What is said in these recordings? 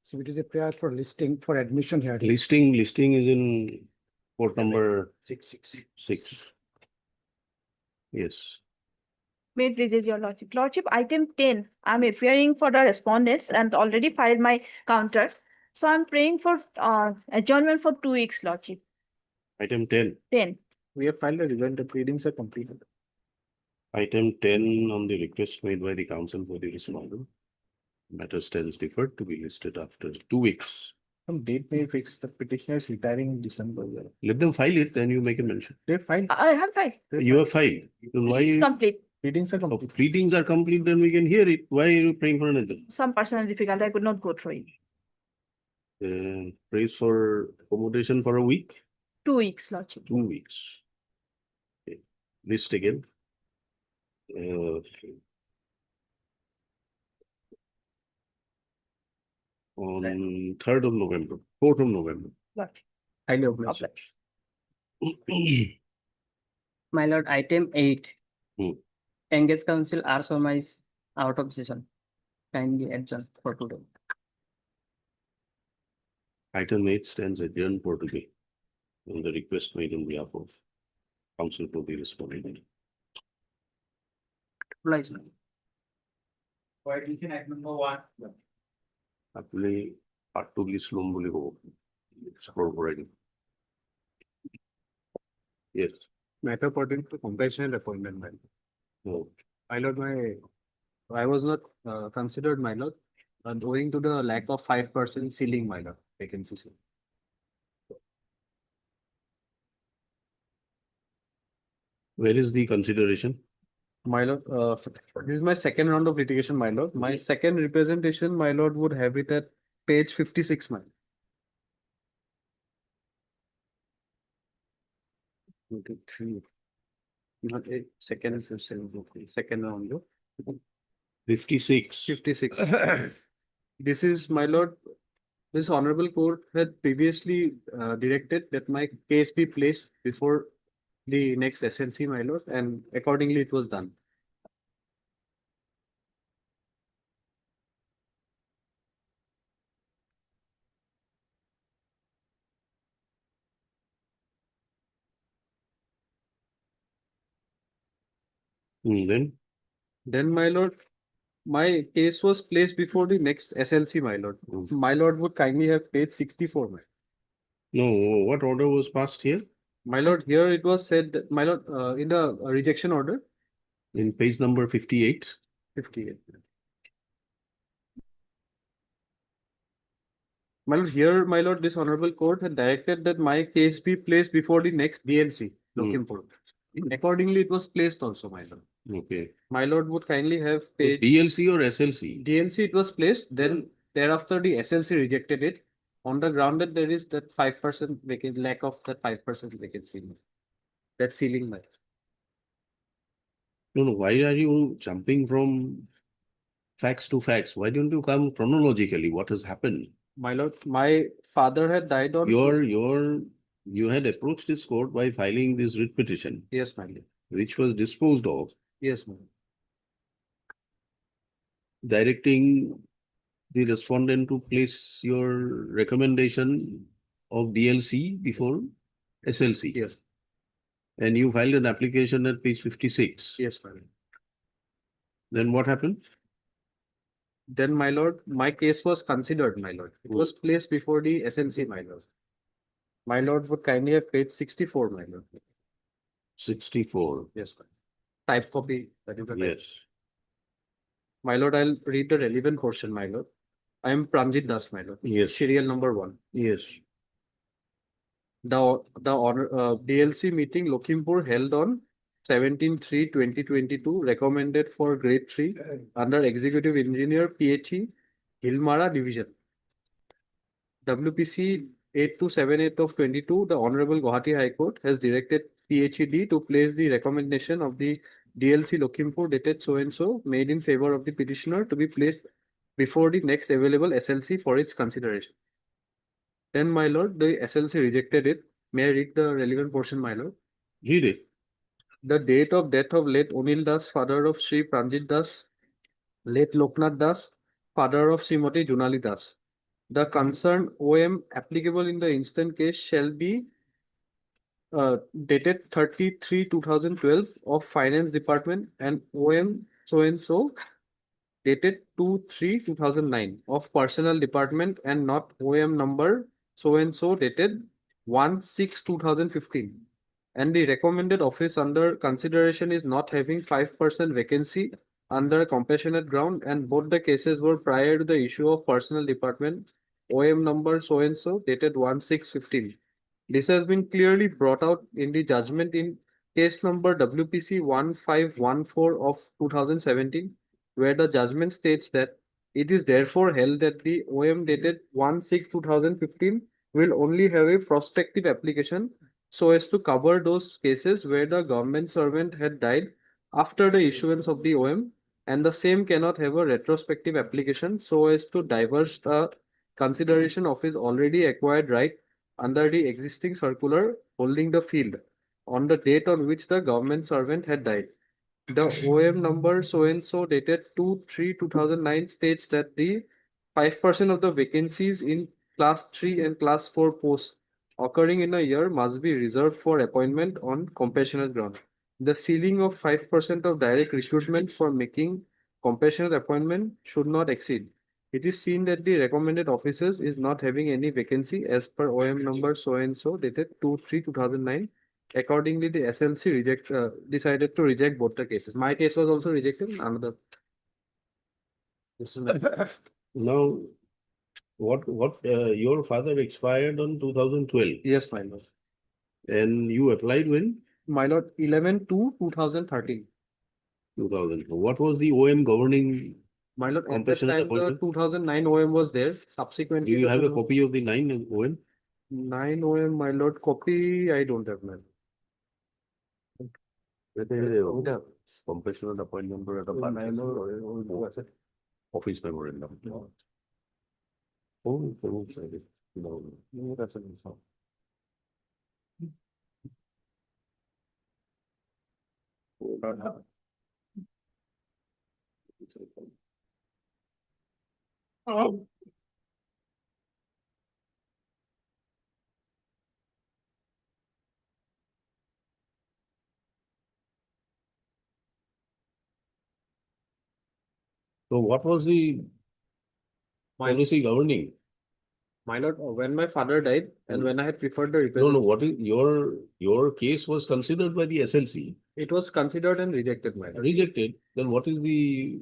So it is a prayer for listing for admission here. Listing is in court number 6. Yes. May it please your lordship. Lordship, item 10, I'm appearing for the respondents and already filed my counter. So I'm praying for adjournment for 2 weeks, lordship. Item 10. 10. We have filed a event, the pleadings are completed. Item 10 on the request made by the counsel for the respondent. Matter stands deferred to be listed after 2 weeks. Some date may fix, the petitioner is retiring in December. Let them file it, then you make a mention. They filed. I have filed. You have filed. Then why It's complete. Pleadings are oh, complete. pleadings are complete, then we can hear it. Why are you praying for another? Some personal difficulty, I could not go through it. Prays for accommodation for a week? 2 weeks, lordship. 2 weeks. Okay. List again. On 3rd of November, 4th of November. Lordship. Highly obliged. Complex. My lord, item 8. Hmm. Engaged counsel R. Sharma is out of session. Kindly adjourn for today. Item 8 stands adjourned for today. On the request made on behalf of counsel for the respondent. Obliged. Violation Act number 1. আপনি আটটুকলি Shalom বলে হবো scroll করে দিন। Yes. Matter pertaining to compassionate appointment, my lord. No. My lord, I was not considered, my lord, owing to the lack of 5% ceiling, my lord, vacancy ceiling. Where is the consideration? My lord, this is my second round of litigation, my lord. My second representation, my lord, would have it at page 56, my. 23. Not a second, second round, 56. 56. This is, my lord, this honorable court had previously directed that my case be placed before the next SLC, my lord, and accordingly it was done. Then, my lord, my case was placed before the next SLC, my lord. My lord would kindly have paid 64, my. No, what order was passed here? My lord, here it was said, that, my lord, in the rejection order, In page number 58. 58. My lord, here, my lord, this honorable court had directed that my case be placed before the next DLC, Lokhimpur. Accordingly, it was placed also, my lord. Okay. My lord would kindly have paid. DLC or SLC? DLC it was placed, then thereafter the SLC rejected it on the ground that there is that 5% vacancy, lack of that 5% vacancy. That ceiling, my. No, why are you jumping from facts to facts? Why don't you come chronologically? What has happened? My lord, my father had died on. You had approached this court by filing this writ petition, Yes, my lord. which was disposed of, Yes, my lord. directing the respondent to place your recommendation of DLC before SLC. Yes, And you filed an application at page 56. yes, my lord. Then what happened? Then, my lord, my case was considered, my lord. It was placed before the SLC, my lord. My lord would kindly have paid 64, my lord. 64. Yes, my lord. Type copy. That is the type. Yes. My lord, I'll read the relevant portion, my lord. I am Pranjit Das, my lord. Yes. Serial number 1. Yes. The DLC meeting Lokhimpur held on 17/3/2022 recommended for grade 3 under Executive Engineer PHE Hilmara Division. WPC 8278 of 22, the Honorable Guwahati High Court has directed PHED to place the recommendation of the DLC Lokhimpur dated so and so made in favor of the petitioner to be placed before the next available SLC for its consideration. Then, my lord, the SLC rejected it. May I read the relevant portion, my lord? Read it. The date of death of late Onil Das, father of Sri Pranjit Das, late Loknath Das, father of Srimati Junali Das. The concerned OM applicable in the instant case shall be dated 33/2012 of Finance Department and OM so and so dated 2/3/2009 of Personnel Department and not OM number so and so dated 1/6/2015. And the recommended office under consideration is not having 5% vacancy under compassionate ground, and both the cases were prior to the issue of Personnel Department OM number so and so dated 1/6/15. This has been clearly brought out in the judgment in case number WPC 1514 of 2017, where the judgment states that it is therefore held that the OM dated 1/6/2015 will only have a prospective application so as to cover those cases where the government servant had died after the issuance of the OM, and the same cannot have a retrospective application so as to diverge the consideration of his already acquired right under the existing circular holding the field on the date on which the government servant had died. The OM number so and so dated 2/3/2009 states that the 5% of the vacancies in class 3 and class 4 posts occurring in a year must be reserved for appointment on compassionate ground. The ceiling of 5% of direct recruitment for making compassionate appointment should not exceed. It is seen that the recommended offices is not having any vacancy as per OM number so and so dated 2/3/2009. Accordingly, the SLC decided to reject both the cases. My case was also rejected. Another. This is Now, your father expired on 2012 yes, my lord. and you applied when? My lord, 11/2/2013. 2000. What was the OM governing? My lord, at that Compassionate time, the appointment? 2009 OM was there. Do Subsequently, you the have a copy of the 9 OM? 9 OM, my lord, copy I don't have, man. Compassionate appointment number at the back. Office memorandum. Oh, no. That's an insult. So what was the My, policy governing? my lord, when my father died and when I had preferred the No, representation, what is your case was considered by the SLC, it was considered and rejected, my lord. rejected, then what is the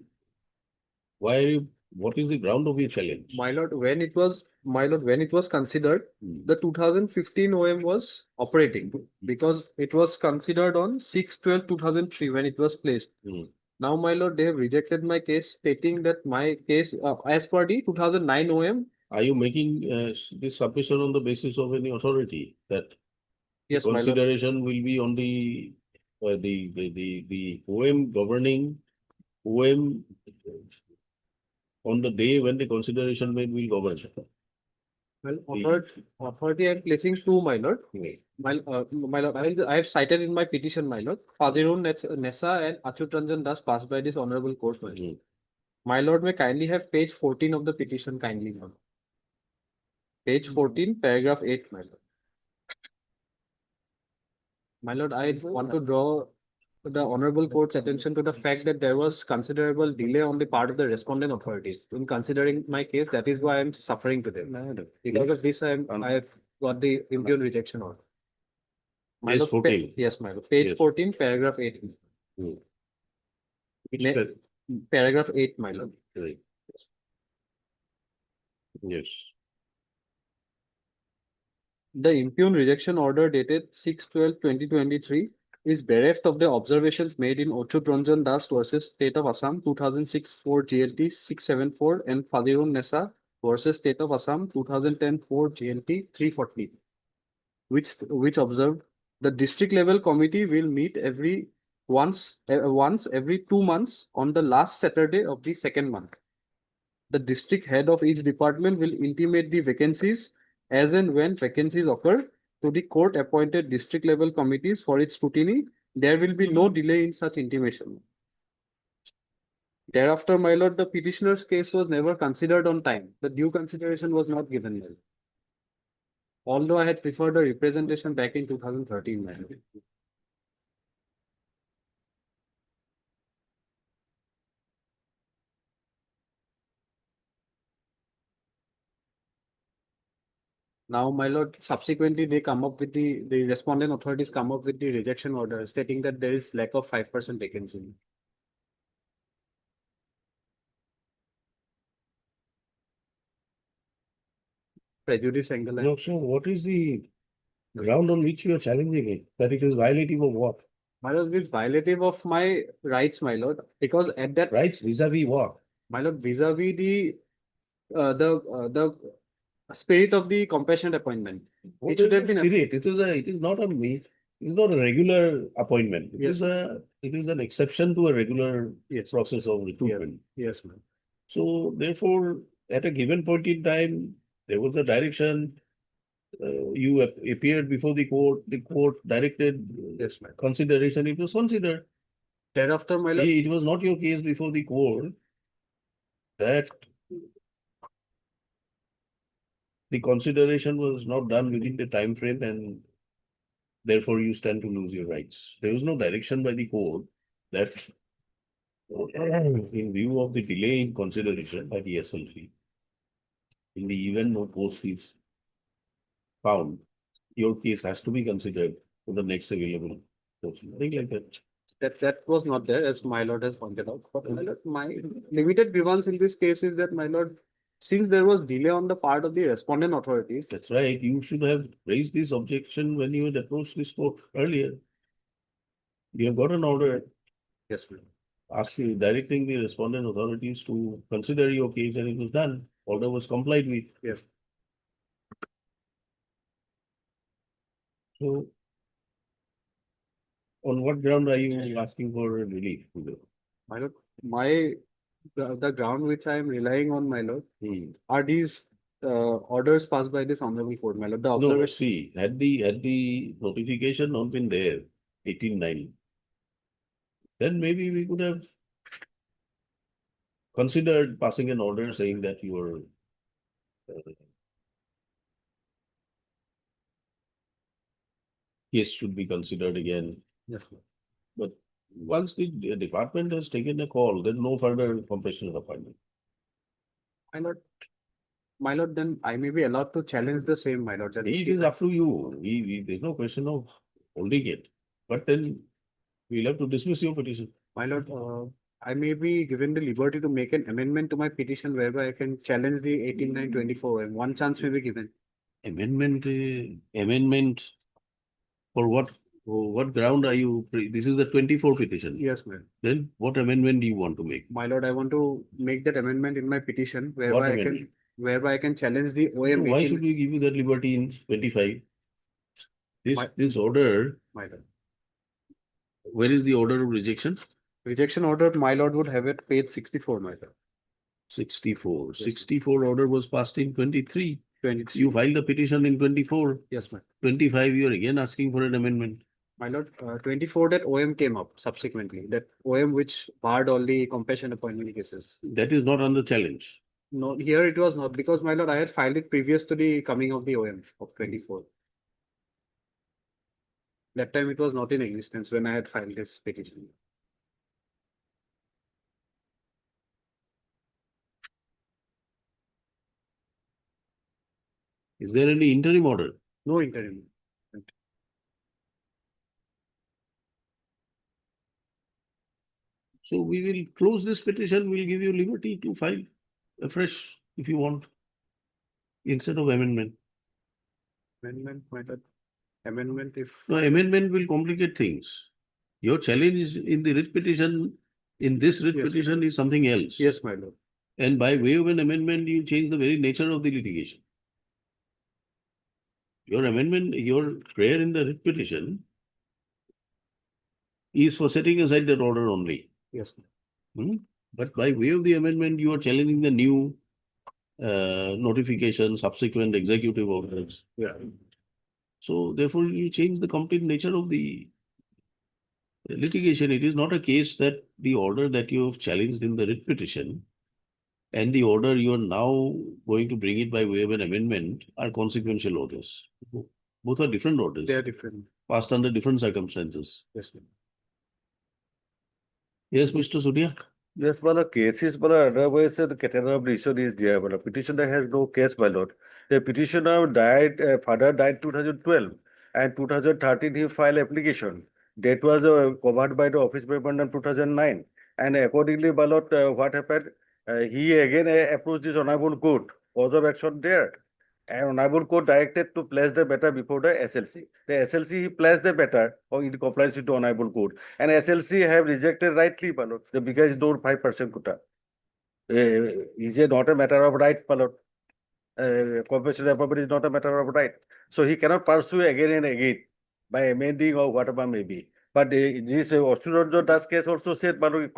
ground of your challenge? My lord, when it was considered, the 2015 OM was operating because it was considered on 6/12/2003 when it was placed. Hmm. Now, my lord, they have rejected my case, stating that my case, as per the 2009 OM, Are you making this submission on the basis of any authority that yes, my lord, consideration will be on the OM governing OM on the day when the consideration made will govern? well, authority I'm placing two, my lord. My lord, I have cited in my petition, my lord, Fazirun Nessa and Achut Ranjan Das passed by this honorable court, my lord. Hmm. My lord, may kindly have page 14 of the petition, kindly, my lord. Page 14, paragraph 8, my lord. My lord, I want to draw the honorable court's attention to the fact that there was considerable delay on the part of the respondent authorities in considering my case. That is why I'm suffering today. Because of this, I've got the impugn rejection order. My Page lord, 14. yes, my lord. Page Yes. 14, paragraph 8. Hmm. Which Ne- Paragraph 8, my lord. Right. Yes. The impugn rejection order dated 6/12/2023 is bereft of the observations made in Achut Ranjan Das versus State of Assam 2006 4 GLT 674 and Fazirun Nessa versus State of Assam 2010 4 GLT 340, which observed the district level committee will meet once every 2 months on the last Saturday of the second month. The district head of each department will intimate the vacancies as and when vacancies occur to the court appointed district level committees for its scrutiny. There will be no delay in such intimation. Thereafter, my lord, the petitioner's case was never considered on time. The due consideration was not given, my lord. Although I had preferred a representation back in 2013, my lord. Now, my lord, subsequently they come up with the respondent authorities come up with the rejection order stating that there is lack of 5% vacancy. Prejudice angle. No, so what is the ground on which you are challenging it? That it is violative of what? My lord, it's violative of my rights, my lord, because at that, Rights vis-a-vis what? my lord, vis-a-vis the spirit of the compassionate appointment. What It should is have the been. spirit? It is not a it's not a regular appointment. It Yes. it is an exception to a regular Yes, process of recruitment. yes, ma'am. So therefore, at a given point in time, there was a direction. You appeared before the court directed Yes, ma'am. consideration, it was considered. Thereafter, my lord, It was not your case before the court that the consideration was not done within the time frame and therefore you stand to lose your rights. There was no direction by the court that in view of the delay in consideration by the SLC, in the event no post is found, your case has to be considered for the next available post. Nothing like that. that was not there, as my lord has pointed out. But my lord, my limited grievance in this case is that, my lord, since there was delay on the part of the respondent authorities, That's right. You should have raised this objection when you had approached this court earlier. You have got an order yes, ma'am. asking, directing the respondent authorities to consider your case, and it was done. Order was complied with. Yes. So, on what ground are you asking for relief? My lord, the ground which I am relying on, my lord, Hmm. are these orders passed by this honorable court, my lord. The No, observation. see, had the notification not been there, 18-9, then maybe we could have considered passing an order saying that your case should be considered again. Yes, ma'am. But once the department has taken a call, there's no further compassionate appointment. My lord, then I may be allowed to challenge the same, my lord. That It is up to you. There's no question of holding it. But then we'll have to dismiss your petition. My lord, I may be given the liberty to make an amendment to my petition whereby I can challenge the 18-9-24 and one chance may be given. Amendment for what? What ground are you? This is the 24 petition. Yes, ma'am. Then what amendment do you want to make? My lord, I want to make that amendment in my petition What amendment? whereby I can challenge the OM. Why should we give you that liberty in 25? This order, My lord. where is the order of rejection? Rejection order, my lord, would have it page 64, my lord. 64. Yes, sir. 64 order was passed in 23. 23. You filed a petition in 24. Yes, ma'am. 25, you are again asking for an amendment. My lord, 24 that OM came up subsequently, that OM which barred all the compassion appointment cases. That is not under challenge. No, here it was not, because my lord, I had filed it previous to the coming of the OM of 24. That time it was not in existence when I had filed this petition. Is there any interim order? No interim. So we will close this petition. We'll give you liberty to file afresh if you want, instead of amendment. Amendment, my lord. Amendment if. No, amendment will complicate things. Your challenge in the writ petition, in this writ Yes. petition is something else. Yes, my lord. And by way of an amendment, you change the very nature of the litigation. Your amendment, your prayer in the writ petition is for setting aside that order only. Yes. But by way of the amendment, you are challenging the new notification, subsequent executive orders. Yeah. So therefore, you change the complete nature of the litigation, it is not a case that the order that you have challenged in the writ petition and the order you are now going to bring it by way of an amendment are consequential orders. Both are different orders, They are different. passed under different circumstances. Yes, ma'am. Yes, Mr. Surya? Yes, well, cases, but otherwise the categorization is there, but petitioner has no case, my lord. The petitioner died, father died 2012, and 2013 he filed application. That was covered by the office paper in 2009, and accordingly, my lord, what happened? He again approached this honorable court, cause of action there. And honorable court directed to place the matter before the SLC. The SLC he placed the matter in compliance with the honorable court. And SLC have rejected rightly, Balot, because don't 5% quota. Is it not a matter of right, Balot? Compensation appropriate is not a matter of right. So he cannot pursue again and again by amending or whatever may be. But this Osuranjo Das case also said, Balot,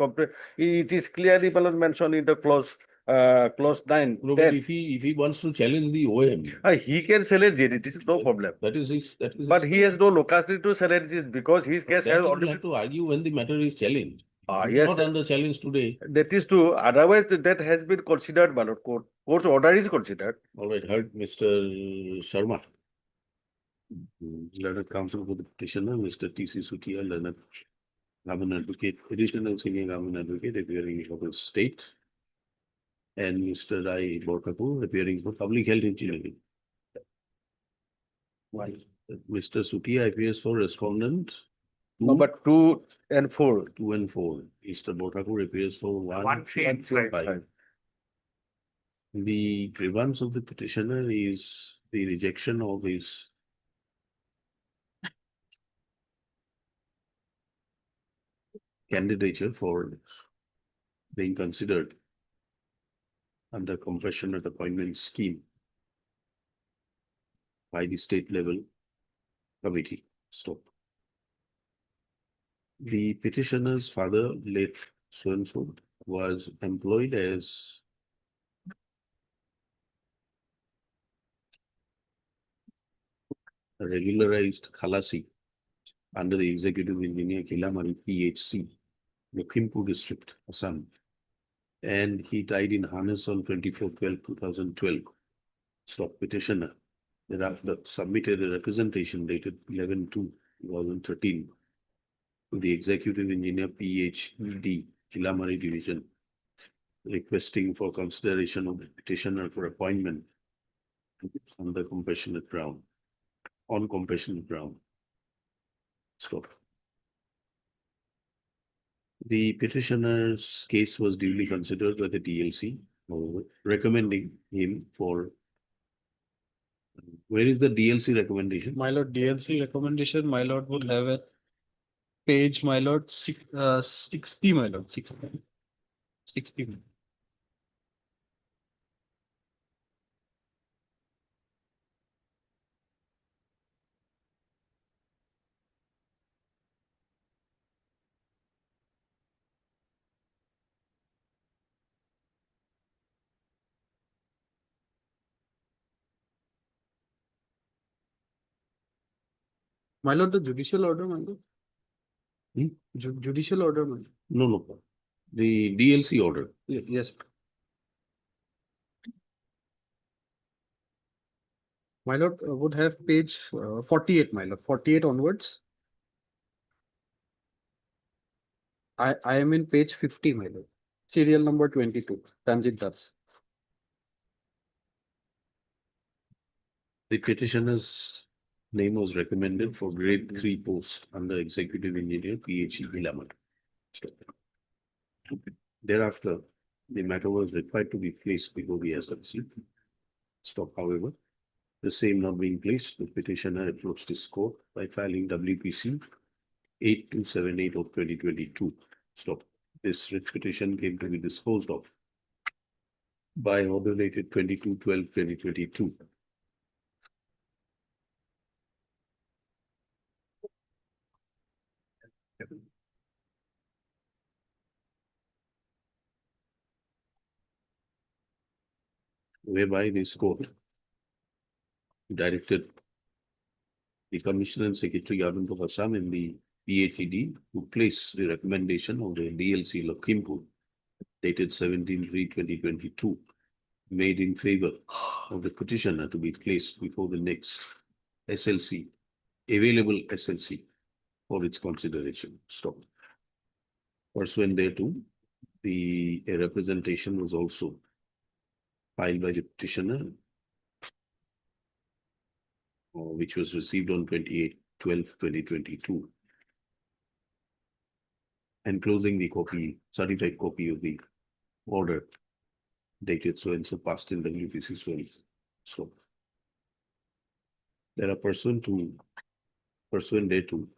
it is clearly Balot mentioned in the clause 9. No, but that, if he wants to challenge the OM, he can challenge it, it is no problem. that is his, But he has no locality to challenge this because his case that has he will already have to argue when the matter is challenged. It's yes, not sir. under challenge today. That is true. Otherwise, that has been considered ballot court. Court's order is considered. All right, heard Mr. Sharma. Learned counsel for the petitioner, Mr. T.C. Sutia, learned government advocate, additional senior government advocate appearing for the state. And Mr. Rai Borkapu appearing for public health engineering. Why? Mr. Sutia appears for respondent. Number 2 and 4. 2 and 4. Mr. Borkapu appears for 1, 3 and 5. The grievance of the petitioner is the rejection of his candidature for being considered under compassionate appointment scheme by the state level committee. Stop. The petitioner's father, late so-and-so, was employed as a regularized Khalasi under the executive engineer Kilamari PHC, Lakhimpur district, Assam. And he died in harness on 24/12/2012. Stop. Petitioner thereafter submitted a representation dated 11/2/2013 to the executive engineer PHED, Kilamari division, requesting for consideration of the petitioner for appointment on the compassionate ground, on compassionate ground. Stop. The petitioner's case was duly considered by the DLC, recommending him for. Where is the DLC recommendation? My lord, DLC recommendation, my lord would have a page, my lord, 60, my lord, 60. 60. My lord, the judicial order, my lord. Hmm? Judicial order, my lord. No. The DLC order. Yes. My lord would have page 48, my lord, 48 onwards. I am in page 50, my lord. Serial number 22, Tanjit Das. The petitioner's name was recommended for grade 3 post under executive engineer PHE Kilamari. Stop. Thereafter, the matter was required to be placed before the SLC. Stop. However, the same not being placed, the petitioner approached his court by filing WPC 8278 of 2022. Stop. This writ petition came to be disposed of by order dated 22/12/2022. Whereby this court directed the Commissioner and Secretary Government of Assam in the PHED to place the recommendation of the DLC Lakhimpur dated 17/3/2022 made in favor of the petitioner to be placed before the next SLC, available SLC for its consideration. Stop. Pursuant thereto, a representation was also filed by the petitioner, which was received on 28/12/2022, enclosing the certified copy of the order dated so and so passed in WPC so. There are pursuant thereto,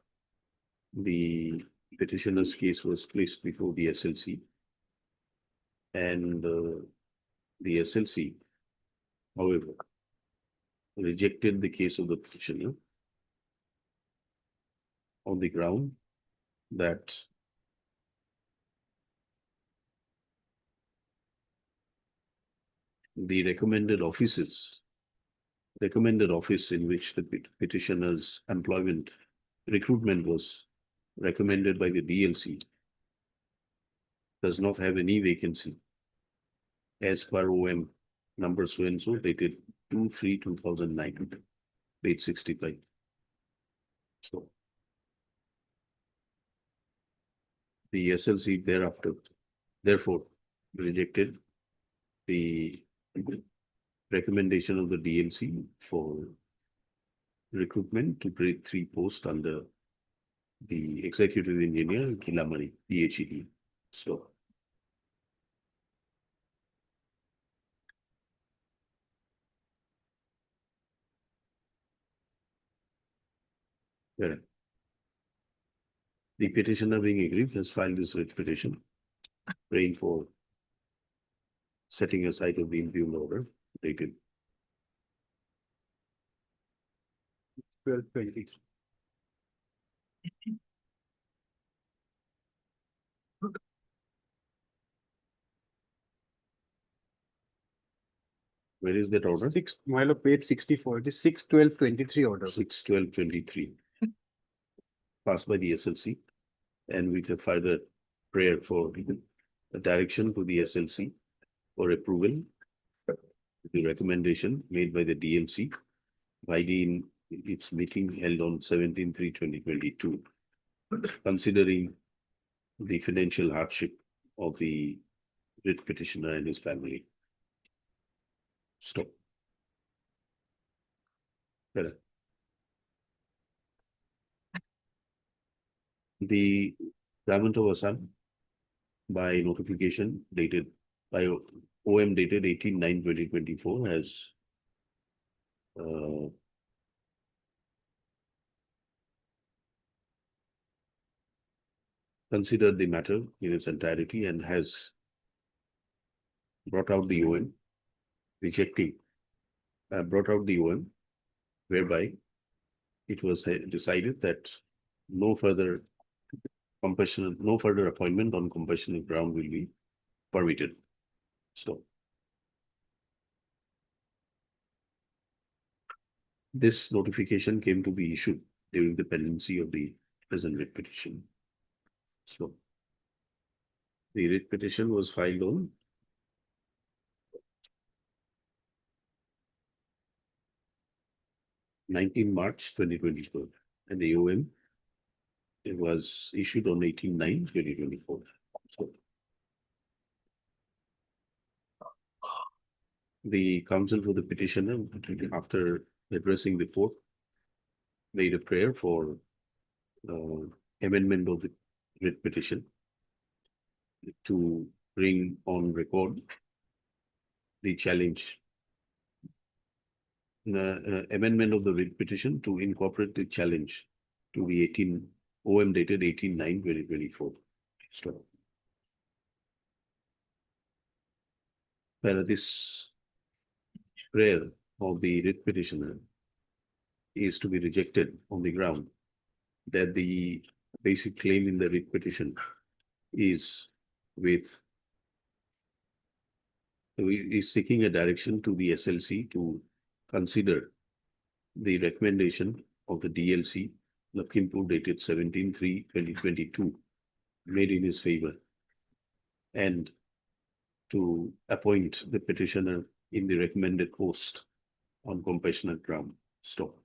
the petitioner's case was placed before the SLC, and the SLC, however, rejected the case of the petitioner on the ground that the recommended office in which the petitioner's recruitment was recommended by the DLC does not have any vacancy as per OM number so and so dated 2/3/2009, page 65. So the SLC therefore rejected the recommendation of the DLC for recruitment to grade 3 post under the executive engineer Kilamari, PHED. So correct. The petitioner being aggrieved has filed this writ petition, praying for setting aside of the impugned order dated 12/20. Where is that order? Page 64, it is 6/12/23 order. 6/12/23. Passed by the SLC, and with a further prayer for a direction to the SLC for approval. The recommendation made by the DLC by its meeting held on 17/3/2022, considering the financial hardship of the writ petitioner and his family. Stop. Correct. The Government of Assam, by notification dated by OM dated 18/9/2024, has considered the matter in its entirety and has brought out the OM whereby it was decided that no further appointment on compassionate ground will be permitted. Stop. This notification came to be issued during the pendency of the present writ petition. So the writ petition was filed on 19 March 2024, and the OM it was issued on 18/9/2024. So the counsel for the petitioner, after addressing the court, made a prayer for amendment of the writ petition to bring on record the challenge, amendment of the writ petition to incorporate the challenge to the OM dated 18/9/2024. Stop. Where this prayer of the writ petitioner is to be rejected on the ground that the basic claim in the writ petition is seeking a direction to the SLC to consider the recommendation of the DLC Lakhimpur dated 17/3/2022 made in his favor, and to appoint the petitioner in the recommended post on compassionate ground. Stop.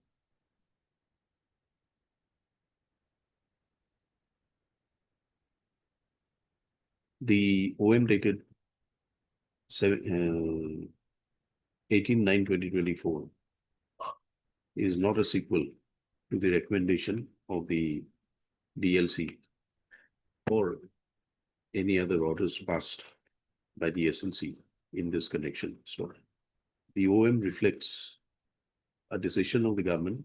The OM dated 18/9/2024 is not a sequel to the recommendation of the DLC or any other orders passed by the SLC in this connection. So the OM reflects a decision of the government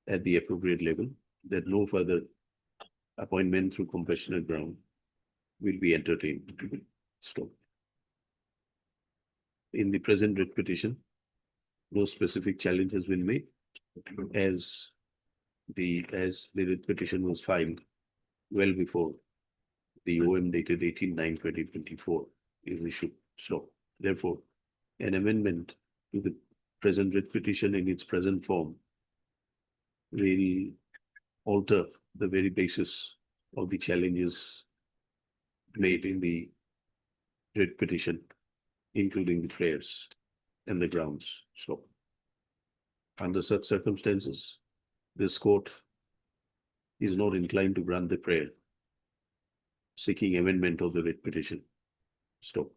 at the appropriate level that no further appointment through compassionate ground will be entertained. Stop. In the present writ petition, no specific challenge has been made as the writ petition was filed well before the OM dated 18/9/2024 is issued. So therefore, an amendment to the present writ petition in its present form will alter the very basis of the challenges made in the writ petition, including the prayers and the grounds. So under such circumstances, this court is not inclined to grant the prayer seeking amendment of the writ petition. Stop.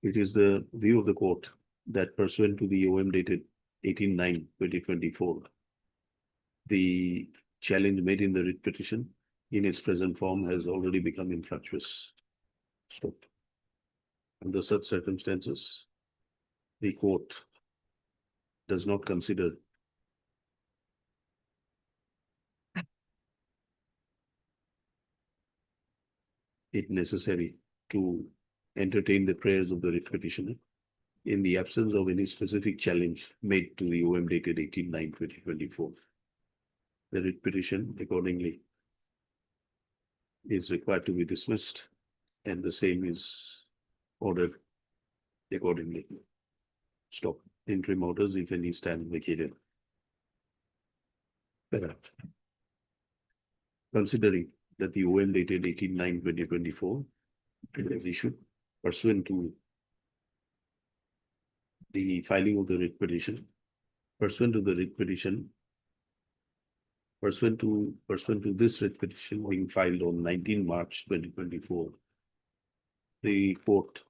It is the view of the court that pursuant to the OM dated 18/9/2024, the challenge made in the writ petition in its present form has already become infructuous. Stop. Under such circumstances, the court does not consider it necessary to entertain the prayers of the writ petitioner in the absence of any specific challenge made to the OM dated 18/9/2024. The writ petition accordingly is required to be dismissed, and the same is ordered accordingly. Stop. Interim orders, if any, stand vacated. Considering that the OM dated 18/9/2024 was issued pursuant to the filing of the writ petition, pursuant to this writ petition being filed on 19 March 2024, the court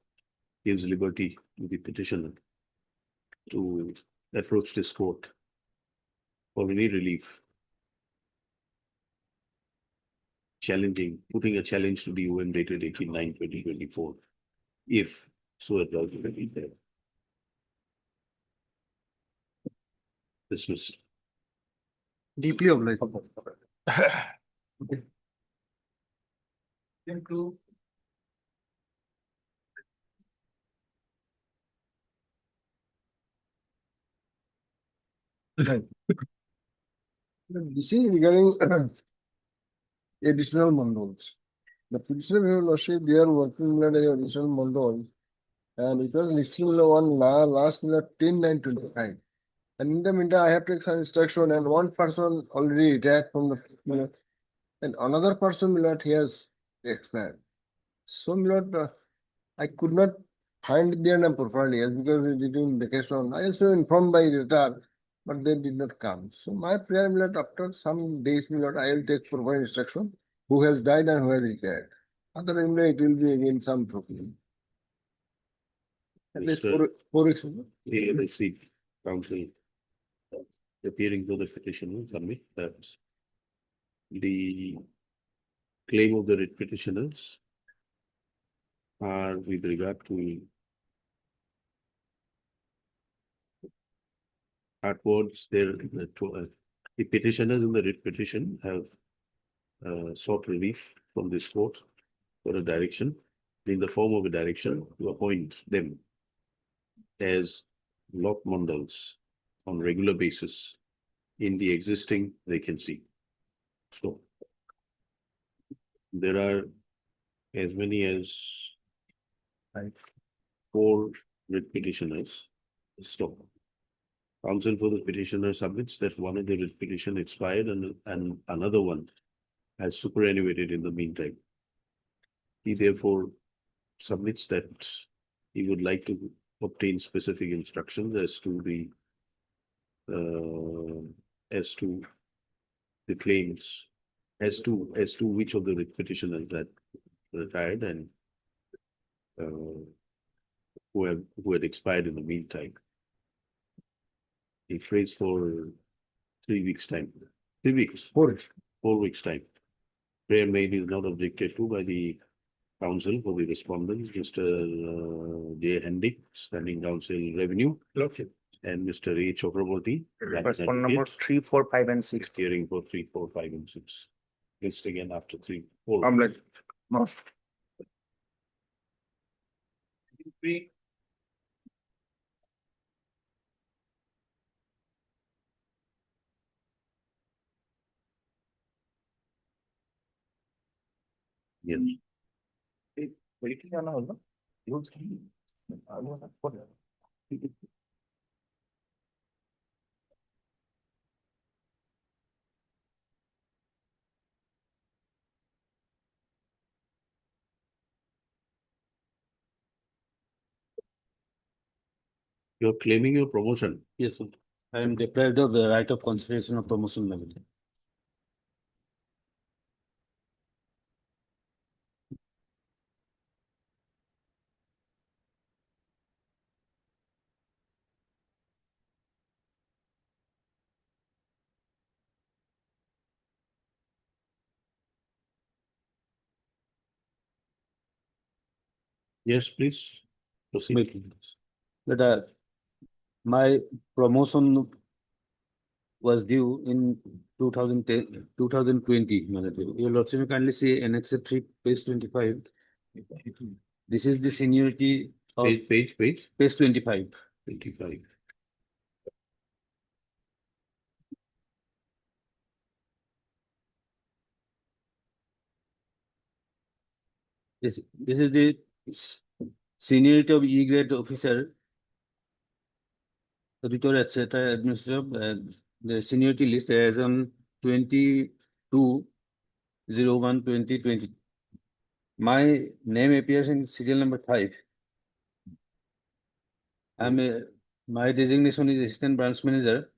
gives liberty to the petitioner to approach this court for any relief putting a challenge to the OM dated 18/9/2024, if so advised to be there. Dismissed. Deeply obliged. This is regarding additional mandals. The petitioner of lordship, they are working under additional mandal. And it was listed on last 10/9/25. And in the meantime, I have taken some instruction and one person already retired from the millet. And another person millet he has expired. So millet, I could not find their name properly as because we did in vacation. I also informed by retard, but they did not come. So my prayer millet after some days millet, I will take proper instruction who has died and who has retired. Otherwise, it will be again some problem. At least Mr. 4 weeks. ALC counsel appearing to the petitioner submit that the claim of the writ petitioners are with regard to towards the petitioners in the writ petition have sought relief from this court for a direction in the form of a direction to appoint them as lock mandals on regular basis in the existing vacancy. So there are as many as 4 writ petitioners. Stop. Counsel for the petitioner submits that one of the writ petition expired and another one has superannuated in the meantime. He therefore submits that he would like to obtain specific instructions as to the claims, as to which of the writ petitioners that retired and who had expired in the meantime. He prays for 3 weeks' time. 3 weeks. 4 weeks' time. Prayer made is not objected to by the counsel for the respondents, Mr. J. Hendick, standing counsel revenue, and Mr. A. Chakraborty. Respondent number 3, 4, 5, and 6. Hearing for 3, 4, 5, and 6. List again after 3, 4. Omelette. No. Yes. Waiting on all, no? You'll see. I will not put it. You're claiming your promotion. Yes, sir. I am deprived of the right of consideration of promotion level. Yes, please. Proceed. But my promotion was due in 2010, 2020. Your lordship may kindly see Annex 3, page 25. This is the seniority of Page page 25. 25. This is the seniority of E grade officer, auditor, etc. Administrative, the seniority list as on 22/01/2020. My name appears in serial number 5. My designation is assistant branch manager.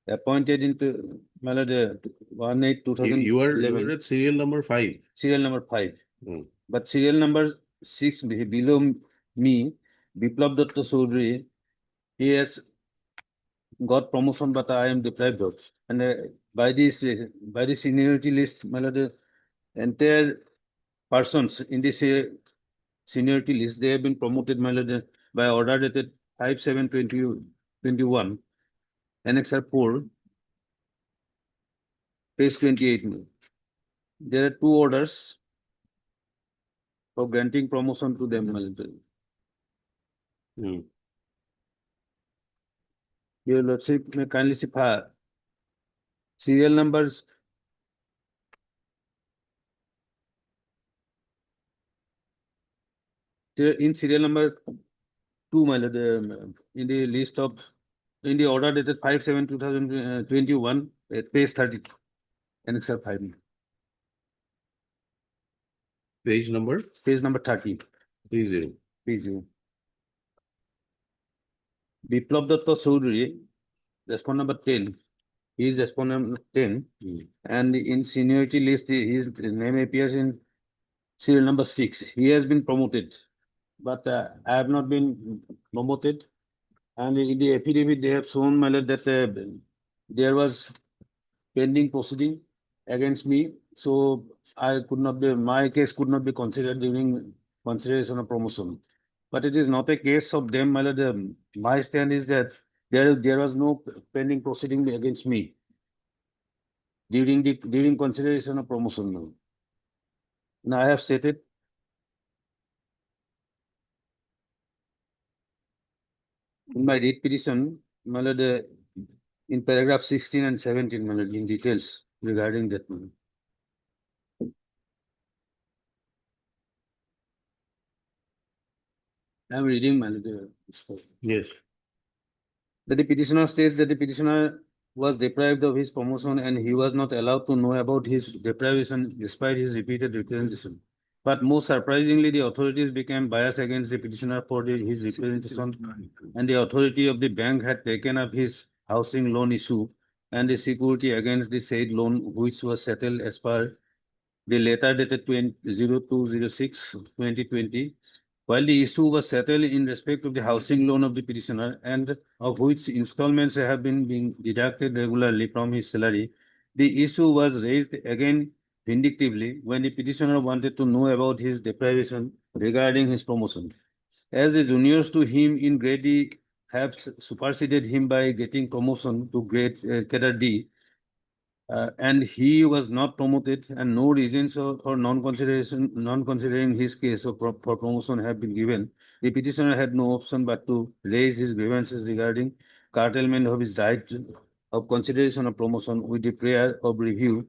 Appointed into 1/8/2011. You are at serial number 5. Serial number 5. Hmm. But serial number 6 below me, Biplab Datta Chaudhary, he has got promotion, but I am deprived of. And by the seniority list, the entire persons in this seniority list, they have been promoted by order dated 5/7/2021, Annex 4, page 28. There are 2 orders for granting promotion to them as well. Hmm. Your lordship may kindly see serial numbers. In serial number 2, in the list of, in the order dated 5/7/2021, at page 30, Annex 5. Page number Page number 30. 30. Page. Biplab Datta Chaudhary, respondent number 10. He is respondent number 10. And in seniority list, his name appears in serial number 6. He has been promoted, but I have not been promoted. And in the affidavit, they have shown that there was pending proceeding against me. So I could not be, my case could not be considered during consideration of promotion. But it is not a case of them. My stand is that there was no pending proceeding against me during consideration of promotion. Now I have stated in my writ petition, in paragraph 16 and 17, in details regarding that. I'm reading my. Yes. That the petitioner states that the petitioner was deprived of his promotion and he was not allowed to know about his deprivation despite his repeated representation. But most surprisingly, the authorities became biased against the petitioner for his representation, and the authority of the bank had taken up his housing loan issue and the security against the said loan, which was settled as per the letter dated 02/06/2020. While the issue was settled in respect of the housing loan of the petitioner and of which installments have been being deducted regularly from his salary, the issue was raised again vindictively when the petitioner wanted to know about his deprivation regarding his promotion. As the juniors to him in grade D have superseded him by getting promotion to grade cadre D, and he was not promoted, and no reasons for non-considering his case for promotion have been given. The petitioner had no option but to raise his grievances regarding curtailment of his right of consideration of promotion with the prayer of review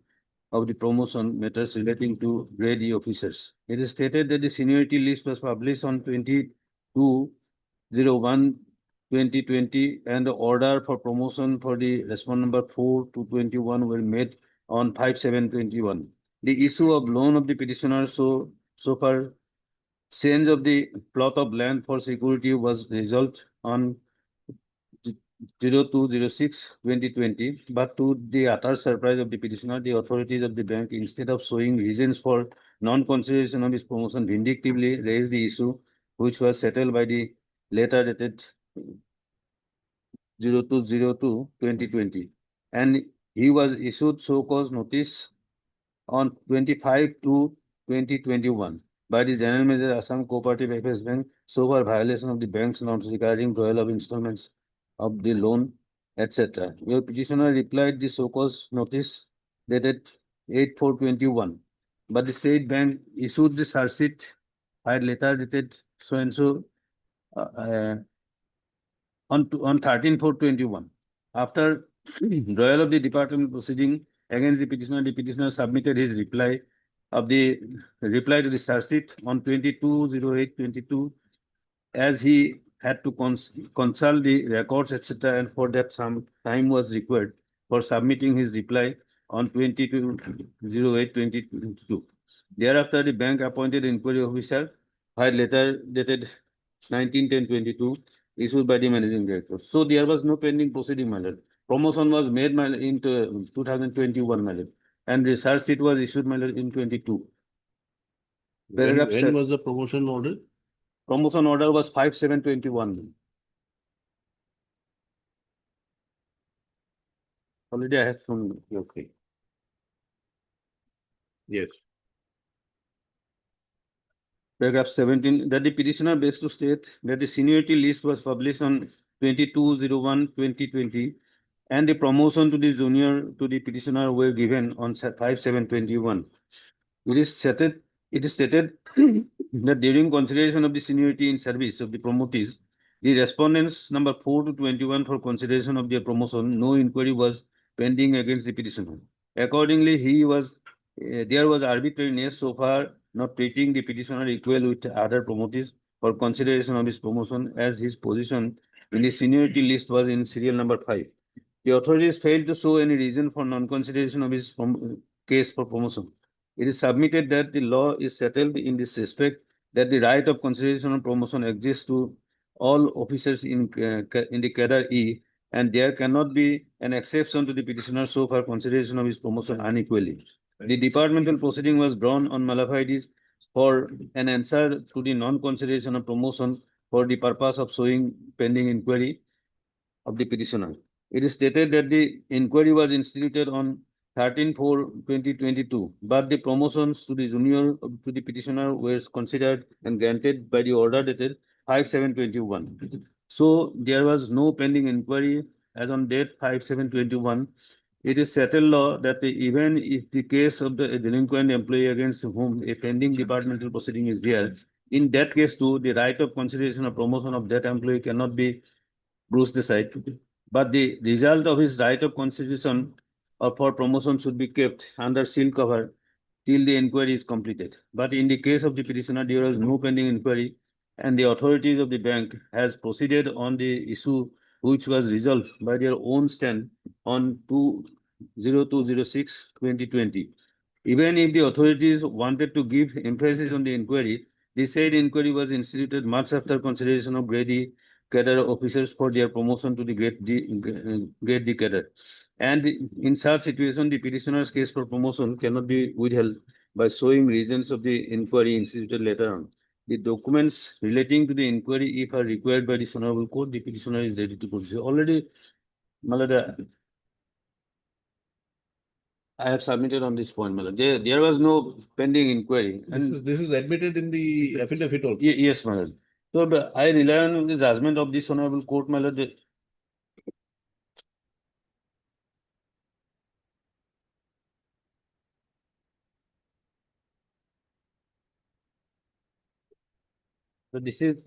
of the promotion matters relating to grade E officers. It is stated that the seniority list was published on 22/01/2020, and the order for promotion for the respondent number 4 to 21 were made on 5/7/21. The issue of loan of the petitioner so far change of the plot of land for security was resolved on 02/06/2020, but to the utter surprise of the petitioner, the authorities of the bank, instead of showing reasons for non-consideration of his promotion, vindictively raised the issue, which was settled by the letter dated 02/02/2020, and he was issued so-called notice on 25/2/2021 by the General Manager Assam Cooperative FS Bank so for violation of the bank's norms regarding drawal of installments of the loan, etc. Your petitioner replied the so-called notice dated 8/4/21, but the said bank issued the charge sheet by letter dated so and so on 13/4/21. After drawal of the department proceeding against the petitioner submitted his reply to the charge sheet on 22/08/22, as he had to consult the records, etc., and for that some time was required for submitting his reply on 22/08/2022. Thereafter, the bank appointed inquiry officer by letter dated 19/10/22 issued by the managing director. So there was no pending proceeding, my lord. Promotion was made, my lord, in 2021, my lord, and the charge sheet was issued, my lord, in 22. Paragraph When was the promotion order? Promotion order was 5/7/21. Already I have shown. Okay. Yes. Paragraph 17, that the petitioner begs to state that the seniority list was published on 22/01/2020, and the promotion to the junior to the petitioner were given on 5/7/21. It is stated that during consideration of the seniority in service of the promotees, the respondents number 4 to 21 for consideration of their promotion, no inquiry was pending against the petitioner. Accordingly, there was arbitrariness so far not treating the petitioner equal with other promotees for consideration of his promotion, as his position in the seniority list was in serial number 5. The authorities failed to show any reason for non-consideration of his case for promotion. It is submitted that the law is settled in this respect, that the right of consideration of promotion exists to all officers in the cadre E, and there cannot be an exception to the petitioner so far consideration of his promotion unequally. The departmental proceeding was drawn on Malafides for an answer to the non-consideration of promotion for the purpose of showing pending inquiry of the petitioner. It is stated that the inquiry was instituted on 13/4/2022, but the promotions to the junior to the petitioner were considered and granted by the order dated 5/7/21. So there was no pending inquiry as on date 5/7/21. It is settled law that even if the case of the delinquent employee against whom a pending departmental proceeding is there, in that case too, the right of consideration of promotion of that employee cannot be bruised aside, but the result of his right of consideration or for promotion should be kept under seal cover till the inquiry is completed. But in the case of the petitioner, there was no pending inquiry and the authorities of the bank has proceeded on the issue which was resolved by their own stand on 2/02/06/2020. Even if the authorities wanted to give emphasis on the inquiry, the said inquiry was instituted much after consideration of grade cadre officers for their promotion to the grade D cadre. And in such situation, the petitioner's case for promotion cannot be withheld by showing reasons of the inquiry instituted later on. The documents relating to the inquiry, if are required by the Honorable Court, the petitioner is ready to proceed. Already, Malada, I have submitted on this point, Malad. There was no pending inquiry. This is admitted in the affidavit also. Yes, Malad. So I rely on the judgment of this Honorable Court, Malad. So this is.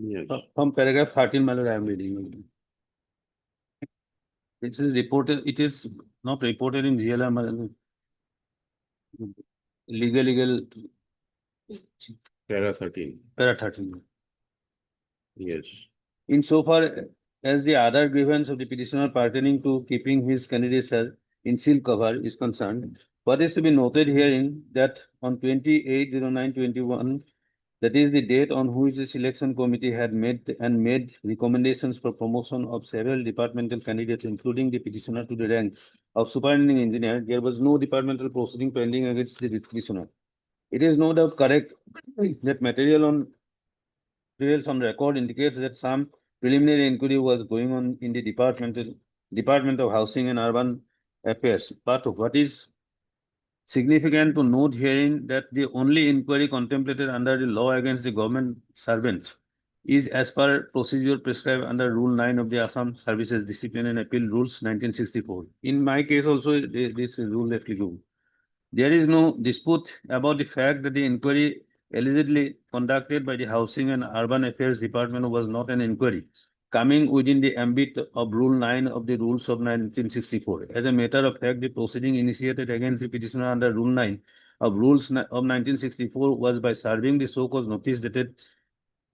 Yes. From paragraph 13, Malad, I am reading. It is reported, it is not reported in GLR, Malad. Legal, Para 13. para 13. Yes. Insofar as the other grievance of the petitioner pertaining to keeping his candidature in seal cover is concerned, what is to be noted herein that on 28/09/21, that is the date on which the selection committee had made recommendations for promotion of several departmental candidates, including the petitioner to the rank of superintending engineer, there was no departmental proceeding pending against the petitioner. It is no doubt correct that materials on record indicates that some preliminary inquiry was going on in the Department of Housing and Urban Affairs. But what is significant to note herein that the only inquiry contemplated under the law against the government servant is as per procedure prescribed under Rule 9 of the Assam Services Discipline and Appeal Rules 1964. In my case also, this rule applicable. There is no dispute about the fact that the inquiry allegedly conducted by the Housing and Urban Affairs Department was not an inquiry coming within the ambit of Rule 9 of the Rules of 1964. As a matter of fact, the proceeding initiated against the petitioner under Rule 9 of Rules of 1964 was by serving the so-called notice dated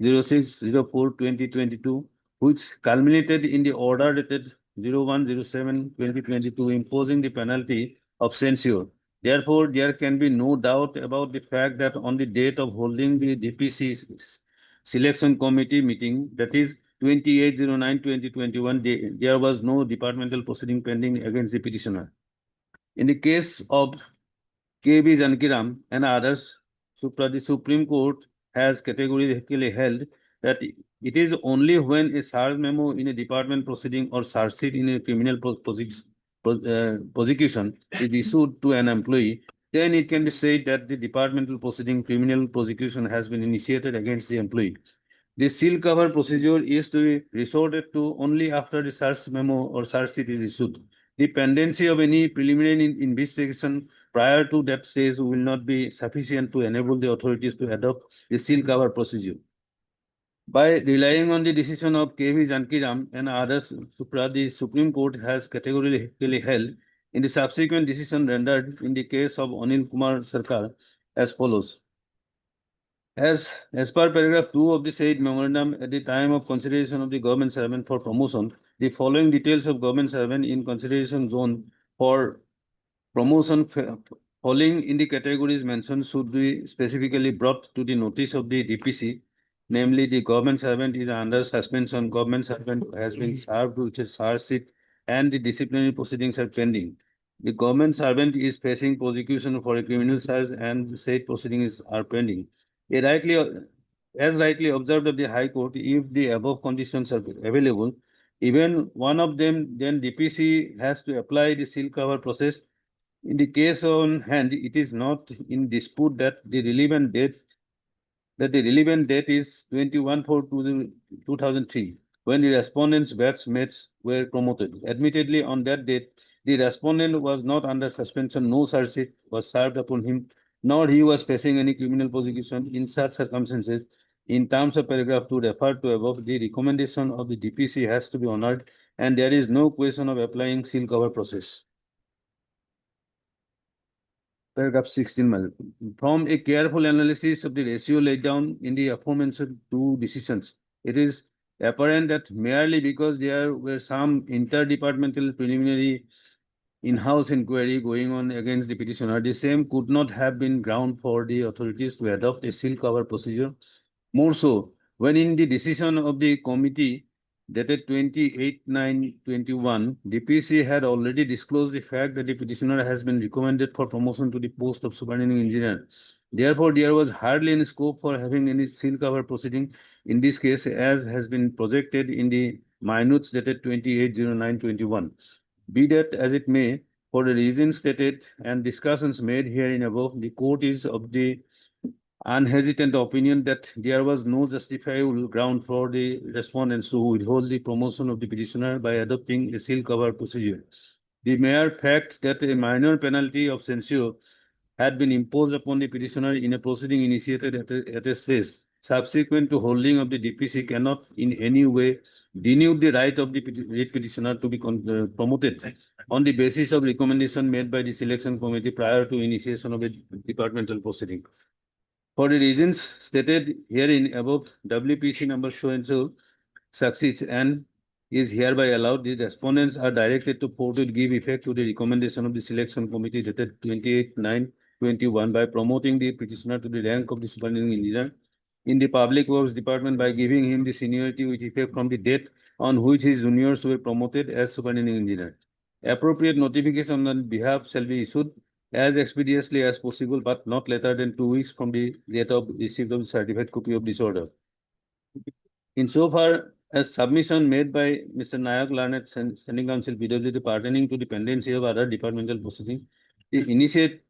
06/04/2022, which culminated in the order dated 01/07/2022, imposing the penalty of censure. Therefore, there can be no doubt about the fact that on the date of holding the DPC selection committee meeting, that is 28/09/2021, there was no departmental proceeding pending against the petitioner. In the case of K.B. Jankiram and others, the Supreme Court has categorically held that it is only when a charge memo in a department proceeding or charge sheet in a criminal prosecution is issued to an employee, then it can be said that the departmental proceeding criminal prosecution has been initiated against the employee. The seal cover procedure is to be resorted to only after the search memo or search sheet is issued. The pendency of any preliminary investigation prior to that stage will not be sufficient to enable the authorities to adopt the seal cover procedure. By relying on the decision of K.V. Jankiram and others, the Supreme Court has categorically held in the subsequent decision rendered in the case of Anil Kumar Sarkar as follows. As per paragraph 2 of the said memorandum, at the time of consideration of the government servant for promotion, the following details of government servant in consideration zone for promotion falling in the categories mentioned should be specifically brought to the notice of the DPC. Namely, the government servant is under suspension, government servant has been served with a charge sheet, and the disciplinary proceedings are pending. The government servant is facing prosecution for a criminal charge, and the said proceedings are pending. As rightly observed of the High Court, if the above conditions are available, even one of them, then DPC has to apply the seal cover process. In the case on hand, it is not in dispute that the relevant date is 21/4/2003, when the respondent's batchmates were promoted. Admittedly, on that date, the respondent was not under suspension, no charge sheet was served upon him, nor he was facing any criminal prosecution. In such circumstances, in terms of paragraph 2 referred to above, the recommendation of the DPC has to be honored, and there is no question of applying seal cover process. Paragraph 16, from a careful analysis of the ratio laid down in the aforementioned two decisions, it is apparent that merely because there were some interdepartmental preliminary in-house inquiry going on against the petitioner, the same could not have been ground for the authorities to adopt a seal cover procedure. More so, when in the decision of the committee dated 28/9/21, DPC had already disclosed the fact that the petitioner has been recommended for promotion to the post of superintending engineer. Therefore, there was hardly any scope for having any seal cover proceeding in this case, as has been projected in the minutes dated 28/09/21. Be that as it may, for the reasons stated and discussions made herein above, the court is of the unhesitant opinion that there was no justifiable ground for the respondents to withhold the promotion of the petitioner by adopting a seal cover procedure. The mere fact that a minor penalty of censure had been imposed upon the petitioner in a proceeding initiated at a stage subsequent to holding of the DPC cannot in any way denude the right of the petitioner to be promoted on the basis of recommendation made by the selection committee prior to initiation of a departmental proceeding. For the reasons stated herein above, WPC number so and so succeeds and is hereby allowed. The respondents are directed to forthwith give effect to the recommendation of the selection committee dated 28/9/21 by promoting the petitioner to the rank of the superintending engineer in the Public Works Department by giving him the seniority with effect from the date on which his juniors were promoted as superintending engineer. Appropriate notification on behalf shall be issued as expeditiously as possible, but not later than 2 weeks from the date of receipt of the certified copy of this order. Insofar as submission made by Mr. Nayak Larnet, Standing Council PWD pertaining to the pendency of other departmental proceeding, the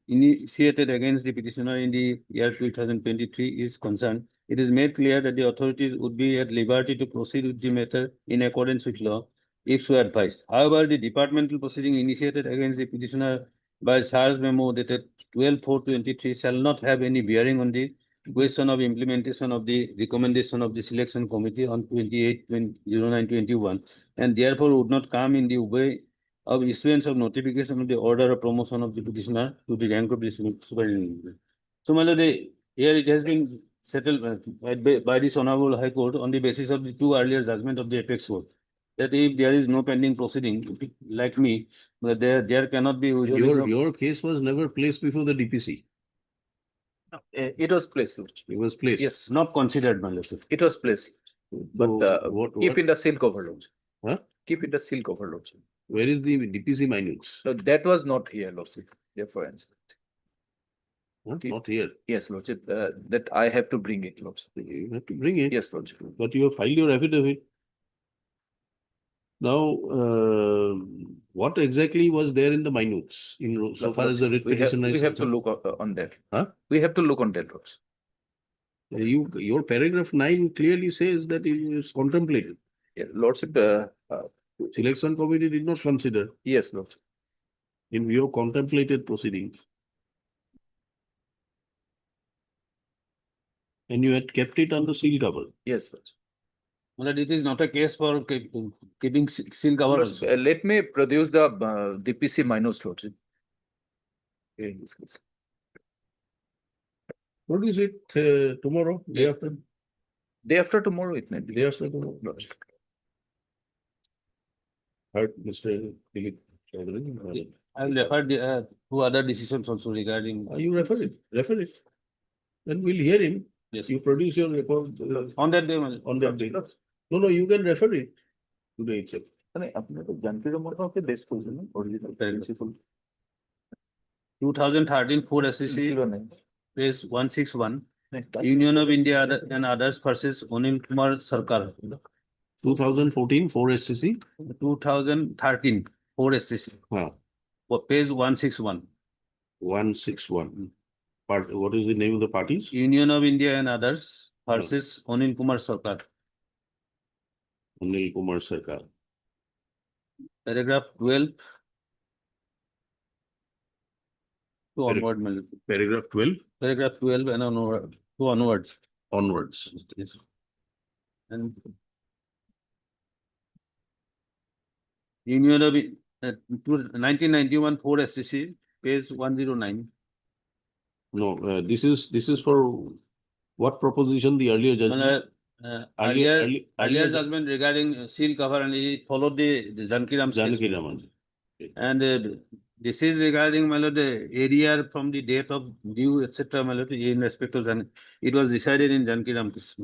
initiated against the petitioner in the year 2023 is concerned, it is made clear that the authorities would be at liberty to proceed with the matter in accordance with law, if so advised. However, the departmental proceeding initiated against the petitioner by SARS memo dated 12/4/23 shall not have any bearing on the question of implementation of the recommendation of the selection committee on 28/09/21, and therefore would not come in the way of issuance of notification of the order of promotion of the petitioner to the rank of the superintendent. So, my lord, here it has been settled by this honorable High Court on the basis of the two earlier judgment of the apex court, that if there is no pending proceeding, like me, there cannot be withholding of- Your case was never placed before the DPC. It was placed, Lordship. It was placed. Yes, not considered, my lord. it was placed, but keep in the seal cover, Lordship. Huh? Keep in the seal cover, Lordship. Where is the DPC minutes? So that was not here, Lordship, therefore answer. Huh? Not here. Yes, Lordship, that I have to bring it, Lordship. You have to bring it. Yes, Lordship. But you have filed your affidavit. Now, what exactly was there in the minutes in so far as the writ We have, petition is we have to concerned? look on that. Huh? We have to look on that, Lordship. Your paragraph 9 clearly says that it is contemplated. Yeah, Lordship, Selection committee did not consider yes, Lordship. in view of contemplated proceedings. And you had kept it under seal cover. Yes, Lordship. My lord, it is not a case for keeping seal cover Lordship, also. let me produce the DPC minus, Lordship. In this case. What is it tomorrow, day after? Day after tomorrow, it may be. Day after tomorrow. Heard Mr. Dilip Chaudhary. I will refer the two other decisions also regarding You refer it. Then we'll hear him. yes. You produce your report On that day, my lord. on that day. No, you can refer it today itself. মানে আপনার তো জানতে মনে হয় base করছেন না original principal 2013 4 SCC page 161 Union of India and others versus Anil Kumar Sarkar. 2014 4 SCC. 2013 4 SCC Huh. page 161 161. What is the name of the parties? Union of India and others versus Anil Kumar Sarkar. Anil Kumar Sarkar. Paragraph 12. to onward, my lord. Paragraph 12 Paragraph 12 and onward, to onwards. onwards. Yes. And Union of, 1991 4 SCC, page 109. No, this is for what proposition, the earlier judgment? Earlier judgment regarding seal cover, and he followed the Janki Ram's case. Janaki Raman. And this is regarding, my lord, the area from the date of due, etc., my lord, in respect of it was decided in Janki Ram case.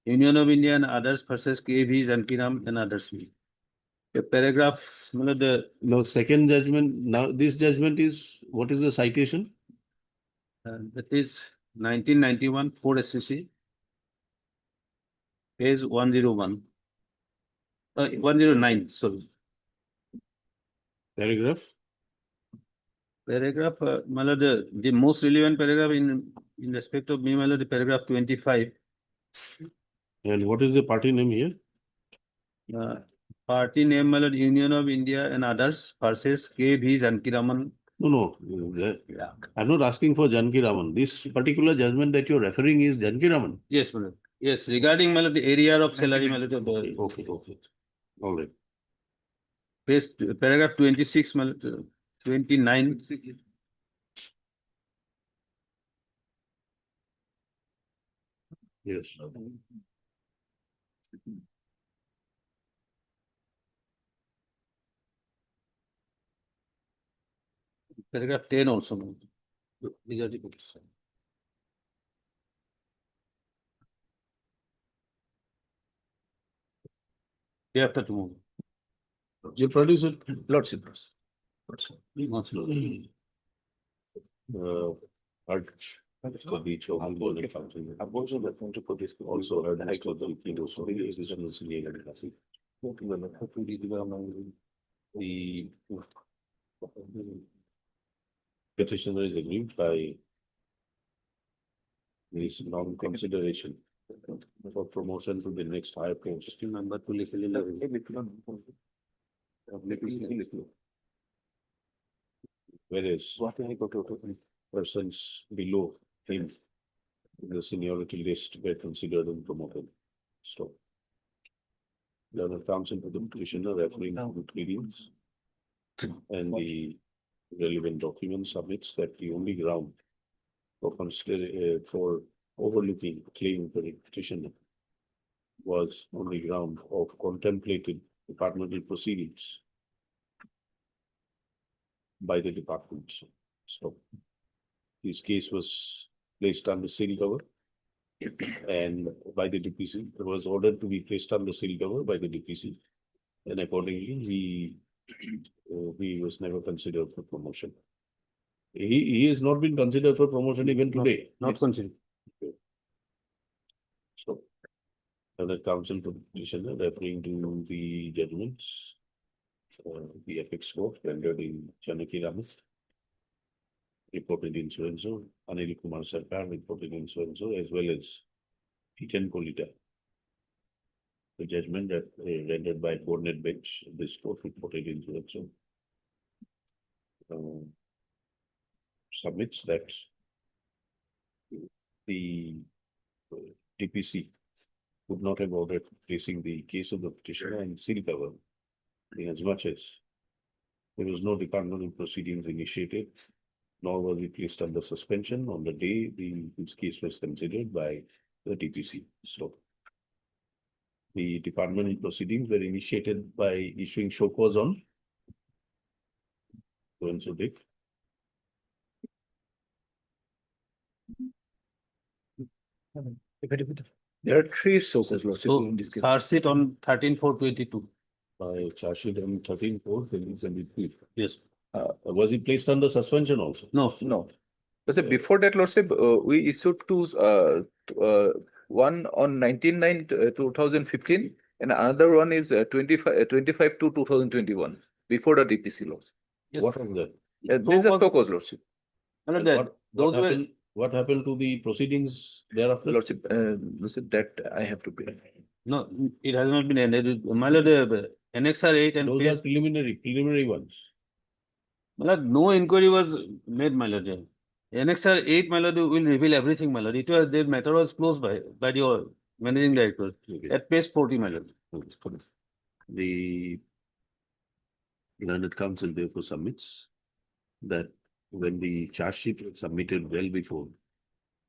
Union of India and others versus KV, Janki Ram and others. The paragraph, my lord, No, second judgment, now this judgment is, what is the citation? that is 1991 4 SCC, page 101. 109, sorry. Paragraph? Paragraph, my lord, the most relevant paragraph in respect of me, my lord, the paragraph 25. And what is the party name here? Party name, my lord, Union of India and others versus KV Janki Raman. No, Yeah. I'm not asking for Janki Raman. This particular judgment that you're referring is Janki Raman. Yes, my lord. Yes, regarding, my lord, the area of salary, my lord, Okay, all right. paragraph 26, my lord, 29. Yes. Paragraph 10 also, my lord. These are the books. Day after tomorrow. You produce it. Lordship. Much lower. The beach of Angola country. I've also been going to put this. Also heard next to the Kido, so it is this one is legal. The petitioner is aggrieved by this non-consideration for promotion to the next higher post. Number to Whereas persons below him in the seniority list were considered and promoted. Stop. The other comes into the petitioner referring to the pleadings and the relevant document submits that the only ground for overlooking claim for the petitioner was on the ground of contemplated departmental proceedings by the department. So his case was placed under seal cover and by the DPC, it was ordered to be placed under seal cover by the DPC. And accordingly, he was never considered for promotion. He has not been considered for promotion even today. Not considered. So, other counsel to petitioner referring to the judgments, the apex court rendered in Janaki Raman, reported in so-and-so, Anil Kumar Sarkar reported in so-and-so, as well as P10 Kolita. The judgment that rendered by coordinate bench, this court reported in so-and-so. Submits that the DPC would not have ordered placing the case of the petitioner in seal cover, as much as there was no departmental proceedings initiated, nor was it placed under suspension on the day this case was considered by the DPC. So the departmental proceedings were initiated by issuing show cause on so-and-so date. There are three so-called lordship in this case. Charge sheet on 13/4/22. By charge sheet on 13/4/2023. Yes. Was it placed under suspension also? No. No. So before that lordship, we issued two, one on 19/9/2015 and another one is 25/2/2021, before the DPC lordship. Yes. What was that? These are so-called lordship. No, And that, those were, what happened to the proceedings thereafter? Lordship, lordship, that I have to pay. no, it has not been ended. My lord, Annexure 8 and Those page, are preliminary ones. Like no inquiry was made, my lord. Annexure 8, my lord, will reveal everything, my lord. It was, the matter was closed by your managing director Okay. at page 40, my lord. The learned counsel therefore submits that when the charge sheet was submitted well before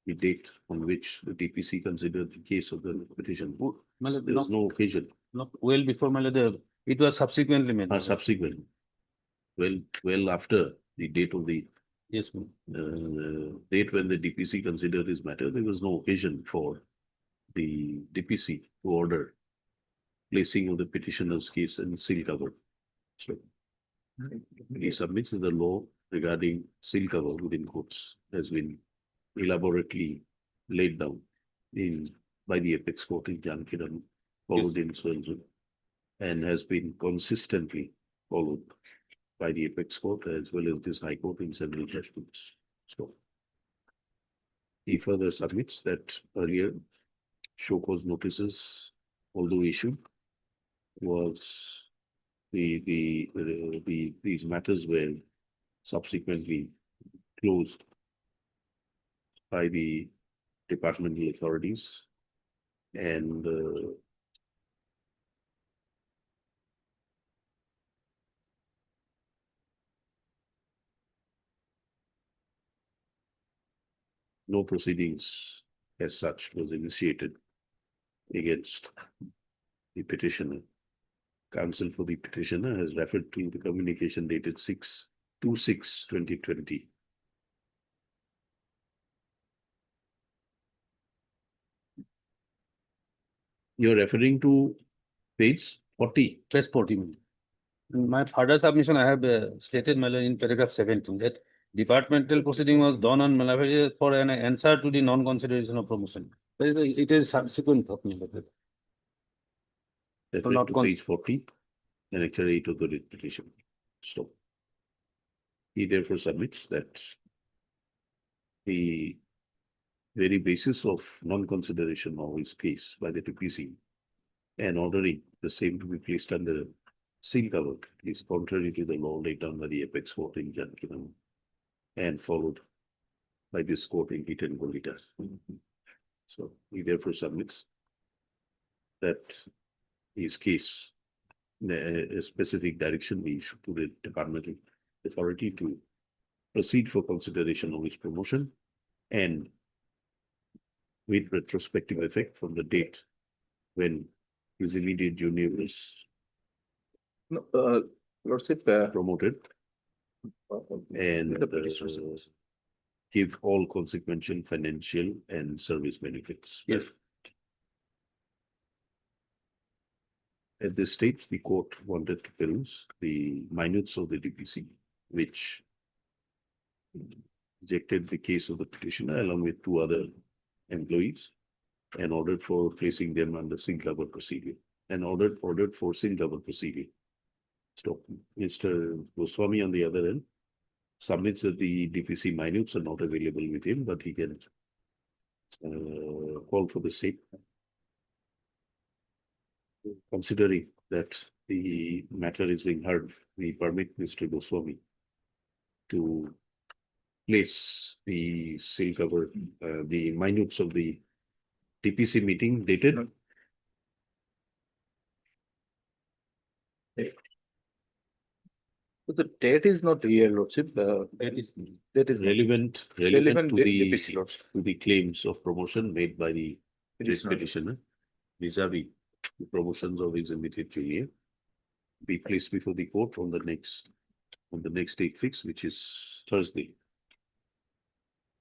the date on which the DPC considered the case of the petition, My lord, there was no occasion, not well before, my lord, it was subsequently made. my lord. subsequent, well after the date of the Yes, ma'am. date when the DPC considered this matter, there was no occasion for the DPC to order placing of the petitioner's case in seal cover. So he submits that the law regarding seal cover within courts has been elaborately laid down by the apex court in Jankiran, followed in Swells, and has been consistently followed by the apex court as well as this high court in several judgments. So he further submits that earlier show cause notices, although issued, was these matters were subsequently closed by the departmental authorities and no proceedings as such was initiated against the petitioner. Counsel for the petitioner has referred to the communication dated 6/26/2020. You're referring to page 40. Page 40. ma'am. In my further submission, I have stated, my lord, in paragraph 17 that departmental proceeding was done on Malawi for an answer to the non-consideration of promotion. It is subsequent. of my lord. Referred not to con- page 40, annexure 8 of the writ petition. So he therefore submits that the very basis of non-consideration of his case by the DPC and ordering the same to be placed under seal cover is contrary to the law laid down by the apex court in Jankiran and followed by this court in Heat and Golitas. So he therefore submits that his case, a specific direction be issued to the departmental authority to proceed for consideration of his promotion and with retrospective effect from the date when his immediate junior was No, Lordship, promoted and the petitioners. give all consequential financial and service benefits. Yes. At this stage, the court wanted to peruse the minutes of the DPC, which rejected the case of the petitioner along with two other employees and ordered for placing them under seal cover procedure and ordered for seal cover procedure. So Mr. Goswami, on the other end, submits that the DPC minutes are not available with him, but he can call for the same. Considering that the matter is being heard, we permit Mr. Goswami to place the seal cover, the minutes of the DPC meeting dated. So the date is not here, Lordship. That is Relevant relevant to DPC, Lordship. the claims of promotion made by the Petitioner. petitioner vis-a-vis the promotions of his immediate junior be placed before the court on the next date fix, which is Thursday.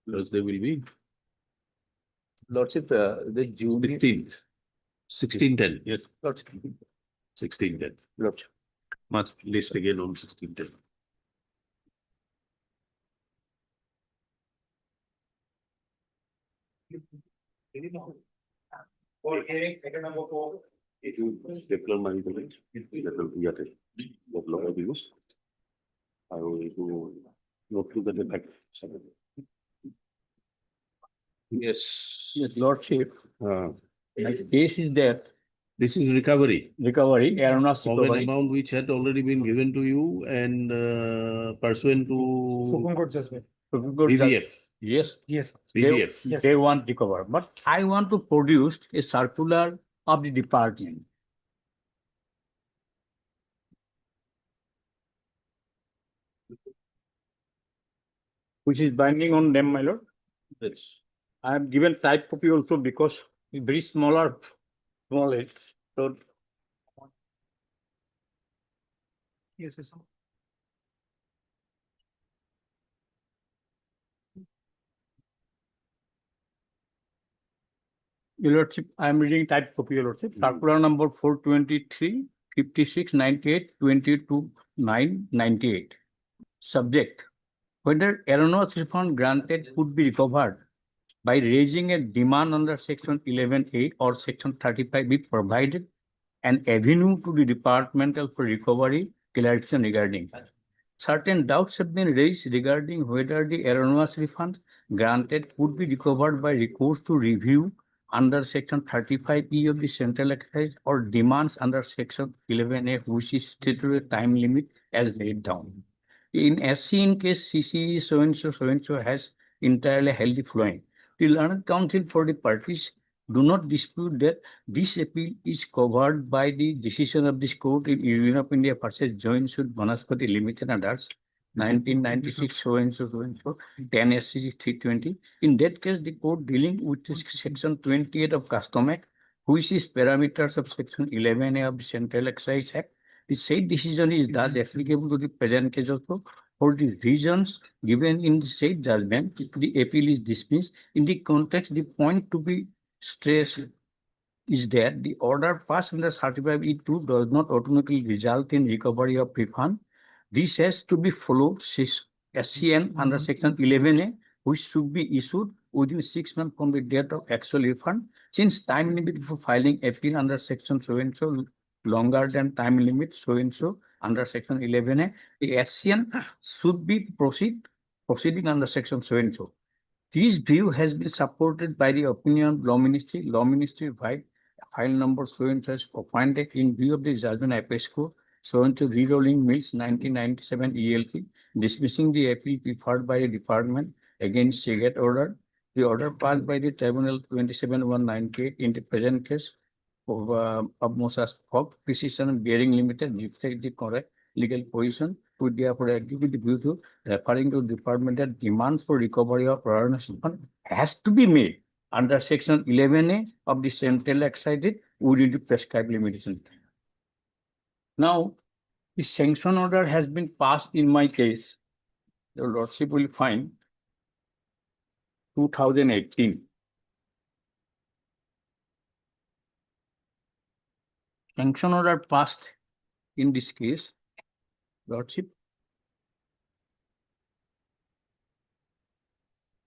Thursday will be Lordship, the junior. 15th, 16/10, Yes, Lordship, 16/10. Lordship. much. List again on 16/10. It will declare my interest. That will be at it. What law I use. I will go through the defect. Yes, Lordship, Uh, my case is that This is recovery recovery, aeronauts of an recovery. amount which had already been given to you and pursuant to Supreme Court judgment. Yes, Yes. BVF. they want recover, but I want to produce a circular of the department. Which is binding on them, my lord. Yes. I have given type copy also because it's very smaller, small it. So Yes, yes. Your lordship, I am reading type copy, your lordship. Circular number 423, 56, 98, 22, 9, 98. Subject, whether aeronauts refund granted could be recovered by raising a demand under section 11A or section 35B provided an avenue to the departmental for recovery clarification regarding. Certain doubts have been raised regarding whether the aeronauts refund granted could be recovered by recourse to review under section 35E of the central excise or demands under section 11A, which is statutory time limit as laid down. In SC, in case CCE so and so has entirely held the following. The learned counsel for the parties do not dispute that this appeal is covered by the decision of this court in Union of India versus Joint Suit Banaspati Limited and others, 1996 so and so, 10 SCG 320. In that case, the court dealing with section 28 of Custom Act, which is parameters of section 11A of the Central Excise Act. The said decision is thus applicable to the present case also. For the reasons given in the said judgment, the appeal is dismissed. In the context, the point to be stressed is that the order passed under 35E2 does not automatically result in recovery of refund. This has to be followed SCN under section 11A, which should be issued within 6 months from the date of actual refund. Since time limit for filing appeal under section so and so longer than time limit so and so under section 11A, the SCN should be proceeding under section so and so. This view has been supported by the opinion of Law Ministry. Law Ministry file number so and so is appointed in view of the judgment APESCO so and so re-rolling mills 1997 ELP, dismissing the appeal preferred by the department against Seagate order. The order passed by the tribunal 27/198 in the present case of Moses Fogg Precision and Bearing Limited reflect the correct legal position. We therefore agree with the view to referring to the department that demands for recovery of awareness fund has to be made under section 11A of the Central Excise within the prescribed limitation. Now, the sanction order has been passed in my case. Your lordship will find 2018. Sanction order passed in this case, lordship,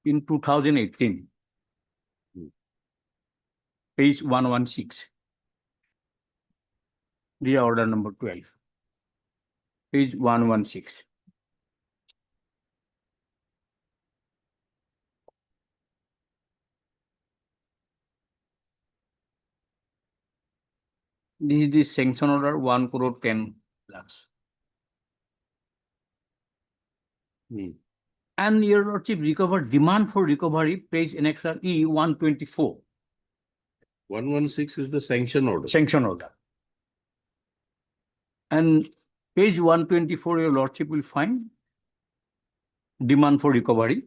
in 2018, page 116, the order number 12, page 116. This is the sanction order 1 crore 10 lakhs. And your lordship recovered demand for recovery, page annexer E 124. 116 is the sanction order. Sanction order. And page 124, your lordship will find demand for recovery.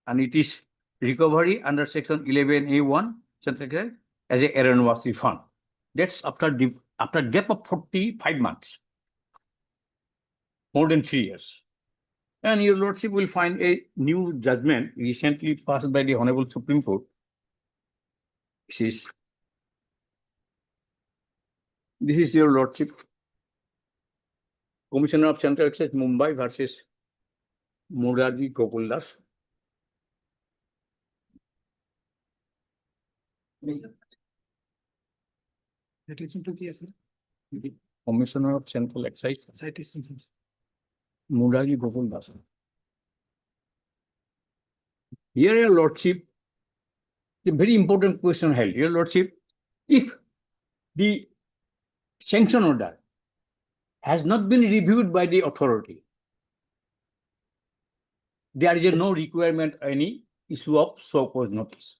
And it is recovery under section 11A1 as a erroneous refund. That's after gap of 45 months. More than 3 years. And your lordship will find a new judgment recently passed by the Honorable Supreme Court. This is your lordship. Commissioner of Central Excise, Mumbai versus Murari Gokuldas. Commissioner of Central Excise, Murari Gokuldas. Here, your lordship, the very important question held, Your Lordship, if the sanction order has not been reviewed by the authority, there is no requirement any issue of so cause notice.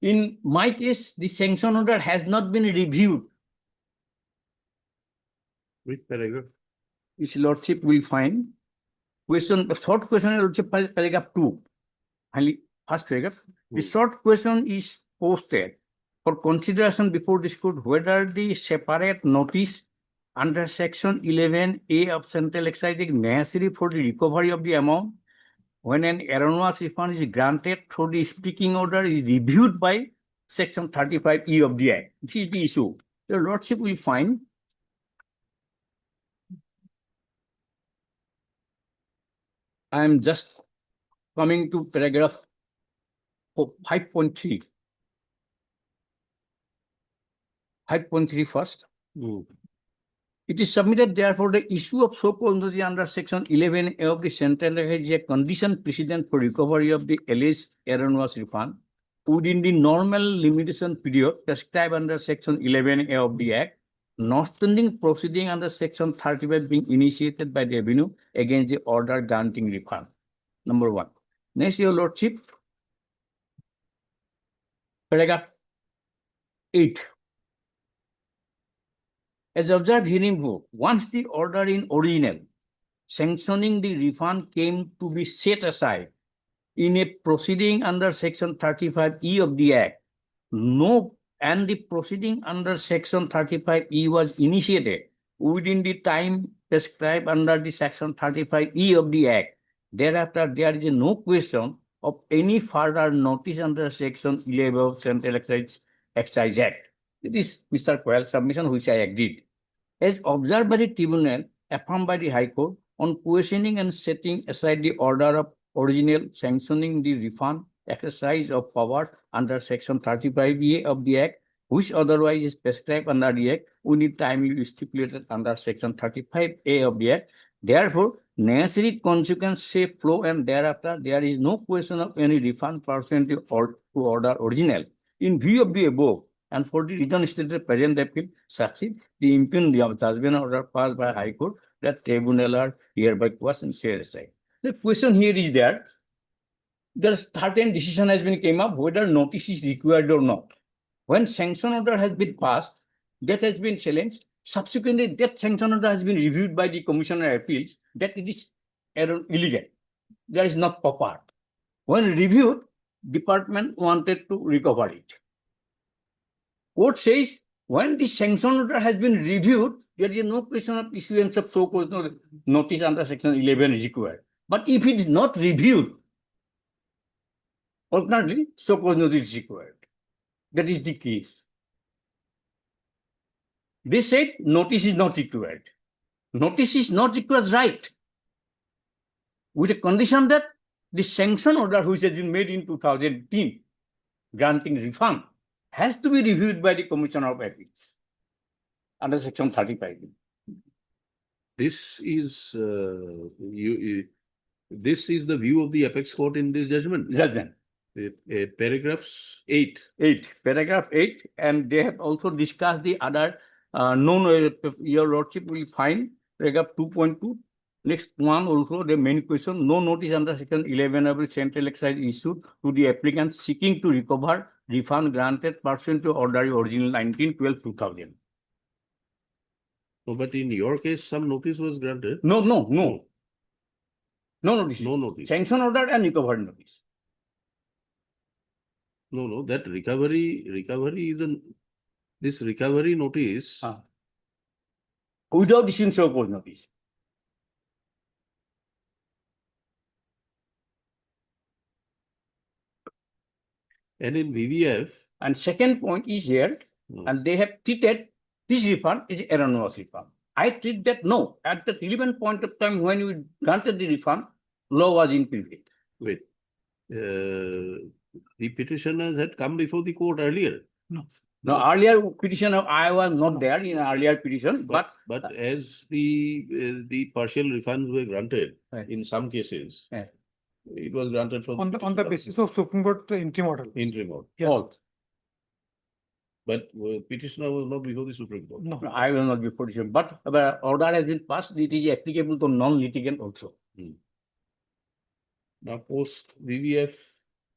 In my case, the sanction order has not been reviewed. Which paragraph? His Lordship will find question, short question, Your Lordship, paragraph 2. Finally, first paragraph. The short question is posted for consideration before this court whether the separate notice under section 11A of Central Excise is necessary for the recovery of the amount when an erroneous refund is granted through the speaking order is reviewed by section 35E of the Act. This is the issue. Your Lordship will find I am just coming to paragraph 5.3. 5.3 first. It is submitted, therefore, the issue of so called notice under section 11A of the Central Excise is a condition precedent for recovery of the alleged erroneous refund within the normal limitation period prescribed under section 11A of the Act, notwithstanding proceeding under section 35 being initiated by the Revenue against the order granting refund. Number 1. Next, Your Lordship, paragraph 8. As observed herein, once the order in original sanctioning the refund came to be set aside in a proceeding under section 35E of the Act, and the proceeding under section 35E was initiated within the time prescribed under the section 35E of the Act, thereafter there is no question of any further notice under section 11 of Central Excise Act. It is Mr. Koyal's submission, which I agreed. As observed by the tribunal, affirmed by the High Court, on questioning and setting aside the order of original sanctioning the refund exercise of power under section 35A of the Act, which otherwise is prescribed under the Act, we need timely stipulated under section 35A of the Act. Therefore, necessary consequence say flow, and thereafter there is no question of any refund pursuant to order original. In view of the above, and for the reason stated, present appeal succeed, the impugned judgment order passed by High Court, that tribunal are hereby quashed and set aside. The question here is that there is certain decision has been came up whether notice is required or not. When sanction order has been passed, that has been challenged. Subsequently, that sanction order has been reviewed by the Commissioner of Appeals that it is illegal. That is not proper. When reviewed, department wanted to recover it. Court says when the sanction order has been reviewed, there is no question of issuance of so-called notice under section 11 is required. But if it is not reviewed, alternately, so-called notice is required. That is the case. They said notice is not required. Notice is not required, right? With a condition that the sanction order which has been made in 2010 granting refund has to be reviewed by the Commissioner of Appeals under section 35. This is this is the view of the apex court in this judgment. Judgment. Paragraphs 8. 8. Paragraph 8. And they have also discussed the other your lordship will find paragraph 2.2. Next one also the main question, no notice under section 11 of the Central Excise issued to the applicant seeking to recover refund granted pursuant to order original 19/12/2000. No, but in your case, some notice was granted. No notice. No notice. Sanction order and recovery notice. No, that recovery is this recovery notice. Without issuing so-called notice. And in VVF. And second point is here, and they have treated this refund as erroneous refund. I treat that no. At the relevant point of time when we granted the refund, law was in period. Wait. The petitioners had come before the court earlier. No, earlier petition I was not there in earlier petition, but as the partial refunds were granted Right. in some cases, Yes. It was granted for. On the petitioner. basis of Supreme Court interim order. Interim order. Yeah. False. But petitioner was not before the Supreme Court. No, I will not be petition, but order has been passed, it is applicable to non-litigant also. Now post VVF,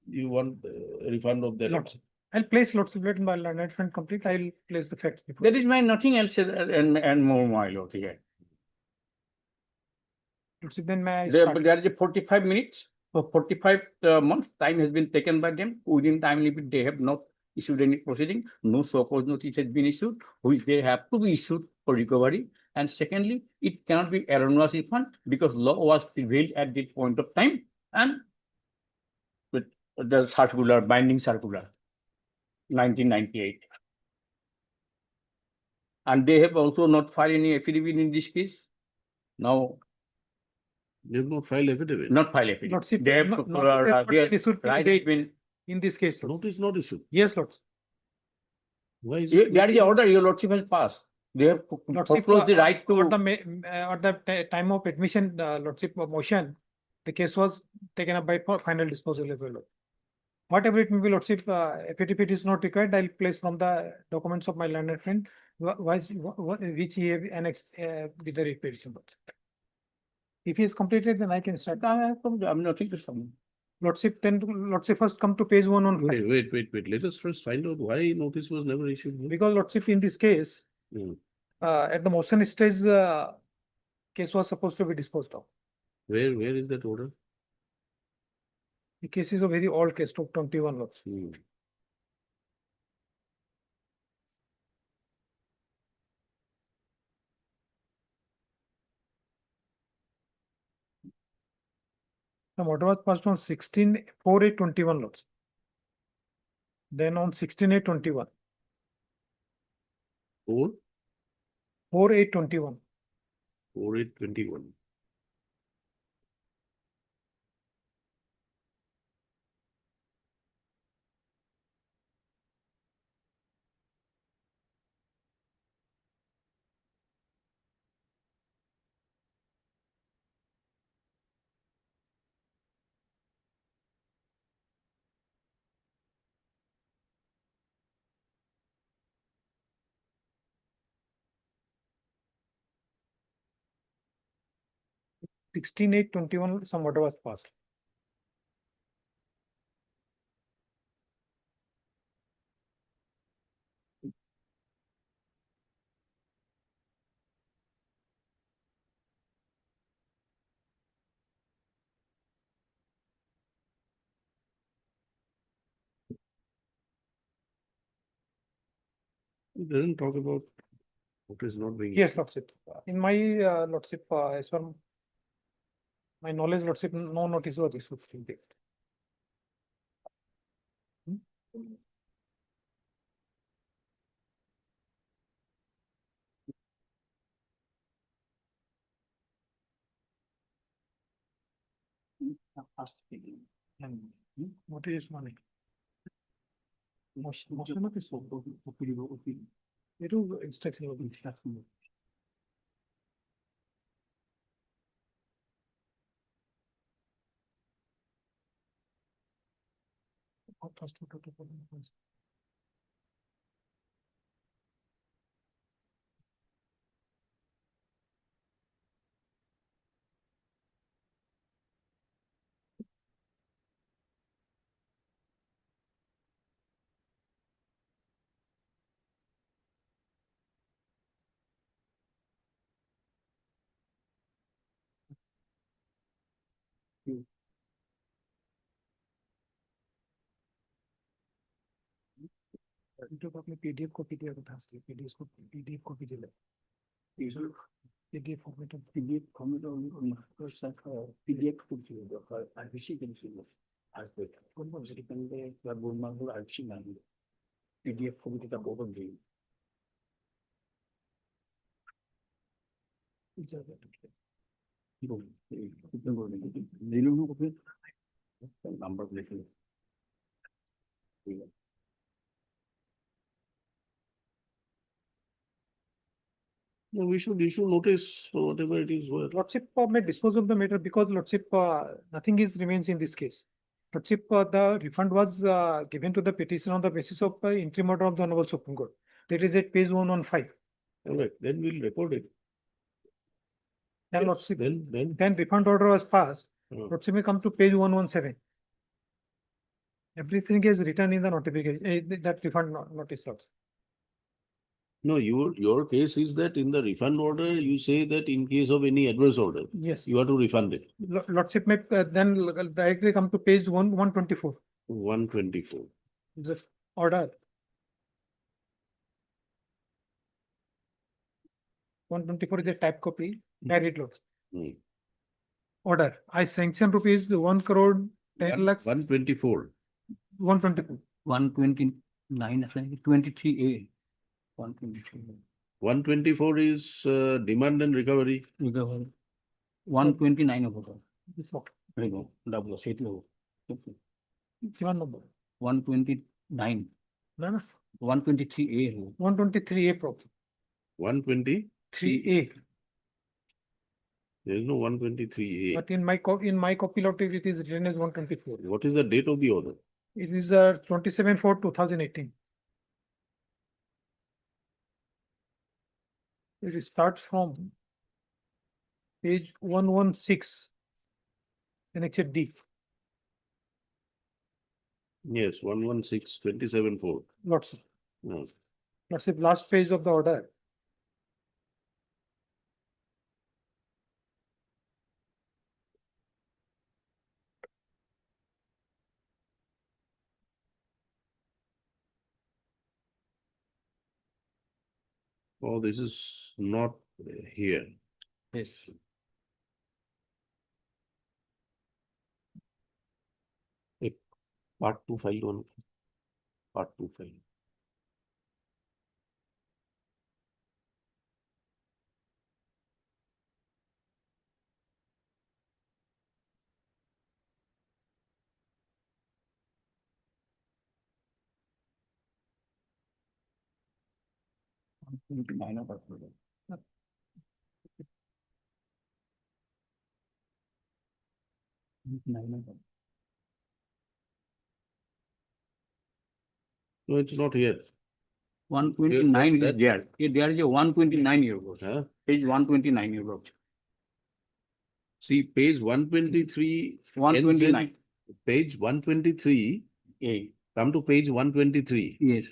you want a refund of that. Lordship. I'll place Lordship, let my learned friend complete, I'll place the facts before. There is my nothing else and more, my lord, here. Lordship, then may I There start? there is a 45 minutes, for 45 months, time has been taken by them, within time limit, they have not issued any proceeding, no so-called notice has been issued, which they have to be issued for recovery. And secondly, it cannot be erroneous refund because law was prevailed at that point of time and with the circular, binding circular, 1998. And they have also not filed any affidavit in this case. Now, They have not filed affidavit. not file affidavit. Lordship, They have, no- notice has not their been issued till right date been, in this case. Lordship. Notice not issued. Yes, Lordship. Why is there it? is an order, your lordship has passed. They have Lordship, foreclosed the right At the, to, at the time of admission, Lordship motion, the case was taken up by final disposal level. Whatever it may be, Lordship, affidavit is not required, I'll place from the documents of my learned friend, which he have annexed with the petition. If he is completed, then I can start. I'm not interested. Lordship, then Lordship first come to page 1 on five. Wait. Let us first find out why notice was never issued. here. Because Lordship, in this case, Hmm. at the motion stage, case was supposed to be disposed of. Where is that order? The case is a very old case, 21 Lordship. Hmm. The order was passed on 16/4/8/21 Lordship. Then on 16/8/21, 4, 4/8/21. 4/8/21. Sixteen/8/21, some order was passed. It doesn't talk about what is not being. Yes, issued. Lordship. In my Lordship, as per my knowledge, Lordship, no notice was issued. till date. What is money? Motion notice. It will instruction will be. आपने PDF copy दिया था PDF को PDF copy दिला PDF format PDF comment on PDF could you I wish you can see as well. One was dependent the Burma I've seen PDF comment the bottom view. Number plate. No, we should issue notice for whatever it is worth. Lordship may dispose of the matter because Lordship, nothing is remains in this case. Lordship, the refund was given to the petition on the basis of interim order of the Honorable Supreme Court. That is at page 115. All right, then we'll record it. Then Yes, Lordship, Then, then refund order was passed. uh, Lordship may come to page 117. Everything is written in the notification, that refund notice. Lordship. no, your case is that in the refund order, you say that in case of any adverse order, Yes, you have to refund it. Lordship may then directly come to page 124. 124. The order. 124 is a type copy, carried loads. Hmm. Order, I sanction rupees 1 crore 10 lakhs, 124. 124. 129, 23A. 123. 124 is demand and recovery. 129 over. This one. There you go. Double set low. Given number. 129. No, no, 123A. 123A problem. 120. 3A, There is no 123A. but in my copy lot, it is written as 124. What is the date of the order? It is 27/4/2018. It starts from page 116. Then except D, Yes, 116, 27/4. lots of, No. lots of last page of the order. Oh, this is not here. Yes. Part 2 file one. Part 2 file. No, it's not here. 129 is that- there. There is a 129 euro. Huh? Page 129 euro. See, page 123. ends in- 129. Page 123, A. come to page 123. Yes.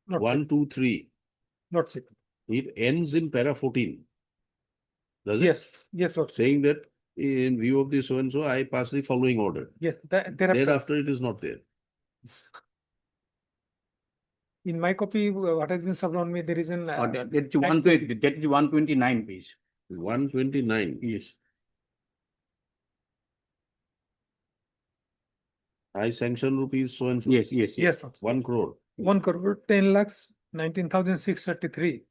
1, 2, 3. Lots it. It ends in para 14. Does it? Yes, yes, lots. Saying that in view of the so and so, I pass the following order. Yes, thereafter. Thereafter, it is not there. In my copy, what has been served on me, there is an. Or that is 120, that is 129 page. 129. Yes. I sanction rupees so and so. Yes, yes, yes. Yes, lots. 1 crore. 1 crore 10 lakhs 19,633.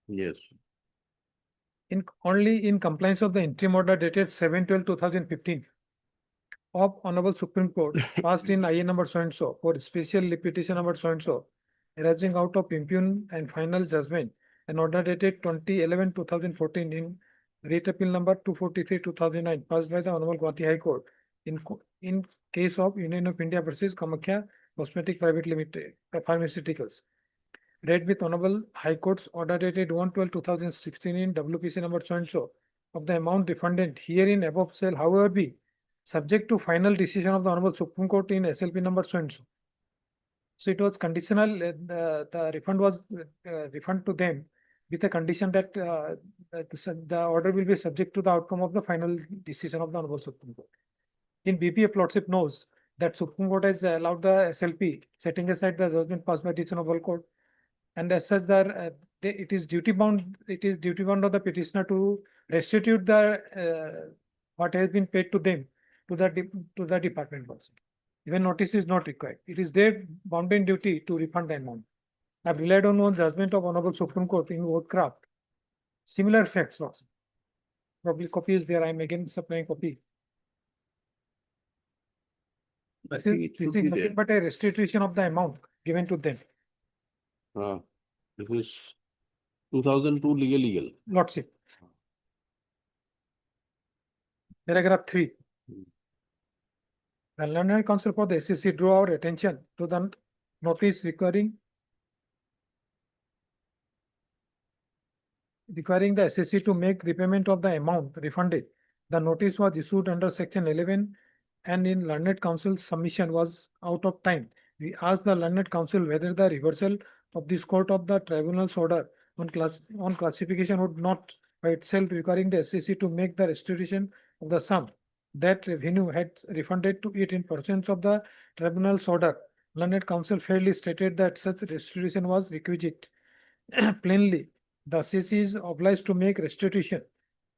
Yes. In only in compliance of the interim order dated 7/12/2015 of Honorable Supreme Court passed in IA number so and so for special petition number so and so arising out of impugn and final judgment and order dated 2011/2014 in writ appeal number 243/2009 passed by the Honorable Guwahati High Court in case of Union of India versus Kamakhya Cosmetic Private Limited Pharmaceuticals. Read with Honorable High Court's order dated 1/12/2016 in WPC number so and so of the amount refunded herein above shall however be subject to final decision of the Honorable Supreme Court in SLP number so and so. So it was conditional, the refund was refund to them with a condition that the order will be subject to the outcome of the final decision of the Honorable Supreme Court. In BPF, Lordship knows that Supreme Court has allowed the SLP, setting aside the judgment passed by the Honorable Court. And as such, it is duty bound of the petitioner to restitute the what has been paid to them to the department also. Even notice is not required. It is their bounden duty to refund the amount. I've relied on one judgment of Honorable Supreme Court in Woodcraft. Similar facts also. Probably copy is there. I'm again supplying copy. I This think is, it this should is be nothing there. but a restitution of the amount given to them. This is 2002 legal. Lordship. Paragraph 3. The Learned Counsel for the SEC drew our attention to the notice requiring the SEC to make repayment of the amount refunded. The notice was issued under section 11 and in Learned Counsel's submission was out of time. We asked the Learned Counsel whether the reversal of this court of the tribunal's order on classification would not by itself requiring the SEC to make the restitution of the sum that revenue had refunded to it in pursuance of the tribunal's order. Learned Counsel fairly stated that such restitution was requisite. Plainly, the SEC is obliged to make restitution.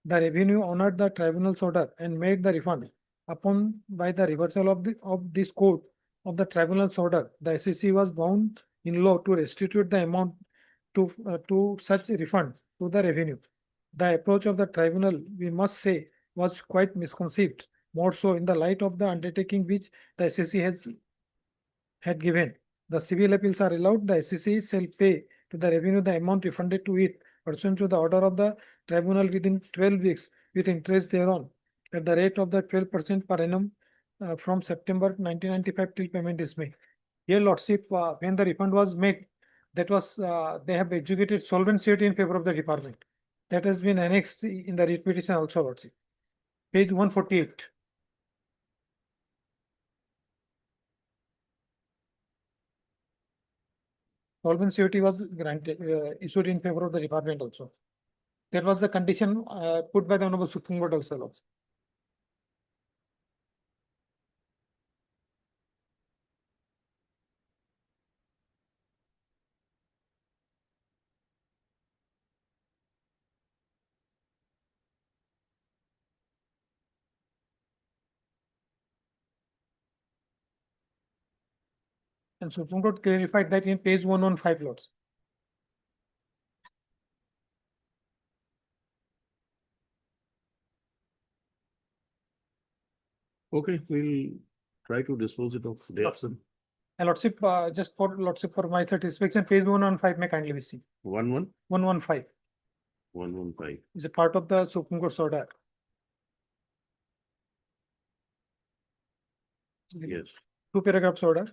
The revenue honored the tribunal's order and made the refund. Upon by the reversal of this court of the tribunal's order, the SEC was bound in law to restitute the amount to such refund to the revenue. The approach of the tribunal, we must say, was quite misconceived, more so in the light of the undertaking which the SEC had given. The civil appeals are allowed, the SEC shall pay to the revenue the amount refunded to it pursuant to the order of the tribunal within 12 weeks with interest thereon at the rate of the 12% per annum from September 1995 till payment is made. Here, Lordship, when the refund was made, that was they have executed solvency in favor of the department. That has been annexed in the writ petition also, Lordship. Page 148. Solvency was granted, issued in favor of the department also. That was the condition put by the Honorable Supreme Court also. And Supreme Court clarified that in page 115 lots. Okay, we'll try to dispose it of the absent. And Lordship, just for Lordship for my satisfaction, page 115 may kindly be seen. 115 115. is a part of the Supreme Court's order. Yes. Two paragraphs order.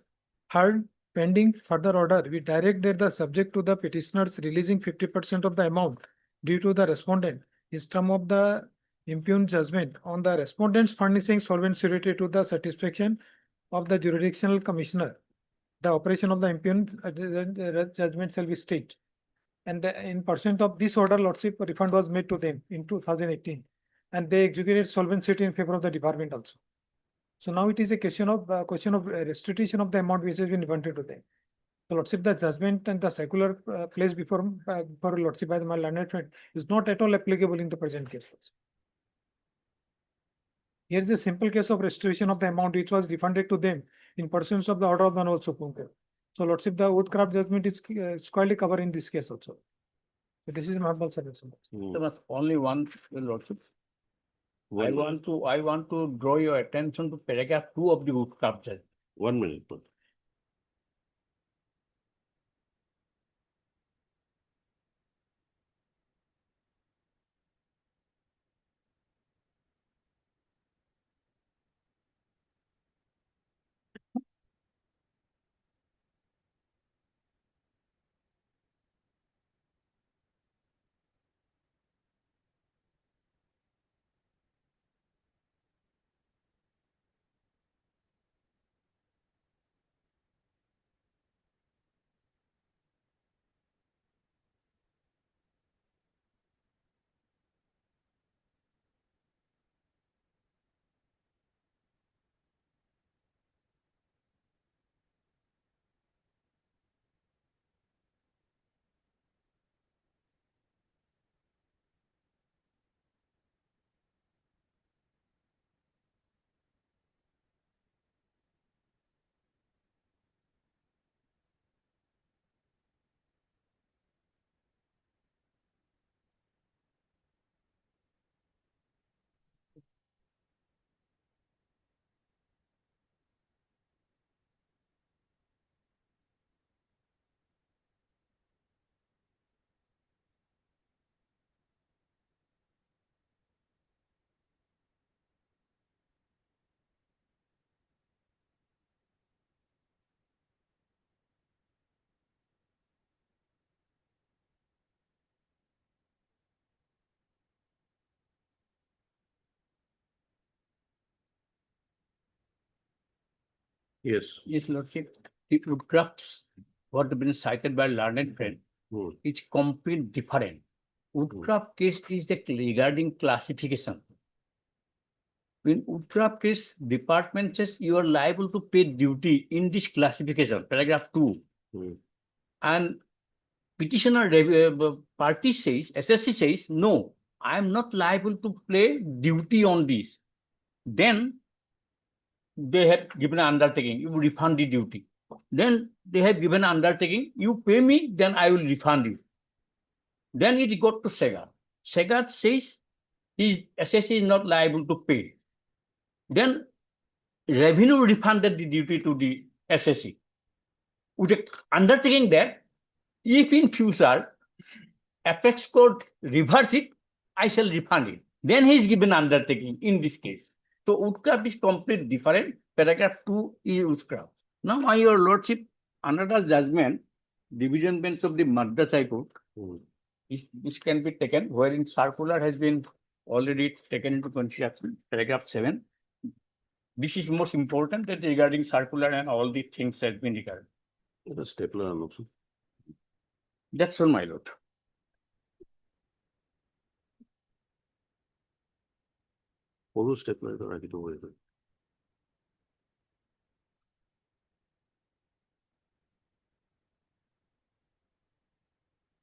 Heard pending further order, we direct that the subject to the petitioners releasing 50% of the amount due to the respondent is term of the impugned judgment on the respondents furnishing solvent surety to the satisfaction of the jurisdictional commissioner. The operation of the impugned judgment shall be stayed. And in pursuant of this order, Lordship, refund was made to them in 2018. And they executed solvency in favor of the department also. So now it is a question of restitution of the amount which has been refunded to them. So Lordship, the judgment and the circular placed before Lordship by the learned friend is not at all applicable in the present case. Here is a simple case of restitution of the amount which was refunded to them in pursuance of the order of the Honorable Supreme Court. So Lordship, the Woodcraft judgment is squarely covered in this case also. So this is my humble suggestion. There was only one, Your Lordship. I want to draw your attention to paragraph 2 of the Woodcraft judgment. 1 minute. Yes. Yes, Lordship, the woodcrafts, what have been cited by learned friend, Hmm. it's complete different. Woodcraft case is the regarding classification. In woodcraft case, department says you are liable to pay duty in this classification, paragraph 2. Hmm. And petitioner party says, SSC says, no, I am not liable to pay duty on this. Then they have given an undertaking, you refund the duty. Then they have given an undertaking, you pay me, then I will refund you. Then it got to Segar. Segar says his SSC is not liable to pay. Then revenue refunded the duty to the SSC. With the undertaking that if in future Apex Court reverse it, I shall refund it. Then he is given undertaking in this case. So woodcraft is completely different. Paragraph 2 is woodcraft. Now, my your lordship, under the judgment, division bench of the Madras High Court, Hmm. this can be taken, wherein circular has been already taken into consideration, paragraph 7. This is most important that regarding circular and all the things has been regarded. The stapler also. That's all, my lord. All stapler রাখি তো হয়ে যাবে।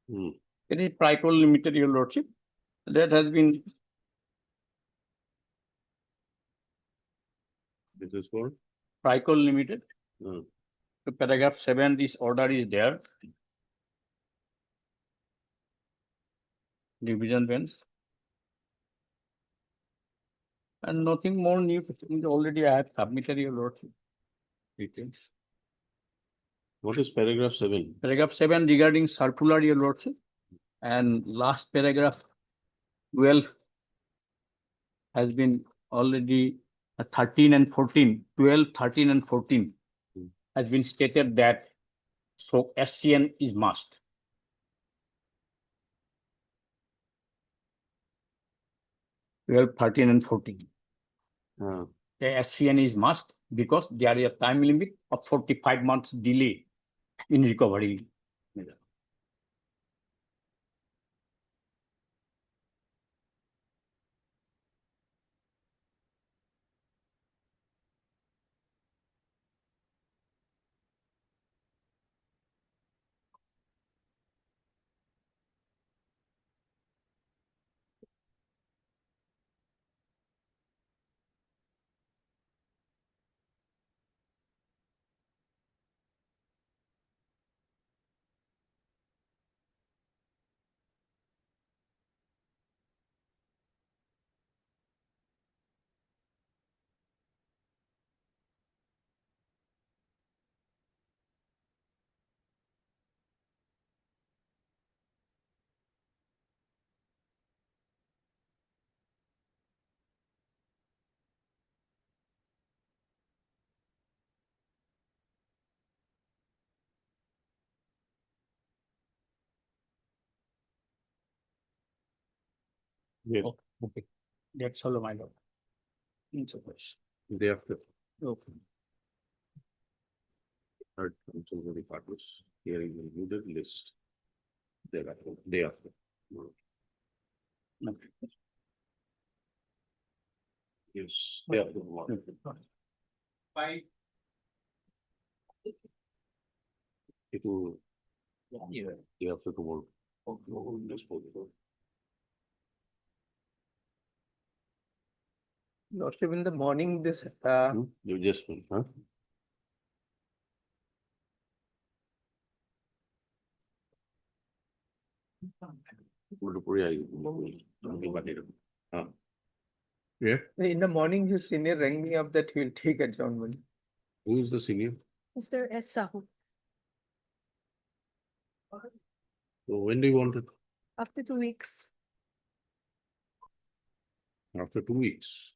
Hmm. It is Pricol Limited, your lordship. That has been, This is for. Pricol Limited. Hmm. So paragraph 7, this order is there. Division bench. And nothing more new, already I have submitted your lordship. Details. What is paragraph 7? Paragraph 7 regarding circular, your lordship. And last paragraph 12 has been already 13 and 14, 12, 13 and 14 has been stated that so SCN is must. Well, 13 and 14. Uh, The SCN is must because there is a time limit of 45 months delay in recovery. yeah, Okay, that's all, my lord. In suppose. day after. Okay. Third council of the partners, hearing the list. Thereafter, day after. Okay. Yes, day after. It will. Yeah. Day after tomorrow. Lordship, in the morning, this, You just, huh? Yeah, in the morning, his senior rang me up that he will take adjournment. who is the senior? Mr. S. Sahu, So when do you want it? after 2 weeks. After 2 weeks.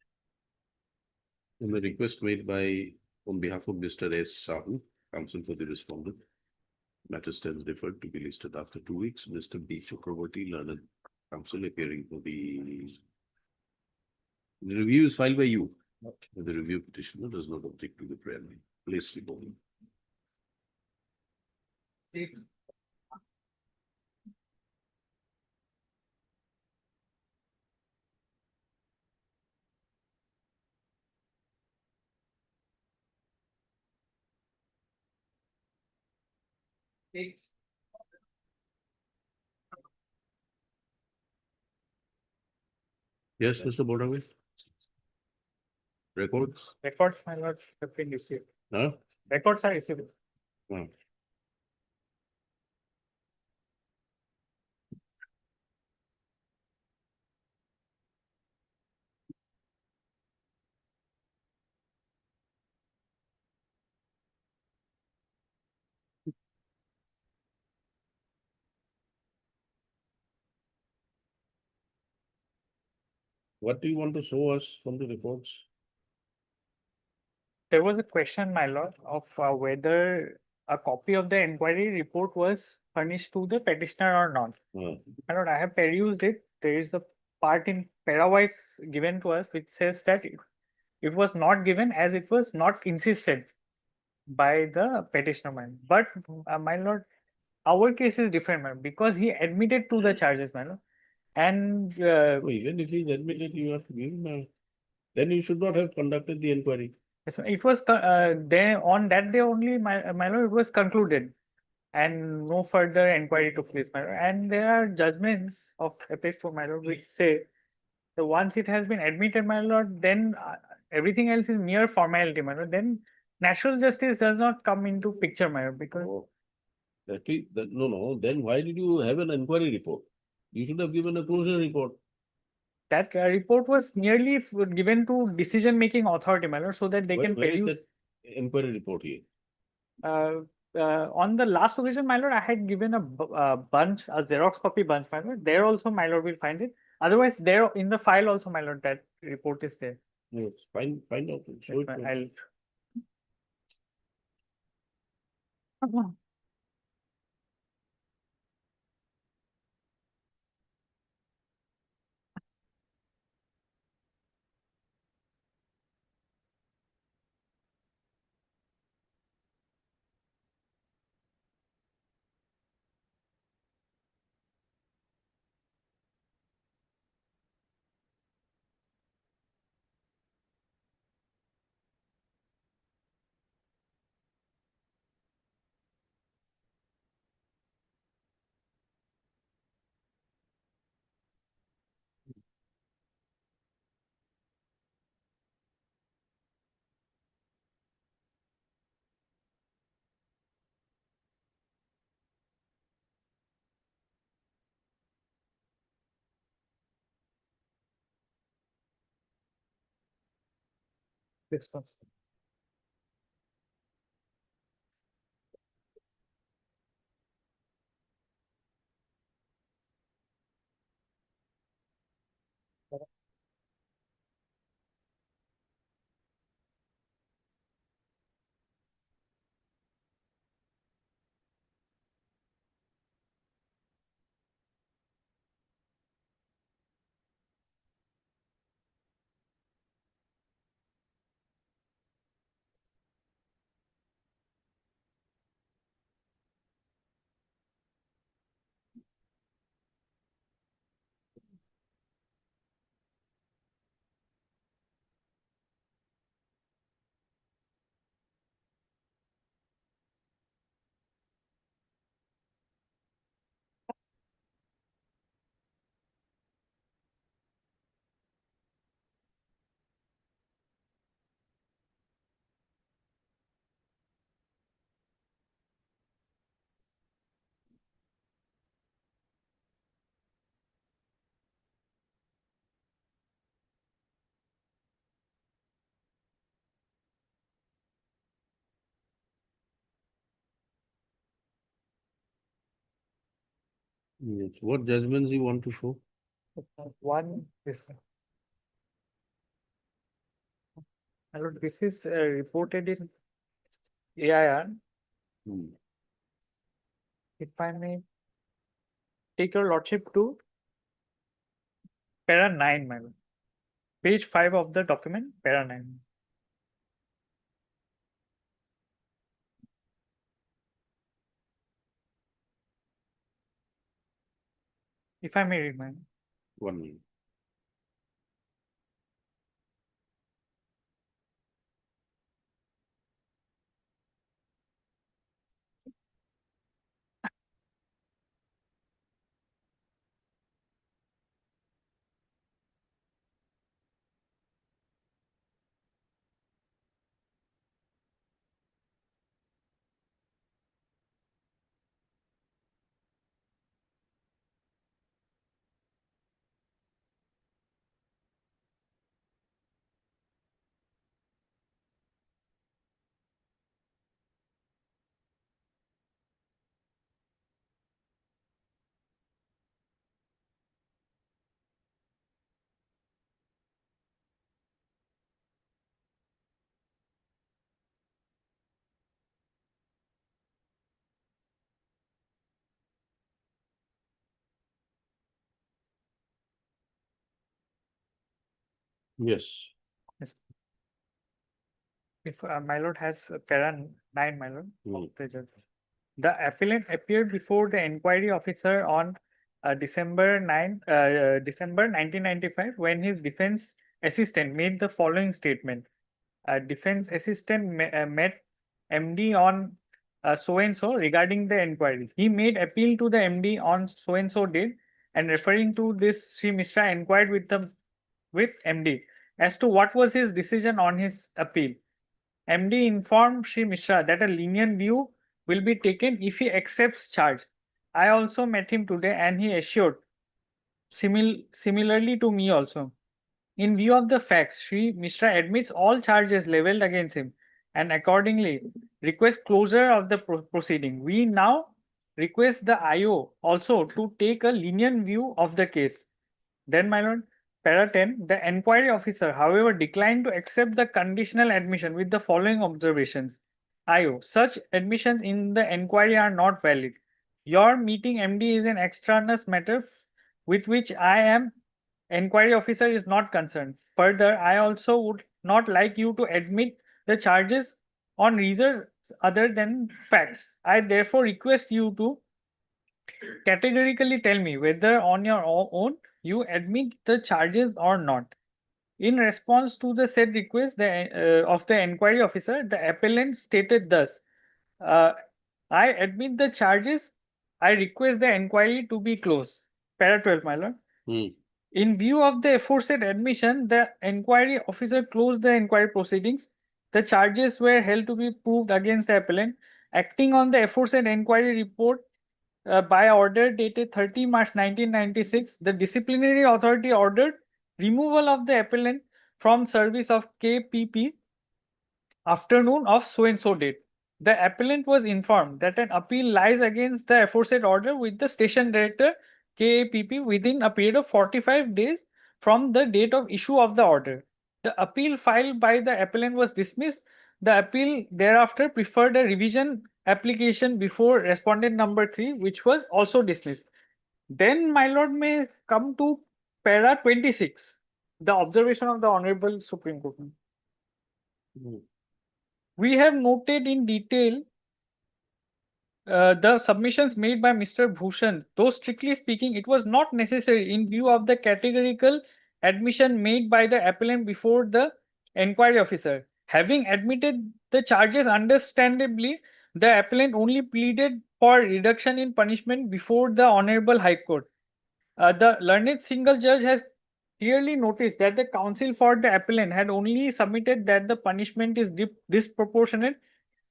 And the request made by, on behalf of Mr. S. Sahu, counsel for the respondent. Matter stands referred to be listed after 2 weeks. Mr. B. Chakraborty, learned counsel appearing for the review is filed by you. The review petitioner does not object to the place report. Yes, Mr. Bodaway? Records? Records, my lord, have been received. Huh? Records are received. Hmm. What do you want to show us from the reports? There was a question, my lord, of whether a copy of the inquiry report was furnished to the petitioner or not. Hmm. My lord, I have perused it. There is a part in parawise given to us which says that it was not given as it was not insisted by the petitioner, man. But my lord, our case is different, man, because he admitted to the charges, my lord. And Oh, even if he's admitted, you have to give him then you should not have conducted the inquiry. yes, it was there on that day only, my lord, it was concluded. And no further inquiry took place, my lord. And there are judgments of apex court, my lord, which say that once it has been admitted, my lord, then everything else is mere formality, my lord. Then natural justice does not come into picture, my lord, because Oh. No, then why did you have an inquiry report? You should have given a closure report. that report was merely given to decision-making authority, my lord, so that they can Where is peruse. that inquiry report here? On the last occasion, my lord, I had given a bunch, a Xerox copy bunch, my lord. There also, my lord, will find it. Otherwise, there in the file also, my lord, that report is there. Yes, find out. and Show it to me. I'll. This one. Yes, what judgments you want to show? One, this one. My lord, this is reported in AIR. Hmm. If I may take your lordship to para 9, my lord. page 5 of the document, para 9. If I may read mine. 1 minute. Yes. Yes. If my lord has para 9, my lord, Hmm. of the judge. The appellant appeared before the inquiry officer on December 1995 when his defense assistant made the following statement. Defense assistant met MD on so and so regarding the inquiry. He made appeal to the MD on so and so date, and referring to this, Sri Mishra inquired with MD as to what was his decision on his appeal. MD informed Sri Mishra that a lenient view will be taken if he accepts charge. I also met him today and he assured similarly to me also. In view of the facts, Sri Mishra admits all charges leveled against him and accordingly requests closure of the proceeding. We now request the IO also to take a lenient view of the case. Then, my lord, para 10, the inquiry officer, however, declined to accept the conditional admission with the following observations. IO, such admissions in the inquiry are not valid. Your meeting MD is an extraneous matter with which I am inquiry officer is not concerned. Further, I also would not like you to admit the charges on reasons other than facts. I therefore request you to categorically tell me whether on your own you admit the charges or not. In response to the said request of the inquiry officer, the appellant stated thus, I admit the charges. I request the inquiry to be closed. Para 12, my lord. Hmm. In view of the aforesaid admission, the inquiry officer closed the inquiry proceedings. The charges were held to be proved against the appellant. Acting on the aforesaid inquiry report by order dated 30 March 1996, the disciplinary authority ordered removal of the appellant from service of KPP afternoon of so and so date. The appellant was informed that an appeal lies against the aforesaid order with the station director KAPP within a period of 45 days from the date of issue of the order. The appeal filed by the appellant was dismissed. The appeal thereafter preferred a revision application before respondent number 3, which was also dismissed. Then my lord may come to para 26, the observation of the Honorable Supreme Court. We have noted in detail the submissions made by Mr. Bhushan, though strictly speaking, it was not necessary in view of the categorical admission made by the appellant before the inquiry officer. Having admitted the charges, understandably, the appellant only pleaded for reduction in punishment before the Honorable High Court. The learned single judge has clearly noticed that the counsel for the appellant had only submitted that the punishment is disproportionate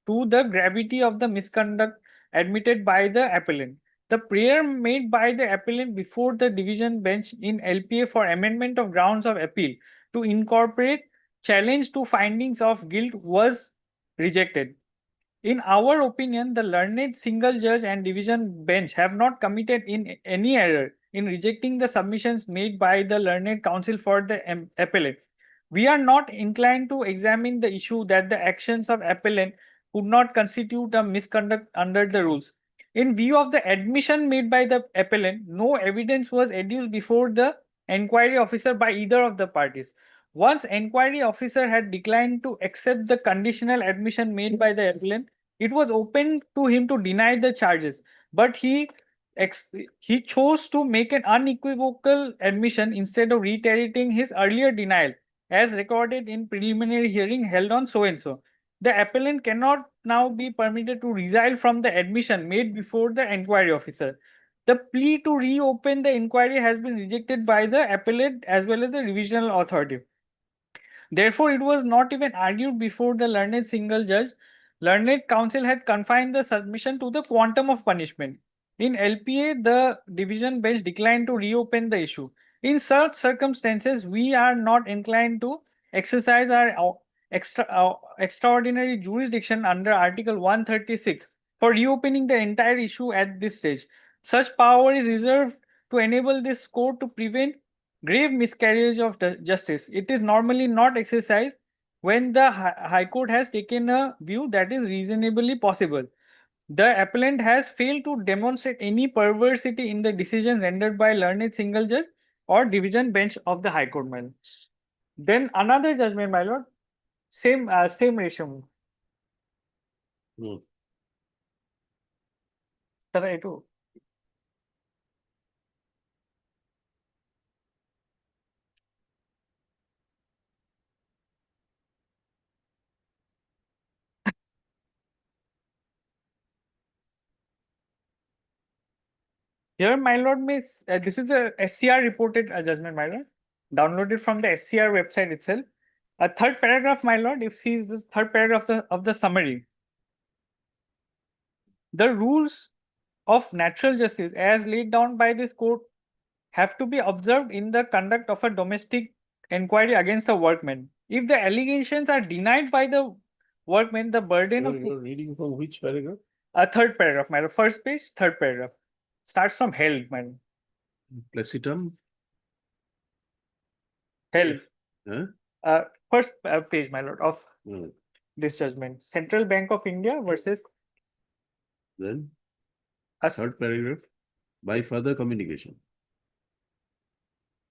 to the gravity of the misconduct admitted by the appellant. The prayer made by the appellant before the division bench in LPA for amendment of grounds of appeal to incorporate challenge to findings of guilt was rejected. In our opinion, the learned single judge and division bench have not committed in any error in rejecting the submissions made by the learned counsel for the appellant. We are not inclined to examine the issue that the actions of appellant could not constitute a misconduct under the rules. In view of the admission made by the appellant, no evidence was adduced before the inquiry officer by either of the parties. Once inquiry officer had declined to accept the conditional admission made by the appellant, it was open to him to deny the charges, but he chose to make an unequivocal admission instead of reiterating his earlier denial, as recorded in preliminary hearing held on so and so. The appellant cannot now be permitted to resile from the admission made before the inquiry officer. The plea to reopen the inquiry has been rejected by the appellate as well as the revisional authority. Therefore, it was not even argued before the learned single judge. Learned counsel had confined the submission to the quantum of punishment. In LPA, the division bench declined to reopen the issue. In such circumstances, we are not inclined to exercise our extraordinary jurisdiction under Article 136 for reopening the entire issue at this stage. Such power is reserved to enable this court to prevent grave miscarriage of justice. It is normally not exercised when the High Court has taken a view that is reasonably possible. The appellant has failed to demonstrate any perversity in the decisions rendered by learned single judge or division bench of the High Court, my lord. Then another judgment, my lord, same ratio. Tara ito. Here, my lord, this is the SCR reported judgment, my lord, downloaded from the SCR website itself. A third paragraph, my lord, if see the third paragraph of the summary. The rules of natural justice as laid down by this court have to be observed in the conduct of a domestic inquiry against a workman. If the allegations are denied by the workman, the burden of You're reading from which paragraph? a third paragraph, my lord, first page, third paragraph. Starts from held, my lord. Placitum? Held. Huh? First page, my lord, of Hmm. this judgment. Central Bank of India versus Then us. third paragraph, by further communication.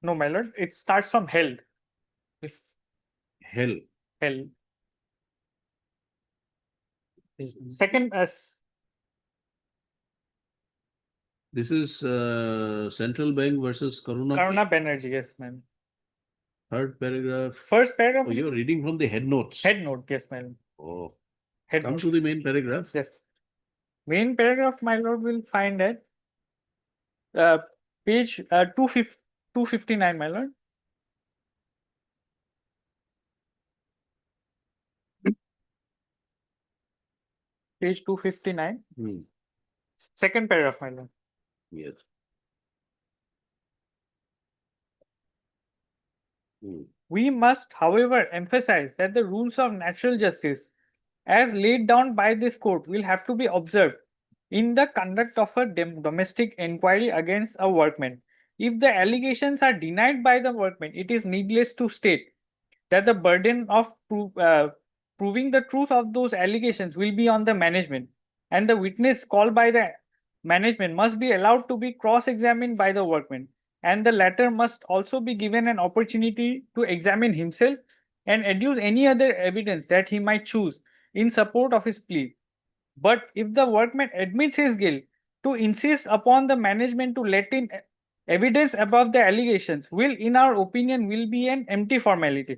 No, my lord, it starts from held. If Hell. held. Second, This is Central Bank versus Karuna. Karuna Banerjee, yes, ma'am. Third paragraph. First paragraph. Oh, you're reading from the head notes. Head note, yes, ma'am. Oh, Head come note. to the main paragraph. Yes. Main paragraph, my lord, will find at page 259, my lord. Page 259. Hmm. Second paragraph, my lord. Yes. Hmm. We must, however, emphasize that the rules of natural justice, as laid down by this court, will have to be observed in the conduct of a domestic inquiry against a workman. If the allegations are denied by the workman, it is needless to state that the burden of proving the truth of those allegations will be on the management, and the witness called by the management must be allowed to be cross-examined by the workman, and the latter must also be given an opportunity to examine himself and adduce any other evidence that he might choose in support of his plea. But if the workman admits his guilt, to insist upon the management to let in evidence above the allegations will, in our opinion, will be an empty formality.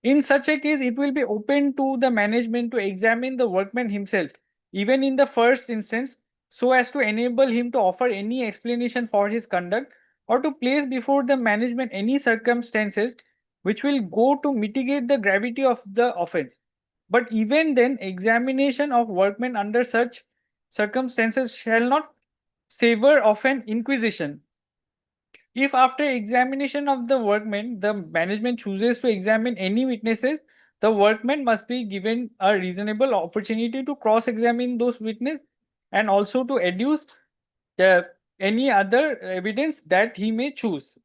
In such a case, it will be open to the management to examine the workman himself, even in the first instance, so as to enable him to offer any explanation for his conduct or to place before the management any circumstances which will go to mitigate the gravity of the offense. But even then, examination of workmen under such circumstances shall not savor of an inquisition. If after examination of the workmen, the management chooses to examine any witnesses, the workman must be given a reasonable opportunity to cross-examine those witnesses and also to adduce any other evidence that he may choose.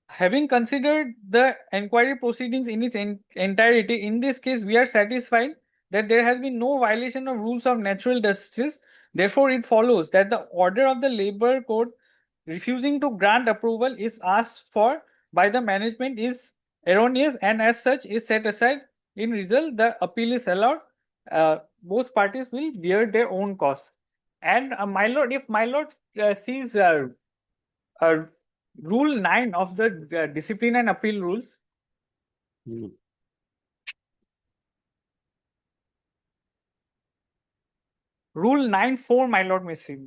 Having considered the inquiry proceedings in its entirety, in this case, we are satisfied that there has been no violation of rules of natural justice. Therefore, it follows that the order of the labor court refusing to grant approval is asked for by the management is erroneous and as such is set aside. In result, the appeal is allowed. Both parties will bear their own costs. And my lord, if my lord sees Rule 9 of the discipline and appeal rules, Rule 9(4), my lord may see.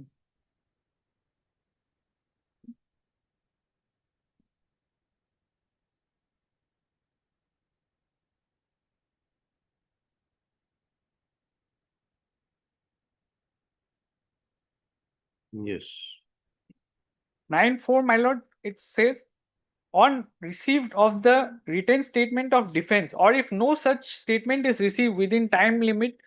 Yes. 9(4), my lord, it says, on received of the written statement of defense, or if no such statement is received within time limit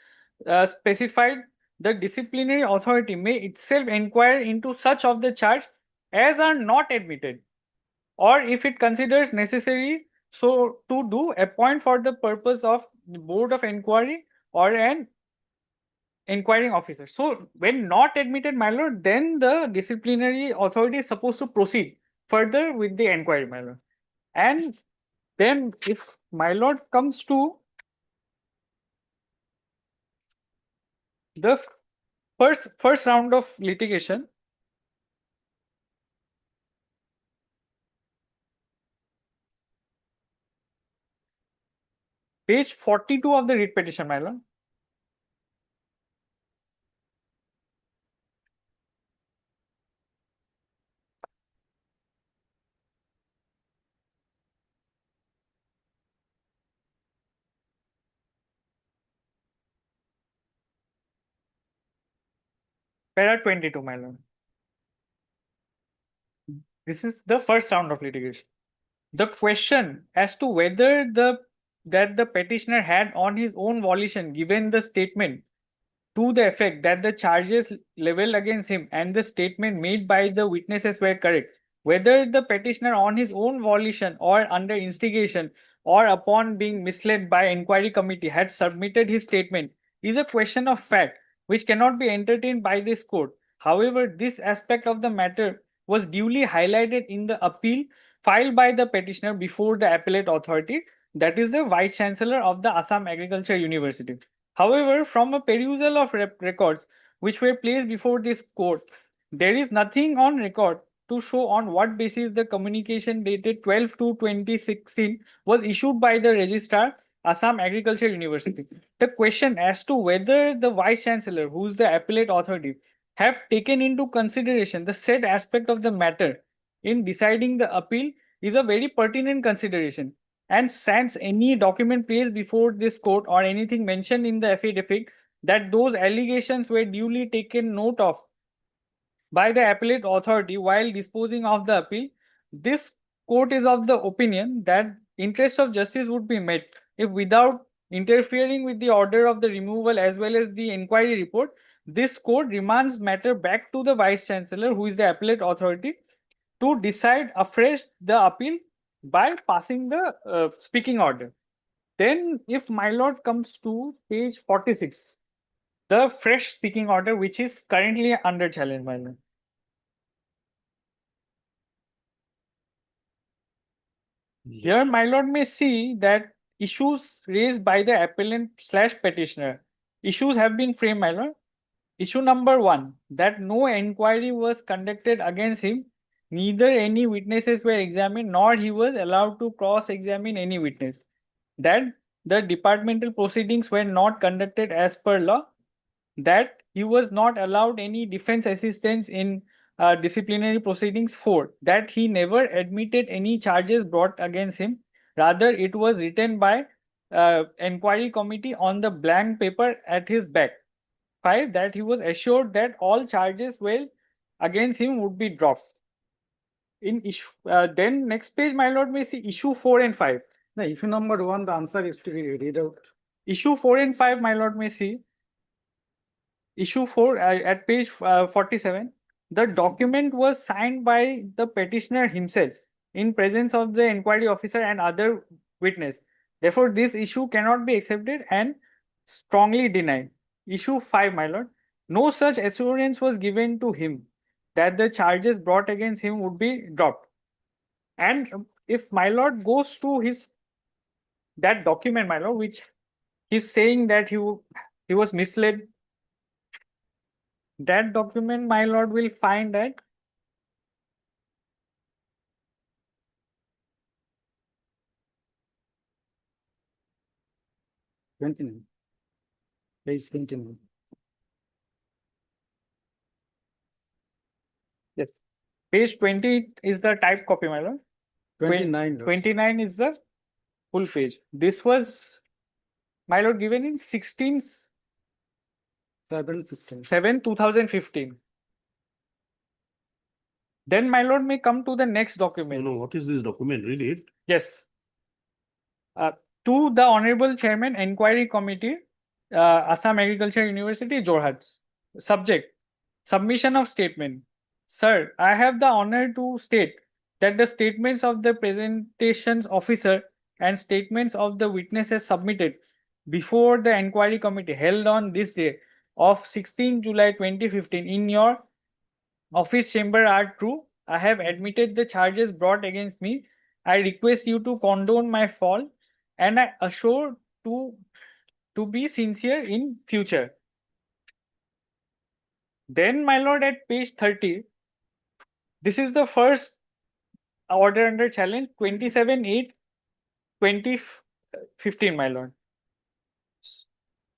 specified, the disciplinary authority may itself inquire into such of the charge as are not admitted, or if it considers necessary so to do, appoint for the purpose of the board of inquiry or an inquiring officer. So when not admitted, my lord, then the disciplinary authority is supposed to proceed further with the inquiry, my lord. And then if my lord comes to the first round of litigation, page 42 of the writ petition, my lord. Para 22, my lord. This is the first round of litigation. The question as to whether the petitioner had on his own volition given the statement to the effect that the charges leveled against him and the statement made by the witnesses were correct, whether the petitioner on his own volition or under instigation or upon being misled by inquiry committee had submitted his statement is a question of fact which cannot be entertained by this court. However, this aspect of the matter was duly highlighted in the appeal filed by the petitioner before the appellate authority, that is the Vice Chancellor of the Assam Agriculture University. However, from a perusal of records which were placed before this court, there is nothing on record to show on what basis the communication dated 12/2/2016 was issued by the registrar, Assam Agriculture University. The question as to whether the Vice Chancellor, who is the appellate authority, have taken into consideration the said aspect of the matter in deciding the appeal is a very pertinent consideration. And since any document placed before this court or anything mentioned in the affidavit that those allegations were duly taken note of by the appellate authority while disposing of the appeal, this court is of the opinion that interest of justice would be met if, without interfering with the order of the removal as well as the inquiry report, this court remands matter back to the Vice Chancellor, who is the appellate authority, to decide afresh the appeal by passing the speaking order. Then, if my lord comes to page 46, the fresh speaking order, which is currently under challenge, my lord. Here, my lord may see that issues raised by the appellant / petitioner. Issues have been framed, my lord. Issue number 1, that no inquiry was conducted against him, neither any witnesses were examined, nor he was allowed to cross-examine any witness. That the departmental proceedings were not conducted as per law, that he was not allowed any defense assistance in disciplinary proceedings. 4, that he never admitted any charges brought against him. Rather, it was written by inquiry committee on the blank paper at his back. 5, that he was assured that all charges against him would be dropped. In issue, then next page, my lord may see issue 4 and 5. The issue number 1, the answer is to be read out. Issue 4 and 5, my lord may see. Issue 4 at page 47. The document was signed by the petitioner himself in presence of the inquiry officer and other witness. Therefore, this issue cannot be accepted and strongly denied. Issue 5, my lord. No such assurance was given to him that the charges brought against him would be dropped. And if my lord goes to his that document, my lord, which he's saying that he was misled, that document, my lord, will find that Twenty-nine. Page 29. yes, page 20 is the type copy, my lord. 29. 29 is the full page. This was, my lord, given in 16th 7 2015. Then my lord may come to the next You document. know, what is this document? Read it. Yes. To the Honorable Chairman, Enquiry Committee, Assam Agriculture University, Jorhat. Subject, submission of statement. Sir, I have the honor to state that the statements of the presentations officer and statements of the witnesses submitted before the Enquiry Committee held on this day of 16 July 2015 in your office chamber are true. I have admitted the charges brought against me. I request you to condone my fault and I assure to be sincere in future. Then, my lord, at page 30, this is the first order under challenge 27/8/2015, my lord.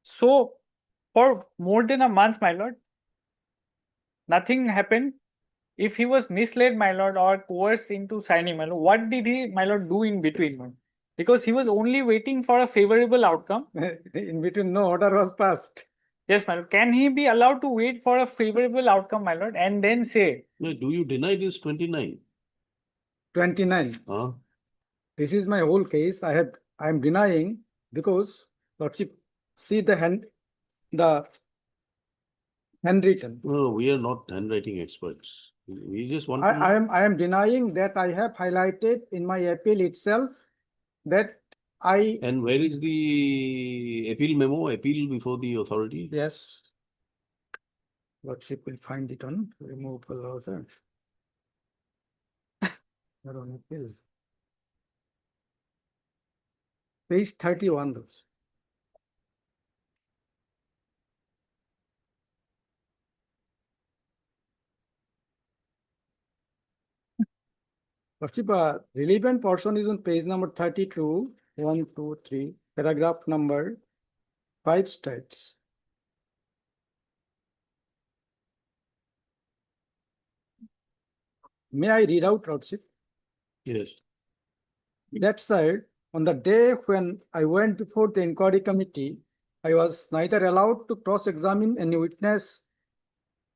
So, for more than a month, my lord, nothing happened. If he was misled, my lord, or coerced into signing, my lord, what did he, my lord, do in between, my lord? Because he was only waiting for a favorable outcome. In between, no order was passed. Yes, my lord. Can he be allowed to wait for a favorable outcome, my lord, and then say, No, do you deny this 29? 29. Huh? This is my whole case. I am denying because Lordship, see the handwritten. No, we are not handwriting experts. We just want to know. I am denying that I have highlighted in my appeal itself that And where is the appeal memo, appeal before the authority? yes. Lordship will find it on removal order. Not on appeal. Page 31. Those. Lordship, relevant portion is on page number 32, 1, 2, 3, paragraph number 5 states. May I read out, Lordship? Yes. That said, on the day when I went before the inquiry committee, I was neither allowed to cross-examine any witness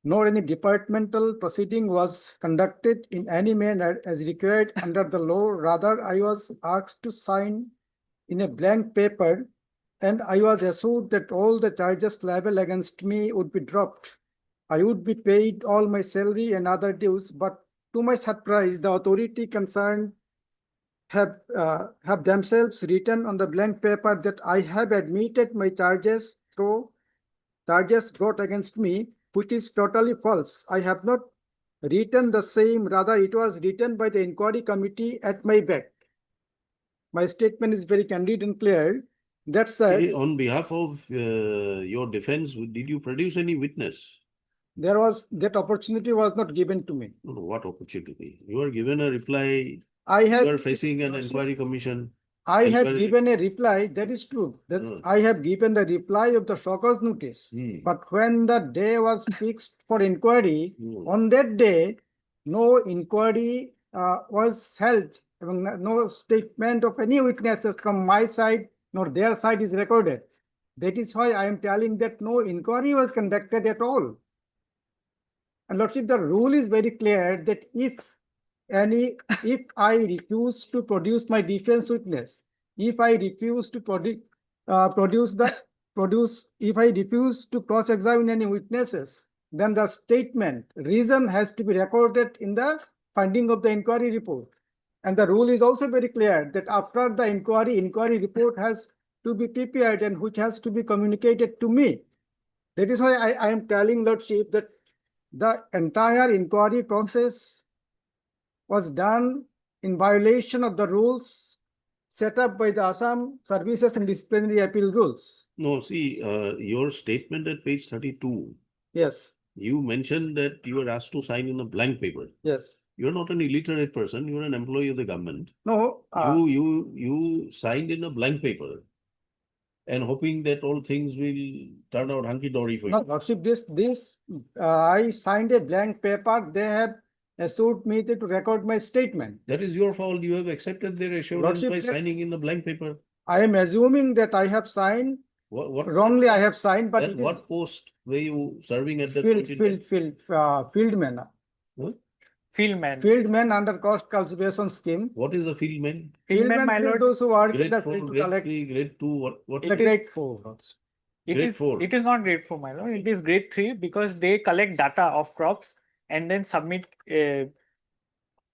nor any departmental proceeding was conducted in any manner as required under the law. Rather, I was asked to sign in a blank paper and I was assured that all the charges leveled against me would be dropped. I would be paid all my salary and other dues, but to my surprise, the authority concerned have themselves written on the blank paper that I have admitted my charges through charges brought against me, which is totally false. I have not written the same, rather it was written by the inquiry committee at my back. My statement is very candid and clear. That's On behalf of your defense, did you produce any witness? there was that opportunity was not given to me. No, what opportunity? You are given a reply. I You have are facing an inquiry commission. I have inquiry- given a reply, that is true. That I have given the reply of the show cause notice. But when the day was fixed for inquiry, on that day, no inquiry was held. No statement of any witnesses from my side nor their side is recorded. That is why I am telling that no inquiry was conducted at all. And Lordship, the rule is very clear that if I refuse to produce my defense witness, if I refuse to if I refuse to cross-examine any witnesses, then the statement, reason has to be recorded in the finding of the inquiry report. And the rule is also very clear that after the inquiry report has to be prepared and which has to be communicated to me. That is why I am telling Lordship that the entire inquiry process was done in violation of the rules set up by the Assam Services and Disciplinary Appeal Rules. No, see, your statement at page 32, Yes, you mentioned that you were asked to sign in a blank paper. yes. You're not an illiterate person, you're an employee of the government. No, You signed in a blank paper and hoping that all things will turn out hunky-dory for no, you. Lordship, I signed a blank paper. They have assured me to record my statement. That is your fault. You have accepted their assurance Lordship, by that- signing in a blank paper. I am assuming that I have signed, What, wrongly I have signed, but and it is what post were you serving at that point in time? fieldman. Fieldman. Fieldman under cost cultivation scheme. What is a fieldman? Fieldman, my Fieldman, lord, those who work in Grade the 4, field to grade collect 3, grade 2, what? the grade 4. it grade is, 4. it is not grade 4, my lord. It is grade 3 because they collect data of crops and then submit to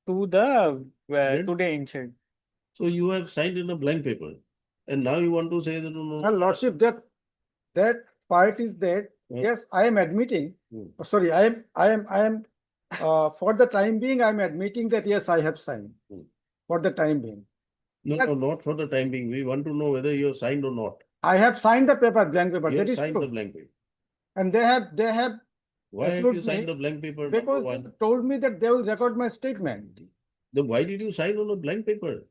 the insured. So you have signed in a blank paper. And now you want to say that, no, Well, Lordship, that part is there. Hmm. Yes, I am admitting, Hmm. sorry, I am, for the time being, I am admitting that yes, I have signed. Hmm. For the time being. no, not for the time being. We want to know whether you have signed or not. I have signed the paper, blank paper, You that have is signed the true. blank paper. And they have Why have assured you signed me the blank paper? Number because one? they told me that they will record my statement. Then why did you sign on a blank paper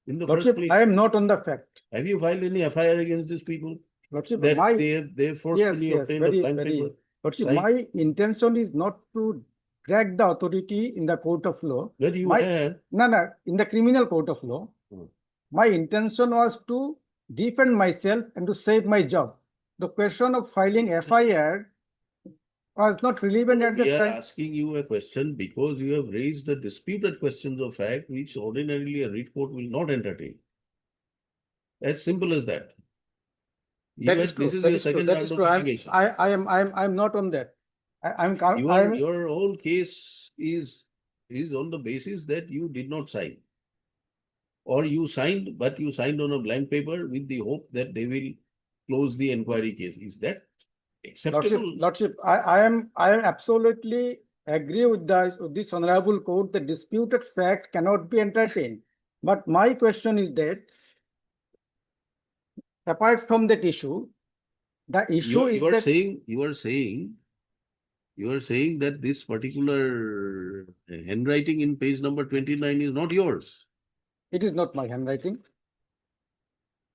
in the first Lordship, place? I am not on the fact. Have you filed any FIR against these people? Lordship, That my, they forcefully obtained a blank paper? Lordship, signed? my intention is not to drag the authority in the court of law. But you My- have. No, in the criminal court of law. Hmm. My intention was to defend myself and to save my job. The question of filing FIR was not relevant at the We are time. asking you a question because you have raised the disputed questions of fact which ordinarily a writ court will not entertain. As simple as that. That is true. This is That your is true. second That round is of true. litigation. I'm not on that. I'm Your whole case is on the basis that you did not sign. Or you signed, but you signed on a blank paper with the hope that they will close the inquiry case. Is that acceptable? Lordship, I am absolutely agree with this honorable court. The disputed fact cannot be entertained. But my question is that apart from that issue, the issue is that You are saying that this particular handwriting in page number 29 is not yours. it is not my handwriting.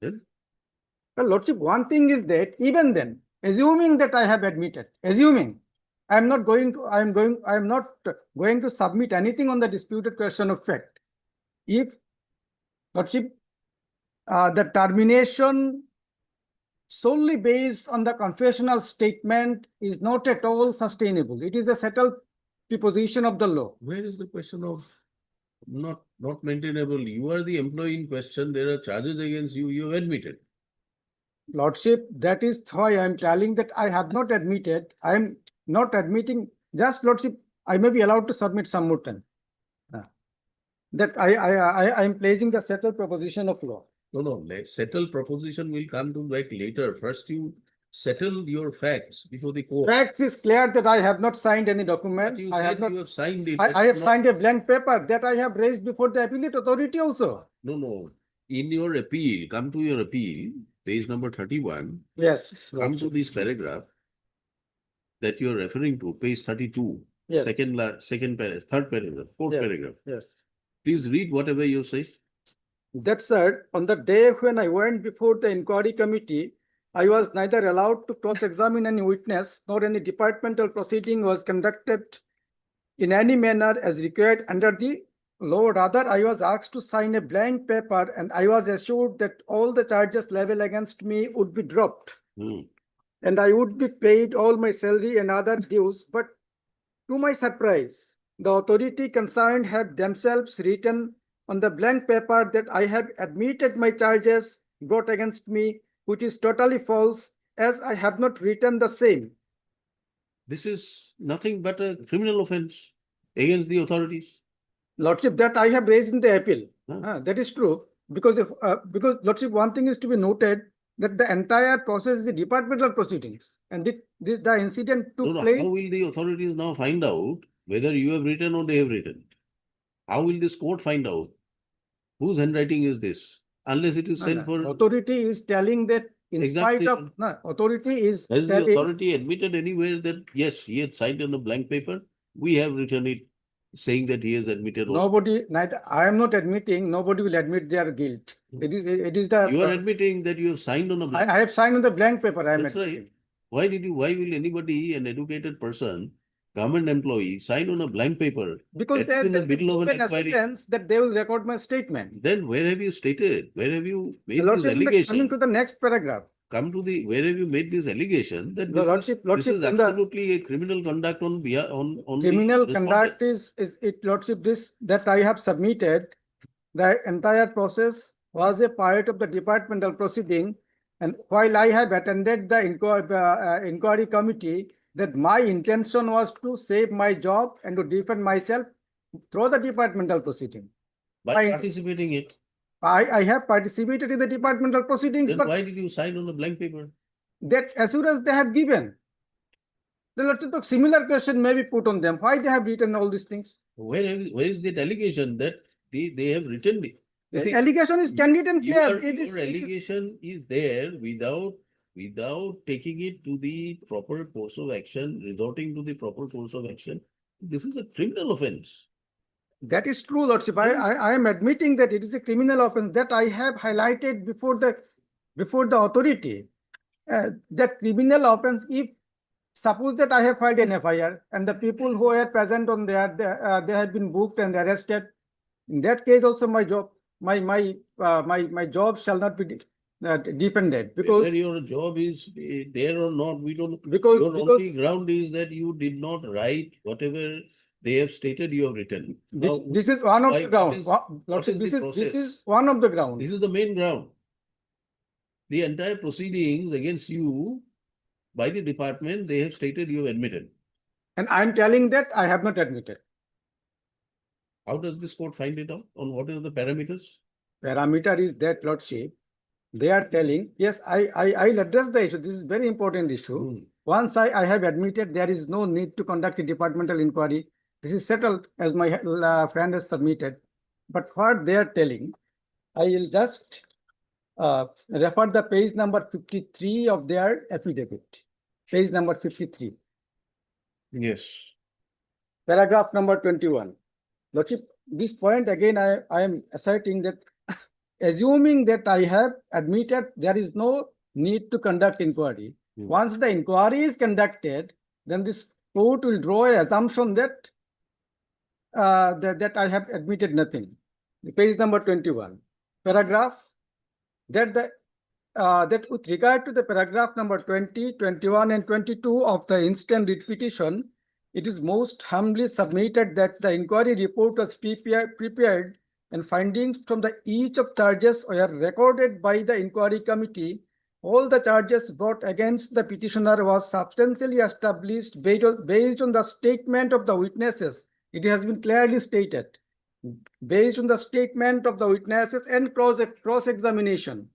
Then? Well, Lordship, one thing is that even then, assuming that I have admitted, assuming I am not going to submit anything on the disputed question of fact. If Lordship, the termination solely based on the confessional statement is not at all sustainable. It is a settled preposition of the law. Where is the question of not maintainable? You are the employee in question. There are charges against you. You have admitted. Lordship, that is why I am telling that I have not admitted. I am not admitting. Just Lordship, I may be allowed to submit some more time. That I am placing the settled proposition of law. No. Settled proposition will come to back later. First, you settle your facts before the court. Facts is clear that I have not signed any document. But you I said have not. you have signed it. I have Not- signed a blank paper that I have raised before the appellate authority also. No. In your appeal, come to your appeal, page number 31. Yes. Come to this paragraph that you are referring to, page 32. Yes. Second paragraph, third paragraph, fourth Yes. paragraph. Yes. Please read whatever you say. That said, on the day when I went before the inquiry committee, I was neither allowed to cross-examine any witness nor any departmental proceeding was conducted in any manner as required under the law. Rather, I was asked to sign a blank paper and I was assured that all the charges leveled against me would be dropped and I would be paid all my salary and other dues. But to my surprise, the authority concerned have themselves written on the blank paper that I have admitted my charges brought against me, which is totally false, as I have not written the same. This is nothing but a criminal offense against the authorities. Lordship, that I have raised in the appeal. Huh. That is true. Because Lordship, one thing is to be noted that the entire process is the departmental proceedings. And the incident took No, place. how will the authorities now find out whether you have written or they have written? How will this court find out? Whose handwriting is this? Unless it is No, sent no. for, Authority is telling that in spite of, Examination. no, authority is has the telling, authority admitted anywhere that, yes, he had signed on a blank paper? We have written it saying that he has admitted. also. nobody, neither, I am not admitting, nobody will admit their guilt. It is the. You are admitting that you have signed on a blank. I have signed on the blank paper, I am That's right. admitting. Why will anybody, an educated person, government employee, sign on a blank paper? Because That's there's in the middle of an inquiry. assurance that they will record my statement. Then where have you stated? Where have you made The this Lordship, coming allegation? to the next paragraph. Where have you made this allegation that The this Lordship, is in the- absolutely a criminal conduct on the Criminal respondent? conduct is it, Lordship, this, that I have submitted, the entire process was a part of the departmental proceeding. And while I have attended the inquiry committee, that my intention was to save my job and to defend myself through the departmental proceeding. By I- participating it, I have participated in the departmental proceedings, then but why did you sign on a blank paper? that assurance they have given. The Lordship, similar question may be put on them. Why they have written all these things? Where is that allegation that they have written it? You see, The allegation is candid and clear. Your It is- your allegation is there without taking it to the proper course of action, resorting to the proper course of action. This is a criminal offense. That is true, Lordship. I am admitting that it is a criminal offense that I have highlighted before the authority. That criminal offense, if suppose that I have filed an FIR and the people who are present on there, they have been booked and arrested. In that case also my job, my job shall not be defended because Whether your job is there or not, we don't. Because- Your because- only ground is that you did not write whatever they have stated you have written. Now, this is one of why- the grounds. what Lordship, is this the is process? one of the grounds. This is the main ground. The entire proceedings against you by the department, they have stated you have admitted. And I am telling that I have not admitted. How does this court find it out? On what are the parameters? Parameter is that, Lordship, they are telling, yes, I'll address the issue. This is very important issue. Hmm. Once I have admitted there is no need to conduct a departmental inquiry, this is settled as my friend has submitted. But what they are telling, I will just refer the page number 53 of their affidavit. Page number 53, Yes. paragraph number 21. Lordship, this point again, I am asserting that assuming that I have admitted there is no need to conduct inquiry. Hmm. Once the inquiry is conducted, then this court will draw an assumption that that I have admitted nothing. Page number 21, paragraph that with regard to the paragraph number 20, 21 and 22 of the instant writ petition, it is most humbly submitted that the inquiry report was prepared and findings from the each of charges were recorded by the inquiry committee. All the charges brought against the petitioner was substantially established based on the statement of the witnesses. It has been clearly stated, based on the statement of the witnesses and cross-examination.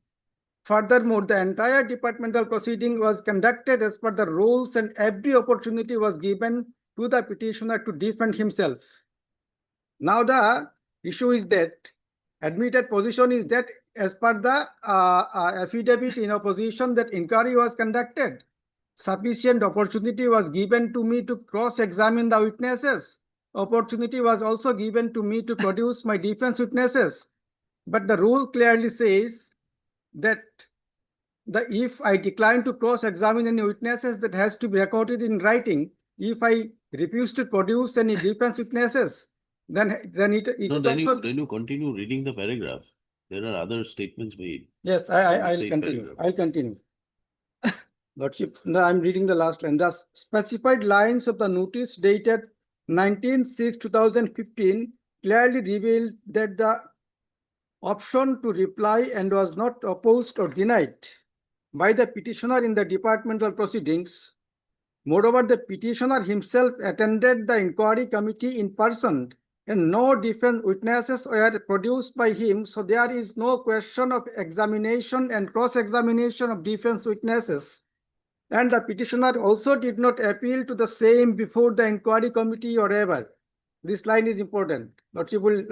Furthermore, the entire departmental proceeding was conducted as per the rules and every opportunity was given to the petitioner to defend himself. Now the issue is that, admitted position is that as per the affidavit in opposition that inquiry was conducted, sufficient opportunity was given to me to cross-examine the witnesses. Opportunity was also given to me to produce my defense witnesses. But the rule clearly says that if I decline to cross-examine any witnesses, that has to be recorded in writing. If I refuse to produce any defense witnesses, then it No, is then also. you continue reading the paragraph. There are other statements made. Yes, in the I'll same continue. paragraph. I'll continue. Lordship, now I'm reading the last line. The specified lines of the notice dated 19/6/2015 clearly revealed that the option to reply and was not opposed or denied by the petitioner in the departmental proceedings. Moreover, the petitioner himself attended the inquiry committee in person and no defense witnesses were produced by him. So there is no question of examination and cross-examination of defense witnesses. And the petitioner also did not appeal to the same before the inquiry committee or ever. This line is important. Lordship will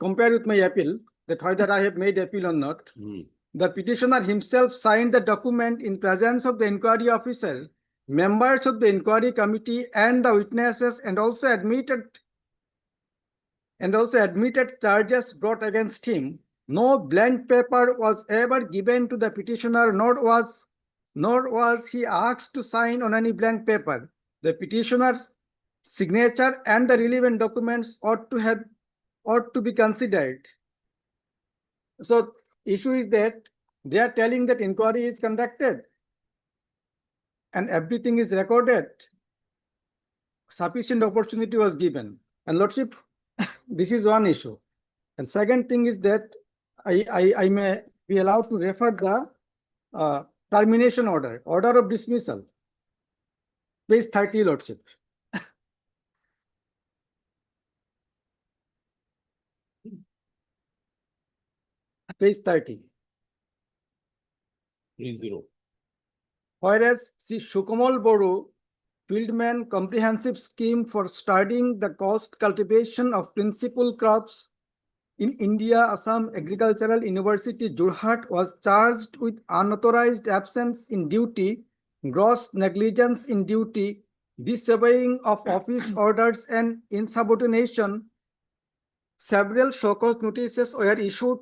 compare with my appeal. that whether I have made appeal or not. Hmm. The petitioner himself signed the document in presence of the inquiry officer, members of the inquiry committee and the witnesses, and also admitted charges brought against him. No blank paper was ever given to the petitioner, nor was he asked to sign on any blank paper. The petitioner's signature and the relevant documents ought to be considered. So issue is that they are telling that inquiry is conducted and everything is recorded. Sufficient opportunity was given. And Lordship, this is one issue. And second thing is that I may be allowed to refer the termination order of dismissal. Page 30, Lordship. Page 30. 30. Whereas Sri Sukamal Boru, Fieldman Comprehensive Scheme for Studying the Coast Cultivation of Principal Crops in India, Assam Agricultural University, Jorhat, was charged with unauthorized absence in duty, gross negligence in duty, disobeying of office orders, and insubordination. Several show cause notices were issued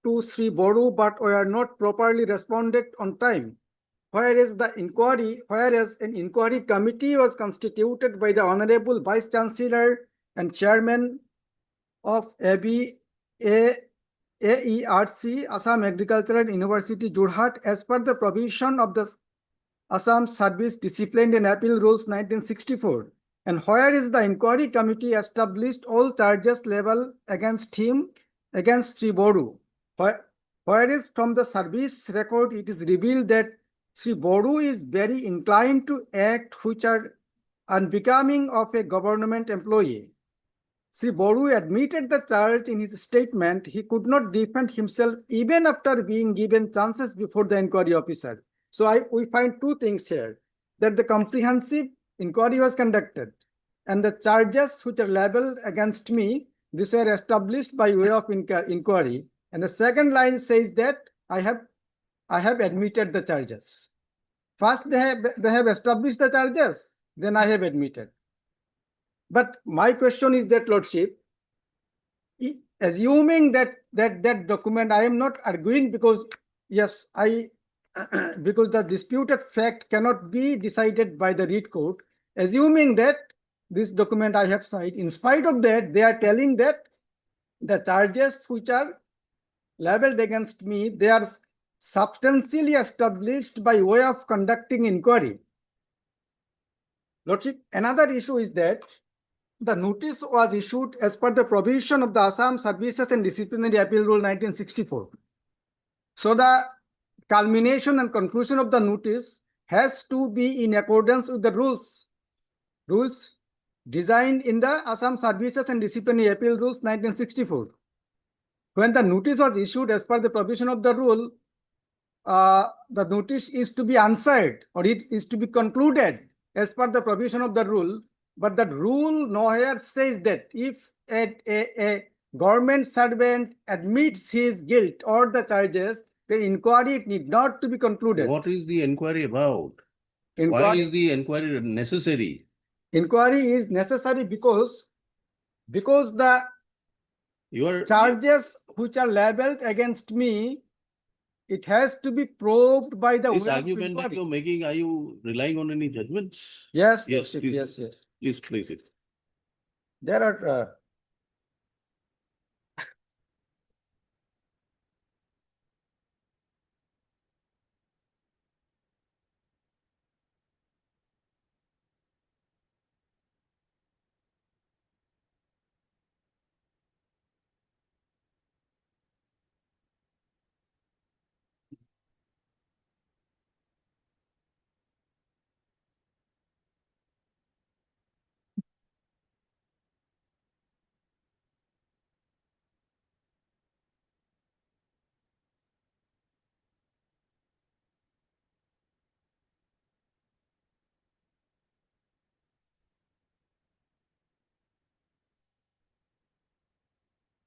to Sri Boru but were not properly responded on time. Whereas an inquiry committee was constituted by the Honorable Vice Chancellor and Chairman of AERC, Assam Agricultural University, Jorhat, as per the provision of the Assam Service Discipline and Appeal Rules 1964. And where is the inquiry committee established all charges level against him, against Sri Boru? Where is from the service record, it is revealed that Sri Boru is very inclined to act which are unbecoming of a government employee. Sri Boru admitted the charge in his statement. He could not defend himself even after being given chances before the inquiry officer. So we find two things here, that the comprehensive inquiry was conducted and the charges which are leveled against me, these were established by way of inquiry. And the second line says that I have admitted the charges. First, they have established the charges, then I have admitted. But my question is that, Lordship, assuming that document, I am not arguing because, yes, because the disputed fact cannot be decided by the read court. Assuming that this document I have signed, in spite of that, they are telling that the charges which are leveled against me, they are substantially established by way of conducting inquiry. Lordship, another issue is that the notice was issued as per the provision of the Assam Services and Disciplinary Appeal Rule 1964. So the culmination and conclusion of the notice has to be in accordance with the rules designed in the Assam Services and Disciplinary Appeal Rules 1964. When the notice was issued as per the provision of the rule, the notice is to be answered or it is to be concluded as per the provision of the rule. But that rule nowhere says that if a government servant admits his guilt or the charges, the inquiry need not to be concluded. What is the inquiry about? Why is the inquiry necessary? Inquiry is necessary because the charges which are leveled against me, it has to be probed by the This way of argument that inquiry. you're making, are you relying on any judgments? Yes, Yes, Lordship, please. yes. Please place it. There are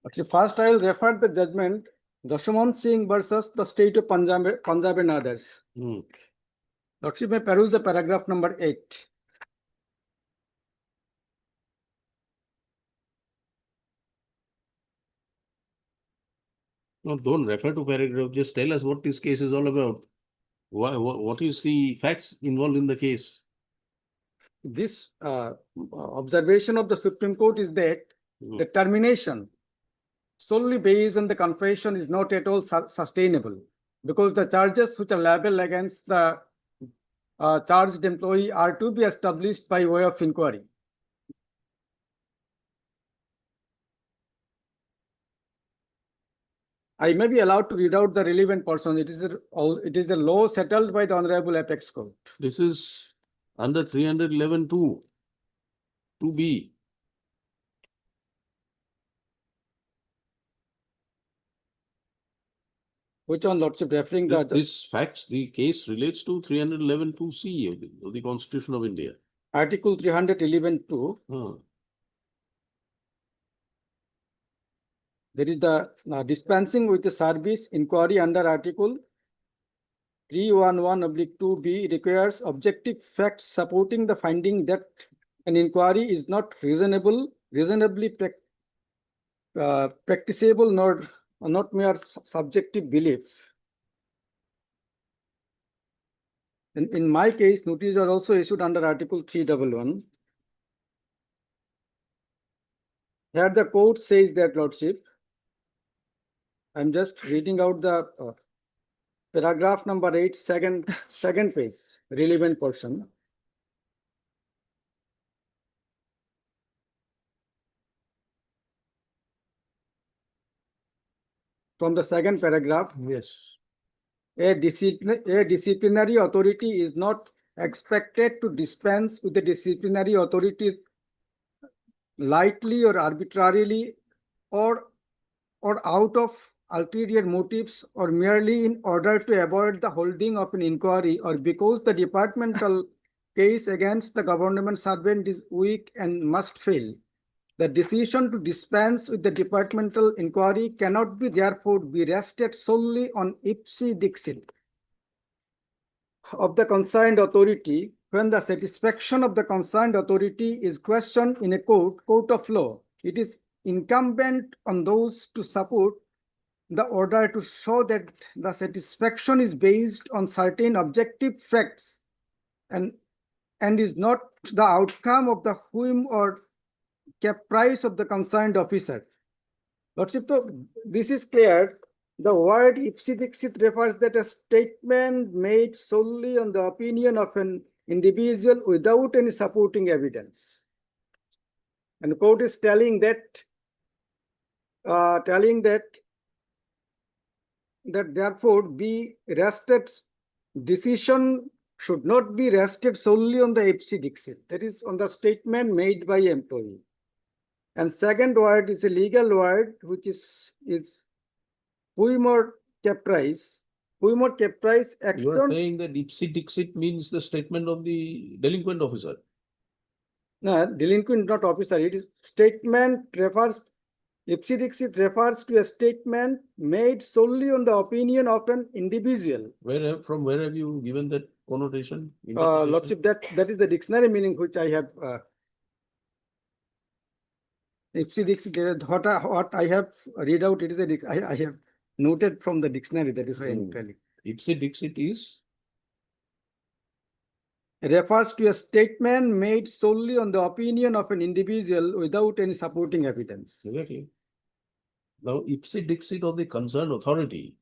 Okay, first I will refer the judgment Jaswant Singh versus the state of Punjab and others. Hmm. Lordship may peruse the paragraph number 8. No, don't refer to paragraph, just tell us what this case is all about. What is the facts involved in the case? This observation of the Supreme Court is that Hmm. the termination solely based on the confession is not at all sustainable because the charges which are liable against the charged employee are to be established by way of inquiry. I may be allowed to read out the relevant portion. It is a law settled by the Honorable Apex Court. This is under 311(2), 2B. Which one, Lordship, referring This facts, the case relates to 311(2)C of the Constitution of India. Article 311(2). Huh. There is the dispensing with the service inquiry under Article 311(2)B requires objective facts supporting the finding that an inquiry is not reasonably practicable nor not mere subjective belief. In my case, notices are also issued under Article 311. Here the court says that, Lordship, I'm just reading out the paragraph number 8, second page, relevant portion. From the second paragraph. Yes. A disciplinary authority is not expected to dispense with the disciplinary authority lightly or arbitrarily or out of ulterior motives or merely in order to avoid the holding of an inquiry or because the departmental case against the government servant is weak and must fail. The decision to dispense with the departmental inquiry cannot be therefore be rested solely on ipsi dixit of the concerned authority when the satisfaction of the concerned authority is questioned in a court of law. It is incumbent on those to support the order to show that the satisfaction is based on certain objective facts and is not the outcome of the whim or caprice of the concerned officer. Lordship, this is clear. The word ipsi dixit refers that a statement made solely on the opinion of an individual without any supporting evidence. And the court is telling that therefore be rested, decision should not be rested solely on the ipsi dixit, that is on the statement made by employee. And second word is a legal word which is whim or caprice. Whim or caprice action. You are saying that ipsi dixit means the statement of the delinquent officer. No, delinquent not officer. It is statement refers, ipsi dixit refers to a statement made solely on the opinion of an individual. From where have you given that connotation? Lordship, that is the dictionary meaning which I have. Ipsi dixit, what I have read out, it is I have noted from the dictionary, that is why I'm telling. Ipsi dixit is? Refers to a statement made solely on the opinion of an individual without any supporting evidence. Exactly. Now, ipsi dixit of the concerned authority.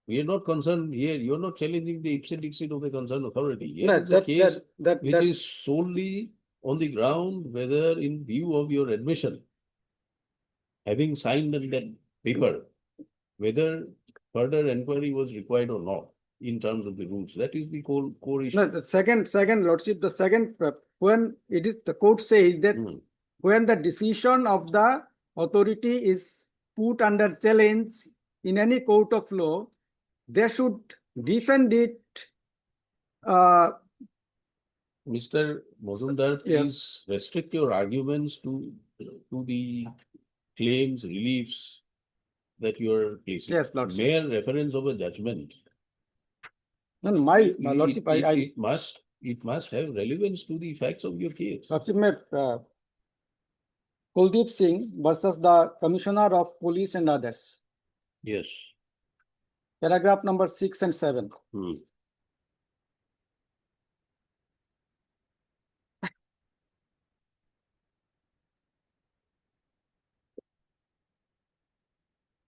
We are not concerned here. You are not challenging the ipsi dixit of the concerned authority. Here No, is a case which is solely on the ground whether in view of your admission, having signed that paper, whether further inquiry was required or not in terms of the rules. That is the core issue. No, the second, Lordship, the second, when it is, the court says that when the decision of the authority is put under challenge in any court of law, they should defend it. Mr. Mazumdar, please restrict your arguments to to the claims, reliefs that you are placing. Yes, Lordship. Mere reference of a judgment. No, no, my Lordship, It must have relevance to the facts of your case. Lordship, Kuldeep Singh versus the Commissioner of Police and others, Yes. paragraph number 6 and 7. Hmm.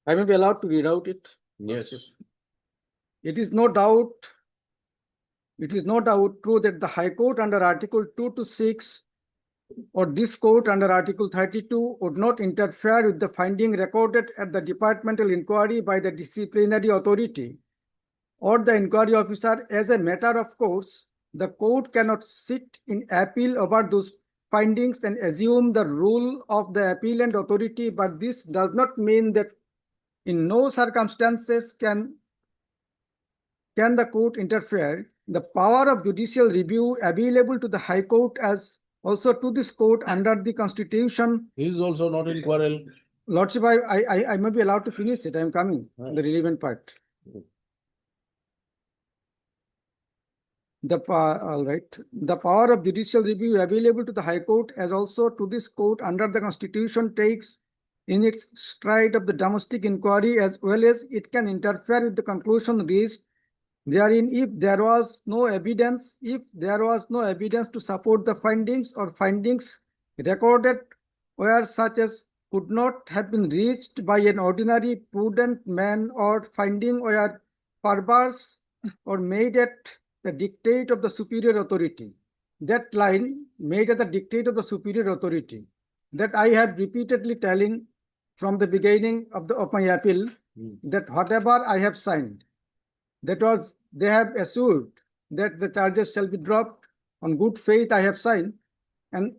I may be allowed to read out it. Yes. It is no doubt true that the High Court under Article 2 to 6 or this court under Article 32 would not interfere with the finding recorded at the departmental inquiry by the disciplinary authority or the inquiry officer. As a matter of course, the court cannot sit in appeal over those findings and assume the rule of the appellant authority, but this does not mean that in no circumstances can the court interfere. The power of judicial review available to the High Court as also to this court under the Constitution. He is also not in quarrel. Lordship, I may be allowed to finish it. I am coming, the relevant part. All right. The power of judicial review available to the High Court as also to this court under the Constitution takes in its stride of the domestic inquiry as well as it can interfere with the conclusion reached therein if there was no evidence to support the findings or findings recorded where such as could not have been reached by an ordinary prudent man or finding were perverse or made at the dictate of the superior authority. That line, made at the dictate of the superior authority, that I have repeatedly telling from the beginning of my appeal that whatever I have signed, that was, they have assured that the charges shall be dropped. On good faith, I have signed. And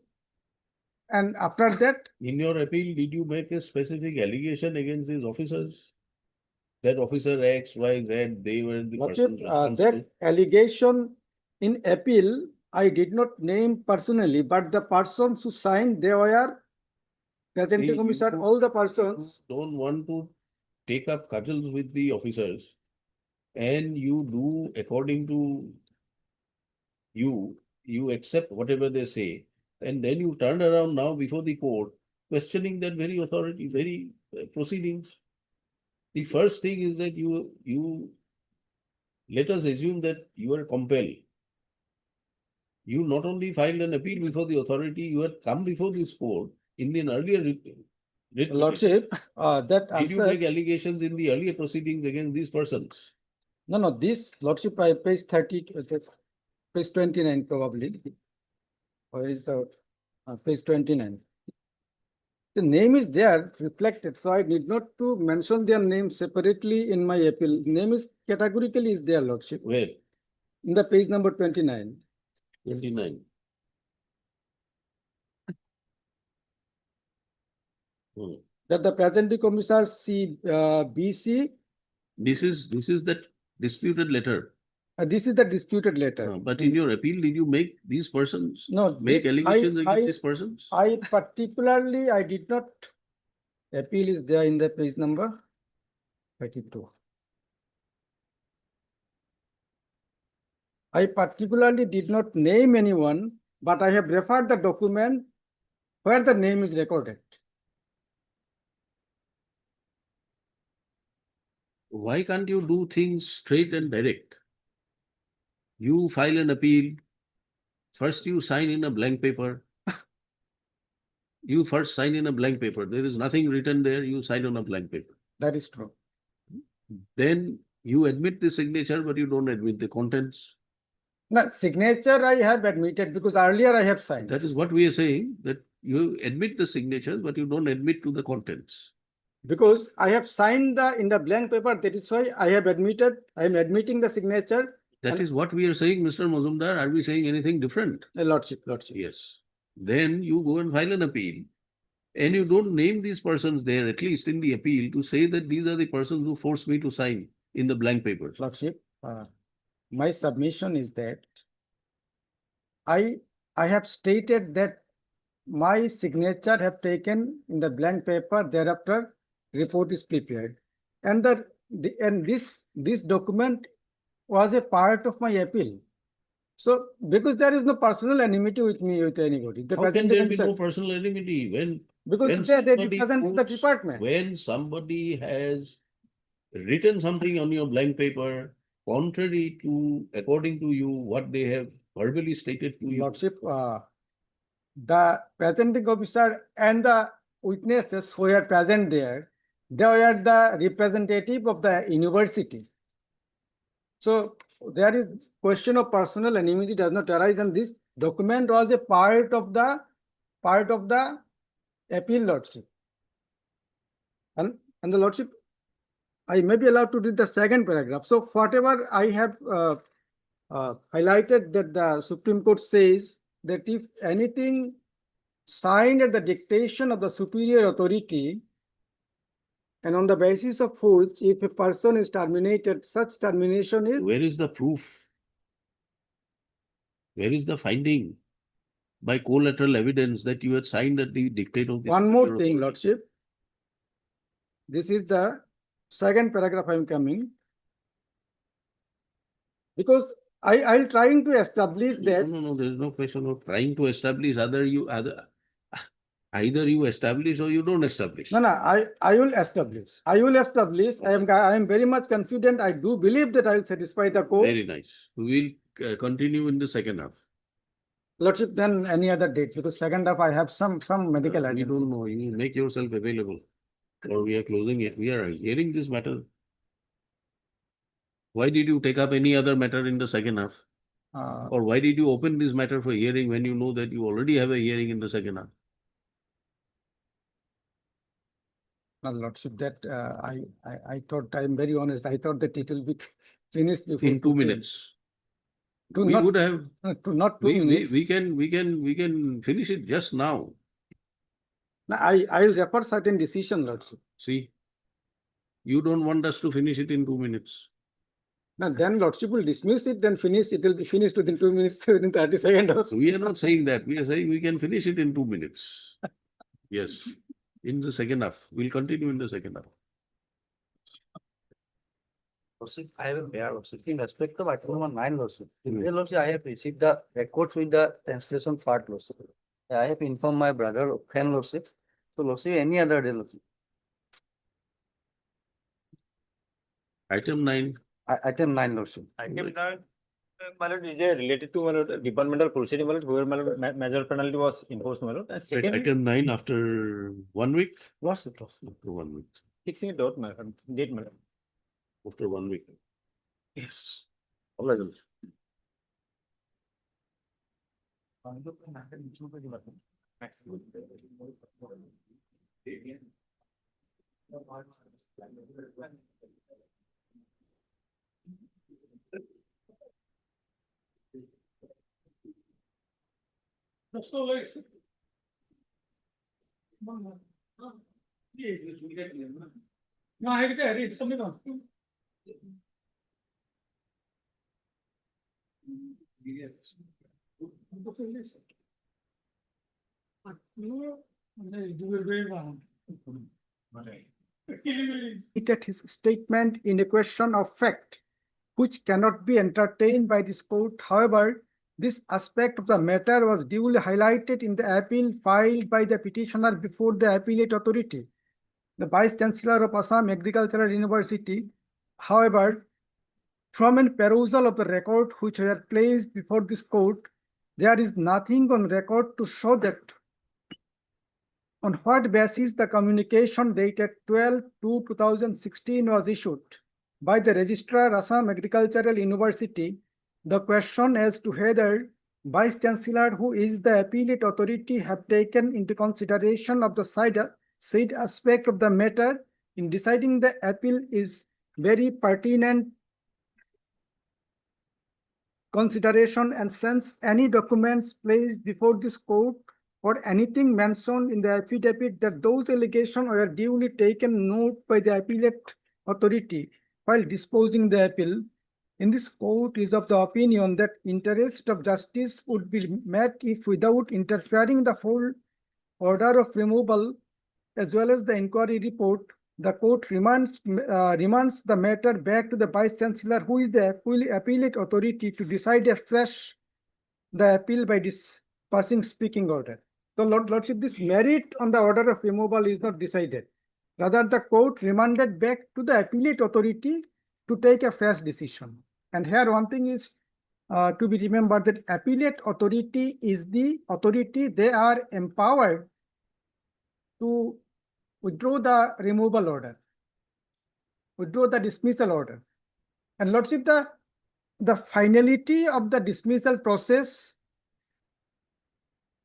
after that. In your appeal, did you make a specific allegation against these officers? That officer X, Y, Z, they were the person responsible? That allegation in appeal, I did not name personally, but the persons who signed, they were President Commissioner, all the persons. Don't want to take up cudgels with the officers and you do according to you accept whatever they say and then you turn around now before the court questioning that very authority, very proceedings. The first thing is that you let us assume that you are compelled. You not only filed an appeal before the authority, you had come before this court in an earlier Lordship, that answer. Did you make allegations in the earlier proceedings against these persons? No, this Lordship, page 30, page 29 probably. Where is the page 29? The name is there reflected, so I need not to mention their name separately in my appeal. Name is categorically is there, Lordship. Where? In the page number 29. 29. That the present Commissioner BC. This is that disputed letter. This is the disputed letter. But in your appeal, did you make these persons make this, allegations against these persons? I particularly, I did not. Appeal is there in the page number 32. I particularly did not name anyone, but I have referred the document where the name is recorded. Why can't you do things straight and direct? You file an appeal. First you sign in a blank paper. You first sign in a blank paper. There is nothing written there. You sign on a blank paper. That is true. Then you admit the signature, but you don't admit the contents. No, signature I have admitted because earlier I have signed. That is what we are saying, that you admit the signature, but you don't admit to the contents. Because I have signed in the blank paper, that is why I have admitted, I am admitting the signature. That is what we are saying, Mr. Mazumdar. Are we saying anything different? Lordship. Yes. Then you go and file an appeal and you don't name these persons there, at least in the appeal, to say that these are the persons who forced me to sign in the blank papers. Lordship, my submission is that I have stated that my signature have taken in the blank paper, thereafter report is prepared. And this document was a part of my appeal. So because there is no personal enmity with me, with anybody. The How can presiding there be no officer- personal enmity when? Because when they somebody represent the puts- department. When somebody has written something on your blank paper, contrary to, according to you, what they have verbally stated to you. Lordship, the presenting officer and the witnesses who were present there, they were the representative of the university. So there is question of personal enmity does not arise, and this document was a part of the appeal, Lordship. And the Lordship, I may be allowed to read the second paragraph. So whatever I have highlighted, that the Supreme Court says that if anything signed at the dictation of the superior authority, and on the basis of which if a person is terminated, such termination is Where is the proof? Where is the finding by collateral evidence that you had signed at the dictate of the one more superior thing, authority? Lordship. This is the second paragraph I am coming. Because I'm trying to establish that. No, there is no question of trying to establish. Either you establish or you don't establish. No, I will establish. I am very much confident. I do believe that I will satisfy the court. Very nice. We will continue in the second half. Lordship, then any other date, because second half I have some medical We urgency. don't know. You make yourself available. Or we are closing it. We are hearing this matter. Why did you take up any other matter in the second half? Or why did you open this matter for hearing when you know that you already have a hearing in the second half? No, Lordship, that I thought, I am very honest, I thought that it will be finished before. In 2 minutes. To We not- would have, Not 2 minutes. we can finish it just now. No, I will refer certain decision, Lordship. See, you don't want us to finish it in 2 minutes. Now then Lordship will dismiss it, then finish, it will be finished within 2 minutes, within 30 seconds also. We are not saying that. We are saying we can finish it in 2 minutes. Yes, in the second half. We'll continue in the second half. Lordship, I have a bare lordship. In respect of item number 9, lordship. Today, lordship, I have received the records with the translation part, lordship. I have informed my brother, friend, lordship. So, lordship, any other day, lordship. Item 9. Item 9, lordship. Item 9, my lord, is related to my lord, departmental proceeding, my lord, where my lord, major penalty was imposed, my lord. And second, Item 9 after 1 week? Lordship, lordship. After 1 week. fixing it out, my lord, date, my lord. After 1 week. Yes. No, I get it, something else. At his statement in a question of fact, which cannot be entertained by this court. However, this aspect of the matter was duly highlighted in the appeal filed by the petitioner before the appellate authority, the Vice Chancellor of Assam Agricultural University. However, from a perusal of the record which were placed before this court, there is nothing on record to show that on what basis the communication dated 12/2/2016 was issued by the Registrar Assam Agricultural University. The question as to whether Vice Chancellor, who is the appellate authority, have taken into consideration of the said aspect of the matter in deciding the appeal is very pertinent consideration, and since any documents placed before this court or anything mentioned in the affidavit that those allegations were duly taken note by the appellate authority while disposing the appeal, in this court is of the opinion that interest of justice would be met if without interfering the whole order of removal as well as the inquiry report, the court remands the matter back to the vice chancellor, who is the appellate authority to decide afresh the appeal by passing speaking order. So Lordship, this merit on the order of removal is not decided. Rather, the court remanded back to the appellate authority to take a fresh decision. And here one thing is to be remembered, that appellate authority is the authority. They are empowered to withdraw the removal order, withdraw the dismissal order. And Lordship, the finality of the dismissal process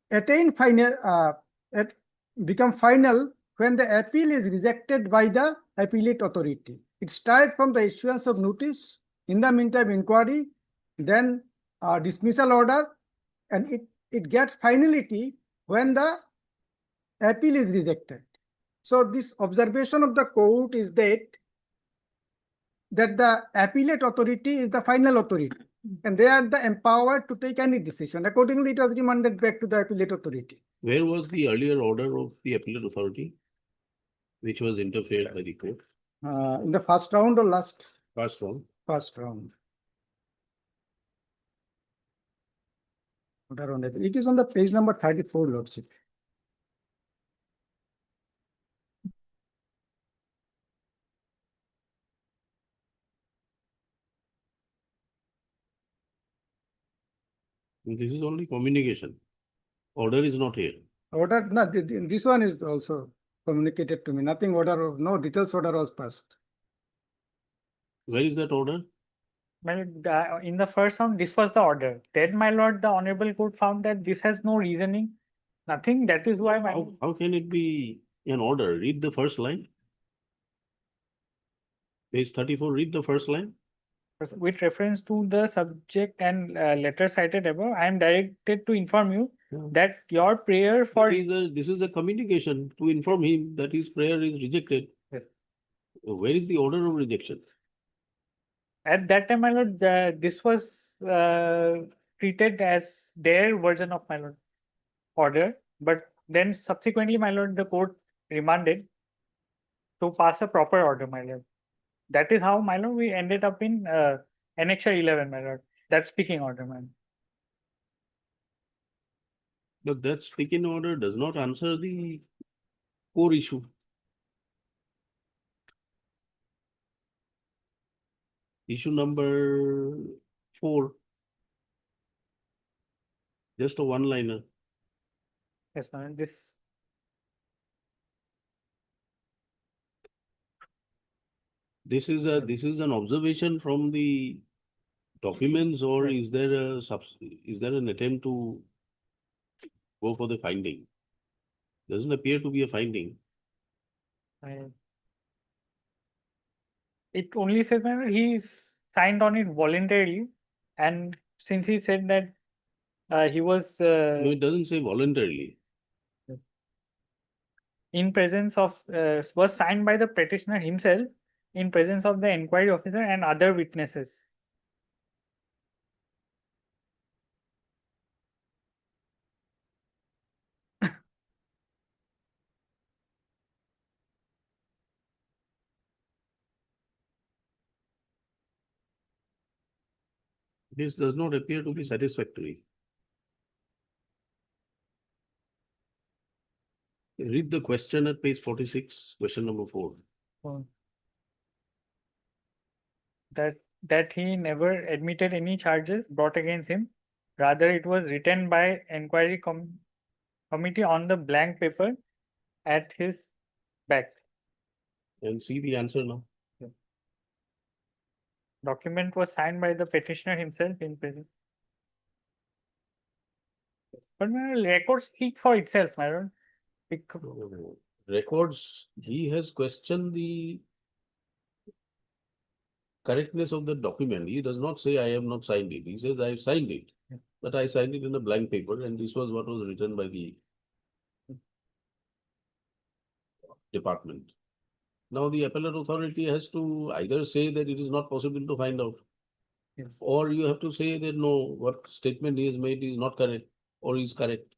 become final when the appeal is rejected by the appellate authority. It starts from the issuance of notice, in the meantime inquiry, then dismissal order, and it gets finality when the appeal is rejected. So this observation of the court is that the appellate authority is the final authority, and they are the empowered to take any decision. Accordingly, it was remanded back to the appellate authority. Where was the earlier order of the appellate authority, which was interfered by the court? In the first round or last? First round. First round. It is on the page number 34, Lordship. This is only communication. Order is not here. Order, no, this one is also communicated to me. Nothing order of, no details order was passed. Where is that order? Well, in the first round, this was the order. Then, my lord, the honorable court found that this has no reasoning, nothing. That is why my How can it be an order? Read the first line. Page 34, read the first line. with reference to the subject and letter cited above, I am directed to inform you that your prayer for This is a communication to inform him that his prayer is rejected. Yes. Where is the order of rejection? at that time, my lord, this was treated as their version of my lord order, but then subsequently, my lord, the court remanded to pass a proper order, my lord. That is how, my lord, we ended up in Annexure 11, my lord. That speaking order, man. But that speaking order does not answer the core issue. Issue number 4. Just a one-liner. Yes, my lord. This This is an observation from the documents, or is there an attempt to go for the finding? Doesn't appear to be a finding. it only says, my lord, he signed on it voluntarily, and since he said that he was No, it doesn't say voluntarily. in presence of was signed by the petitioner himself in presence of the inquiry officer and other witnesses. This does not appear to be satisfactory. Read the question at page 46, question number 4. That he never admitted any charges brought against him. Rather, it was written by inquiry committee on the blank paper at his back. And see the answer now. Document was signed by the petitioner himself in presence. But my records speak for itself, my lord. Records, he has questioned the correctness of the document. He does not say, I have not signed it. He says, I have signed it. But I signed it in a blank paper, and this was what was written by the department. Now the appellate authority has to either say that it is not possible to find out, Yes. or you have to say that no, what statement he has made is not correct or is correct.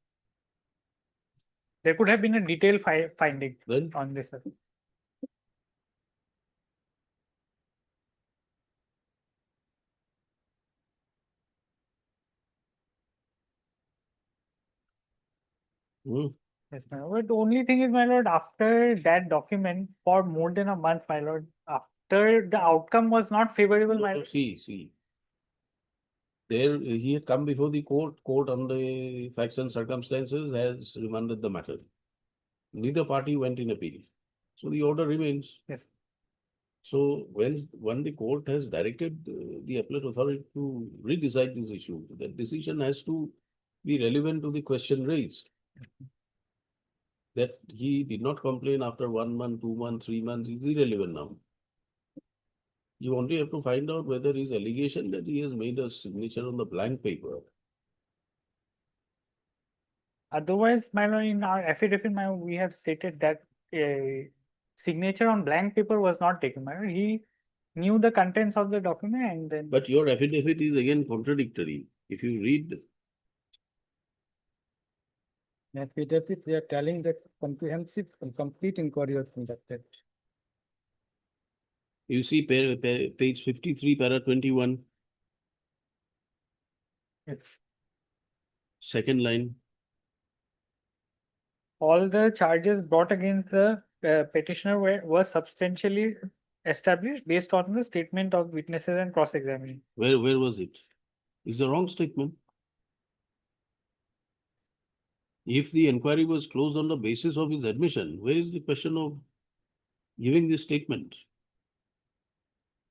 There could have been a detailed finding Then on this. hmm, Yes, my lord. But the only thing is, my lord, after that document for more than a month, my lord, after the outcome was not favorable, my no, lord. see. There, he had come before the court on the facts and circumstances has remanded the matter. Neither party went in appeal. So the order remains. Yes. So when the court has directed the appellate authority to redecide this issue, that decision has to be relevant to the question raised. That he did not complain after 1 month, 2 months, 3 months is irrelevant now. You only have to find out whether his allegation that he has made a signature on the blank paper. Otherwise, my lord, in our affidavit, my lord, we have stated that a signature on blank paper was not taken. My lord, he knew the contents of the document and then. But your affidavit is again contradictory. If you read, Affidavit, they are telling that comprehensive and complete inquiry was conducted. you see page 53, para 21, Yes. second line. All the charges brought against the petitioner were substantially established based on the statement of witnesses and cross-examining. Where was it? It's the wrong statement. If the inquiry was closed on the basis of his admission, where is the question of giving this statement?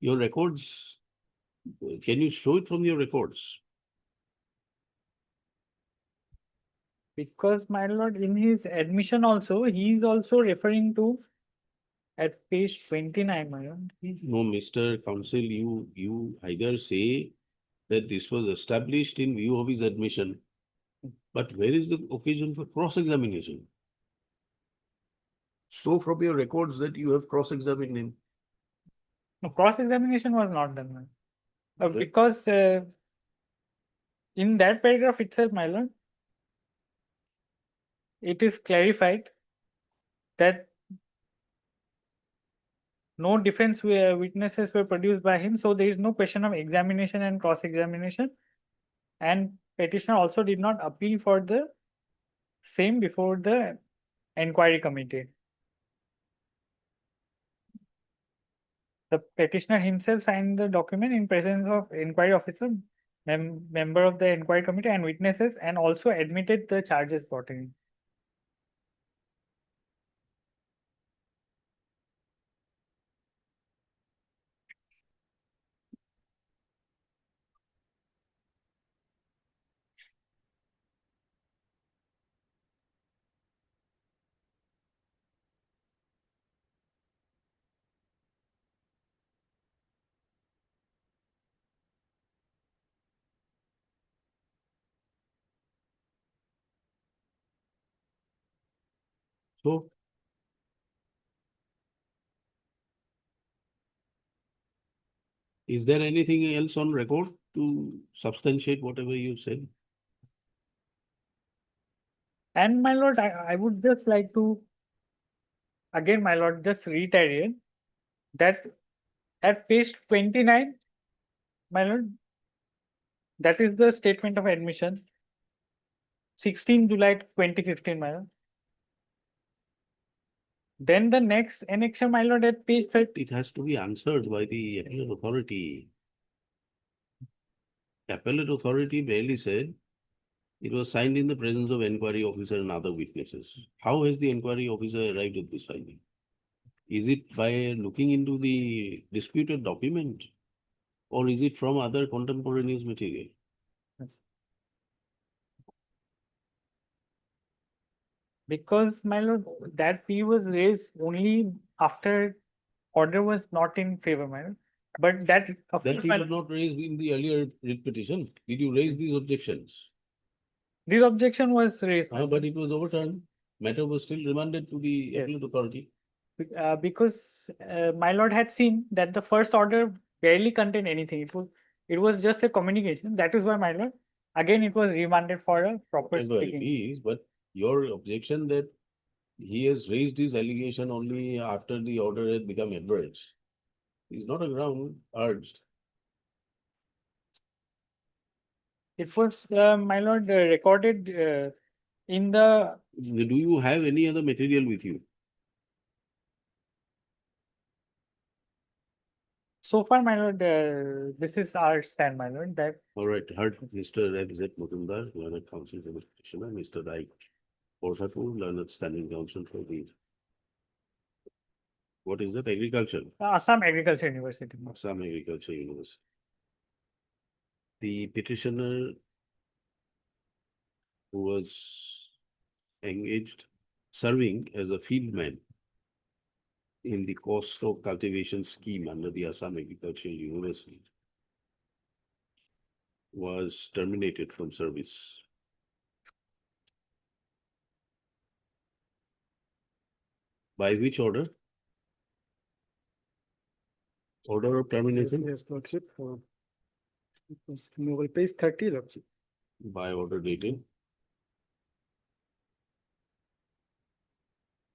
Your records, can you show it from your records? Because, my lord, in his admission also, he is also referring to at page 29, my lord. No, Mr. Counsel, you either say that this was established in view of his admission, but where is the occasion for cross-examination? Show from your records that you have cross-examined him. No, cross-examination was not done, my lord. Okay. Because in that paragraph itself, my lord, it is clarified that no defense witnesses were produced by him, so there is no question of examination and cross-examination. And petitioner also did not appeal for the same before the inquiry committee. The petitioner himself signed the document in presence of inquiry officer, member of the inquiry committee and witnesses, and also admitted the charges brought in. So, is there anything else on record to substantiate whatever you said? And my lord, I would just like to, again, my lord, just reiterate that at page 29, my lord, that is the statement of admission, 16 July 2015, my lord. Then the next annexure, my lord, at page 30. It has to be answered by the appellate authority. Appellate authority barely said it was signed in the presence of inquiry officer and other witnesses. How has the inquiry officer arrived at this finding? Is it by looking into the disputed document? Or is it from other contemporaneous material? Because, my lord, that plea was raised only after order was not in favor, my lord. But that, of That course, he my was lord, not raised in the earlier writ petition. Did you raise these objections? this objection was raised, my But it was overturned. Matter was still remanded to the Yes. appellate authority. because my lord had seen that the first order barely contained anything. It was just a communication. That is why, my lord, again it was remanded for a proper Whatever it speaking. is, but your objection that He has raised his allegation only after the order had become adverse. It's not a ground urged. It was, my lord, recorded in the, Do you have any other material with you? so far, my lord, this is our stand, my lord, that All right, heard Mr. F.Z. Mutundar, learned counsel for the petitioner, Mr. Rai Porthakur, learned standing counsel for the. What is that? Agriculture, Assam Agriculture University. Assam Agriculture University. The petitioner who was engaged, serving as a field man in the cost of cultivation scheme under the Assam Agricultural University, was terminated from service. By which order? Order of termination? Yes, Lordship. It was movable page 30, Lordship. By order dated.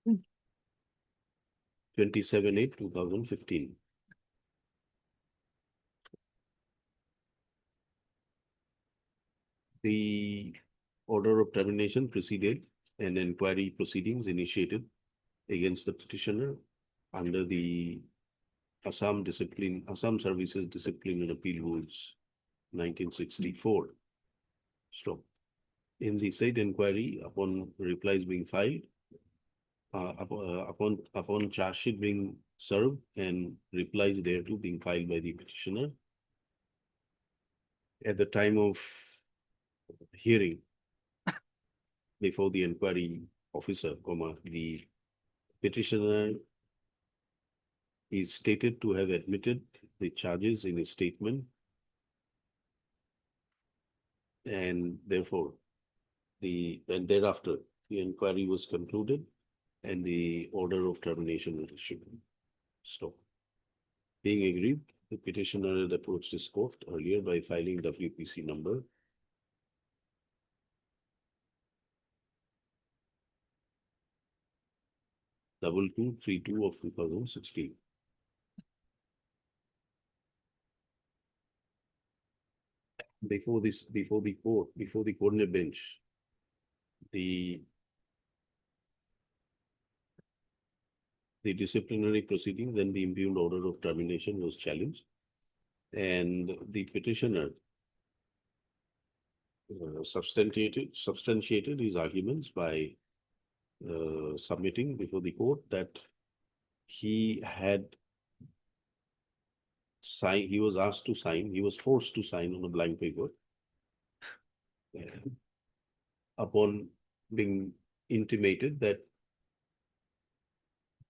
Hmm. 27/8/2015. The order of termination preceded an inquiry proceedings initiated against the petitioner under the Assam Services Discipline and Appeal Rules 1964. Stop. In the said inquiry, upon replies being filed, upon charge sheet being served and replies thereto being filed by the petitioner, at the time of hearing before the inquiry officer, the petitioner is stated to have admitted the charges in his statement, and therefore thereafter the inquiry was concluded and the order of termination was issued. Stop. Being aggrieved, the petitioner had approached his court earlier by filing WPC number 2232 of 2016. Before the coordinate bench, the disciplinary proceedings and the impugned order of termination was challenged, and the petitioner substantiated his arguments by submitting before the court that he had signed, he was asked to sign, he was forced to sign on a blank paper upon being intimated that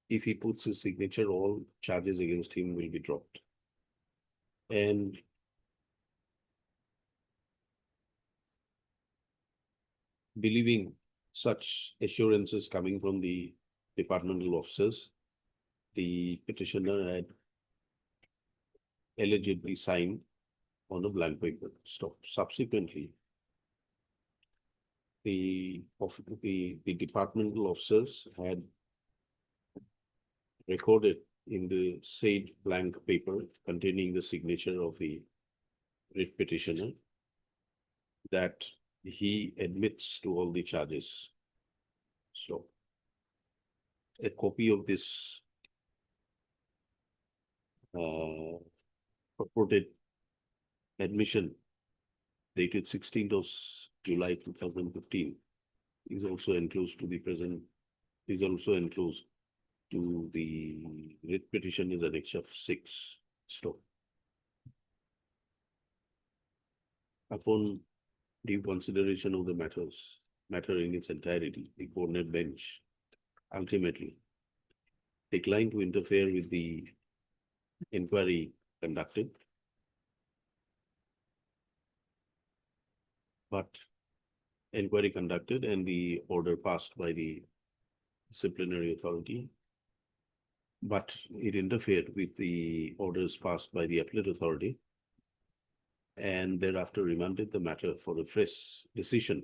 if he puts his signature, all charges against him will be dropped. And believing such assurances coming from the departmental officers, the petitioner had allegedly signed on a blank paper. Stop. Subsequently, the departmental officers had recorded in the said blank paper containing the signature of the writ petitioner that he admits to all the charges. So a copy of this purported admission dated 16th of July 2015 is also enclosed to the present, is also enclosed to the writ petition is annexure 6. Stop. Upon due consideration of the matter in its entirety, the coordinate bench ultimately declined to interfere with the inquiry conducted, but inquiry conducted and the order passed by the disciplinary authority, but it interfered with the orders passed by the appellate authority and thereafter remanded the matter for a fresh decision.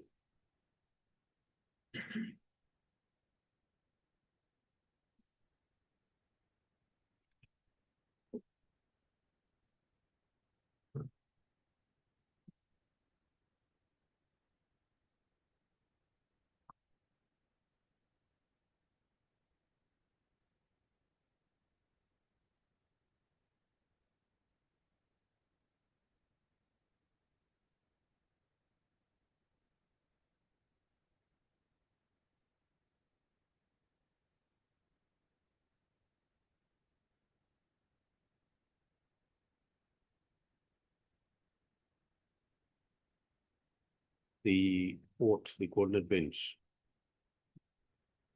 the court, the coordinate bench,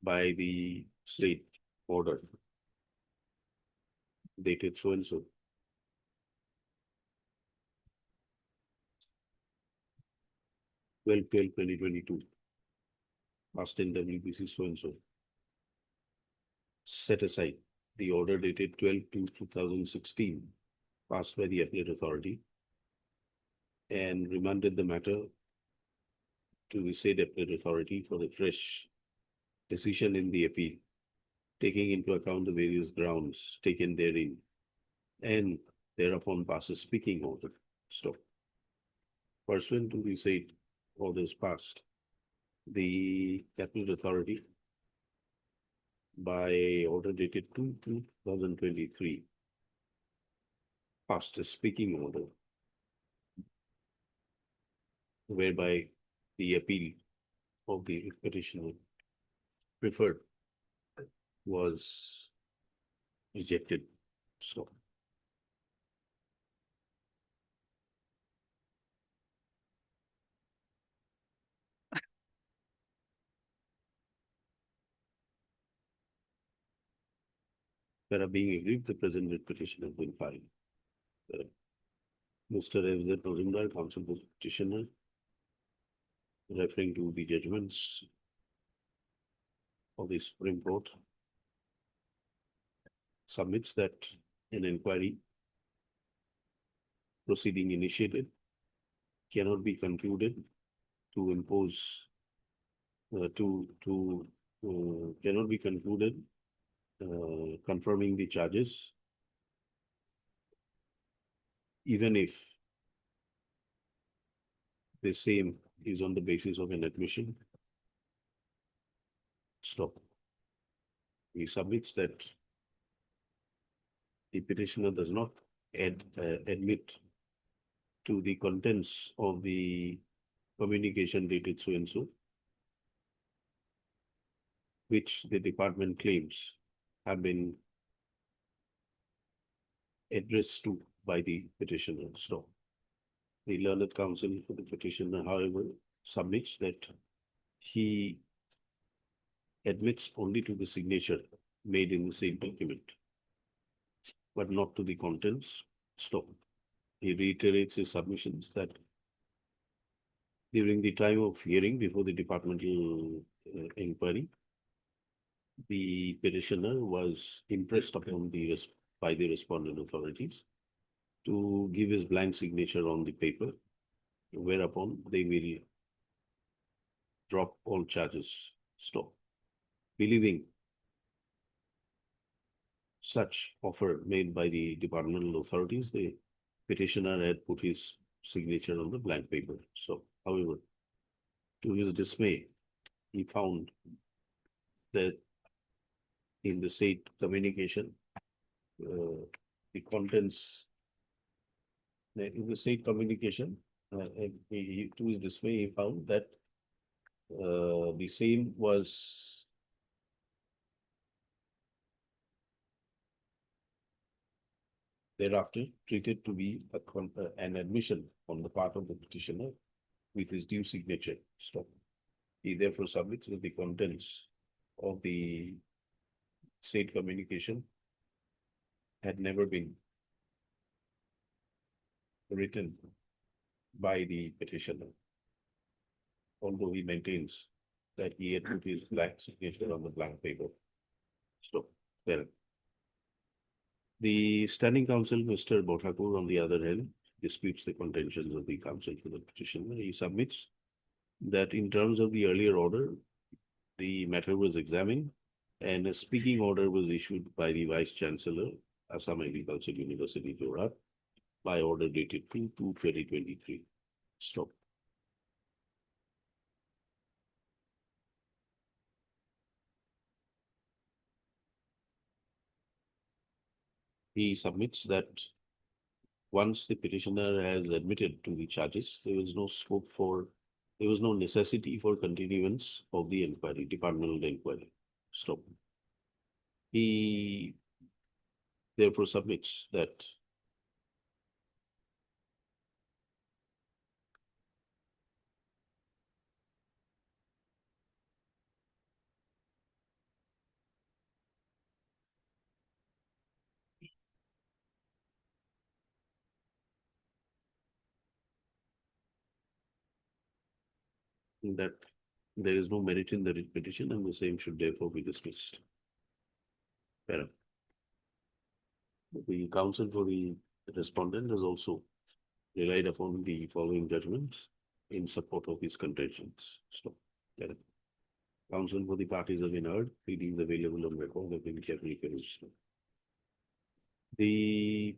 by the state order dated so and so. Well, 2022. Passed in WBC so and so. Set aside the order dated 12/2/2016, passed by the appellate authority, and remanded the matter to the said appellate authority for the fresh decision in the appeal, taking into account the various grounds taken therein, and thereupon pass a speaking order. Stop. Pursuant to the said orders passed, the appellate authority, by order dated 2/2023, passed a speaking order whereby the appeal of the petitioner preferred was rejected. So where being aggrieved, the present writ petition has been filed. Mr. F.Z. Nozumdar, counsel for petitioner, referring to the judgments of the Supreme Court, submits that an inquiry proceeding initiated cannot be concluded to impose cannot be concluded confirming the charges, even if the same is on the basis of an admission. Stop. He submits that the petitioner does not admit to the contents of the communication dated so and so, which the department claims have been addressed to by the petitioner. Stop. The learned counsel for the petitioner, however, submits that he admits only to the signature made in the same document, but not to the contents. Stop. He reiterates his submissions that during the time of hearing before the departmental inquiry, the petitioner was impressed upon by the respondent authorities to give his blank signature on the paper, whereupon they will drop all charges. Stop. Believing such offer made by the departmental authorities, the petitioner had put his signature on the blank paper. So, however, to his dismay, he found that in the said communication, the contents, in the said communication, to his dismay, he found that the same was thereafter treated to be an admission on the part of the petitioner with his due signature. Stop. He therefore submits that the contents of the said communication had never been written by the petitioner, although he maintains that he had put his blank signature on the blank paper. So, well, the standing counsel, Mr. Bothakur, on the other hand, disputes the contentions of the counsel for the petitioner. He submits that in terms of the earlier order, the matter was examined and a speaking order was issued by the Vice Chancellor, Assam Agricultural University, Jorhat, by order dated 2/2/2023. Stop. He submits that once the petitioner has admitted to the charges, there was no necessity for continuance of the inquiry, departmental inquiry. Stop. He therefore submits that that there is no merit in the writ petition and the same should therefore be dismissed. Better. The counsel for the respondent has also relied upon the following judgments in support of his contentions. So, better. Counsel for the parties have been heard, pleadings available on record have been carefully perused. The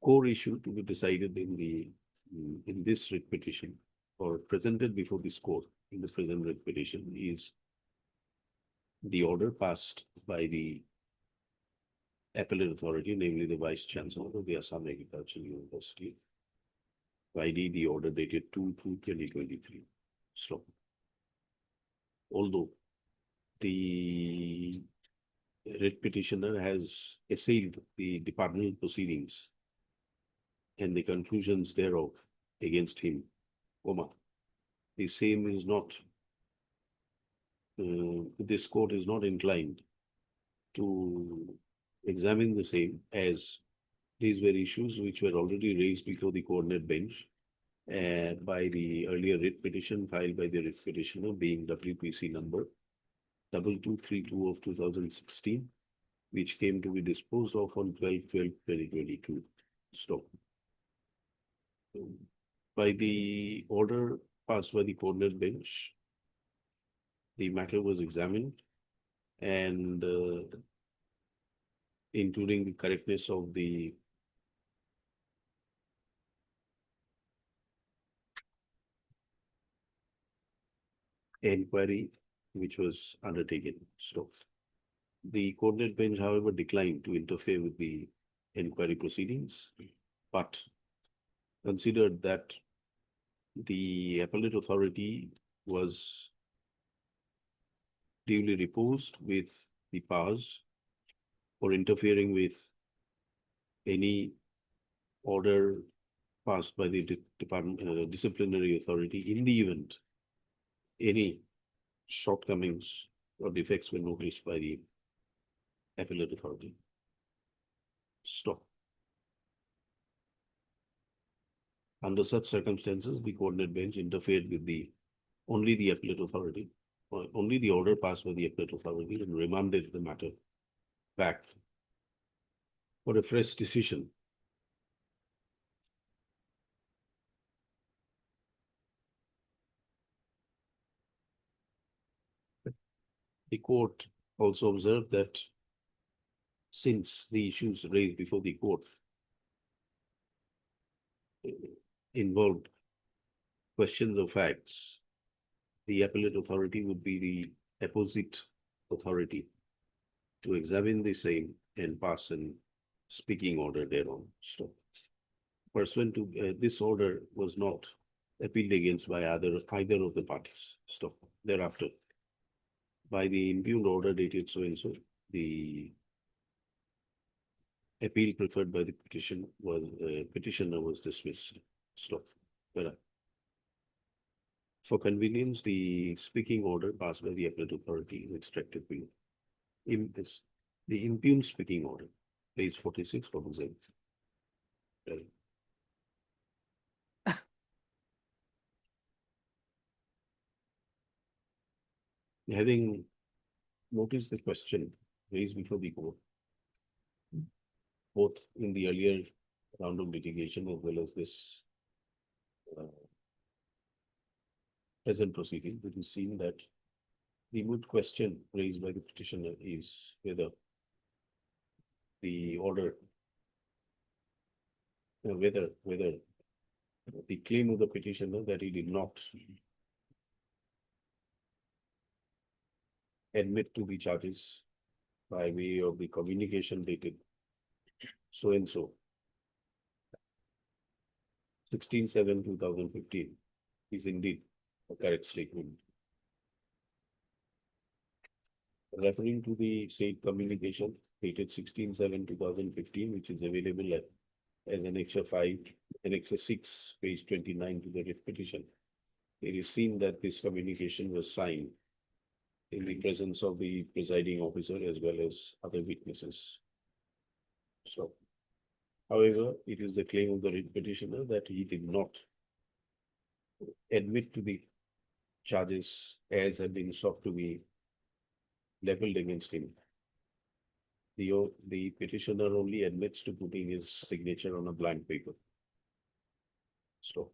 core issue to be decided in this writ petition or presented before this court in the present writ petition is the order passed by the appellate authority, namely the Vice Chancellor of the Assam Agricultural University, ID the order dated 2/2/2023. Stop. Although the writ petitioner has assailed the departmental proceedings and the conclusions thereof against him, the same is not, this court is not inclined to examine the same, as these were issues which were already raised before the coordinate bench by the earlier writ petition filed by the writ petitioner, being WPC number 2232 of 2016, which came to be disposed of on 12/12/2022. Stop. By the order passed by the coordinate bench, the matter was examined and including the correctness of the inquiry which was undertaken. Stop. The coordinate bench, however, declined to interfere with the inquiry proceedings, but considered that the appellate authority was duly reposed with the powers for interfering with any order passed by the disciplinary authority in the event any shortcomings or defects were noticed by the appellate authority. Stop. Under such circumstances, the coordinate bench interfered with only the appellate authority, or only the order passed by the appellate authority, and remanded the matter back for a fresh decision. The court also observed that since the issues raised before the court involved questions of facts, the appellate authority would be the apposite authority to examine the same and pass an speaking order thereon. So, pursuant to this order was not appealed against by either of the parties. Stop. Thereafter, by the impugned order dated so and so, the appeal preferred by the petitioner was dismissed. Stop. For convenience, the speaking order passed by the appellate authority is extracted below. The impugned speaking order, page 46, proposal. Having noticed the question raised before the court, both in the earlier round of litigation as well as this present proceeding, it is seen that the moot question raised by the petitioner is whether the order, whether the claim of the petitioner that he did not admit to the charges by way of the communication dated so and so 16/7/2015 is indeed a correct statement. Referring to the said communication dated 16/7/2015, which is available as Annexure 5, Annexure 6, page 29 to the writ petition, it is seen that this communication was signed in the presence of the presiding officer as well as other witnesses. So, however, it is the claim of the writ petitioner that he did not admit to the charges as have been sought to be leveled against him. The petitioner only admits to putting his signature on a blank paper. So.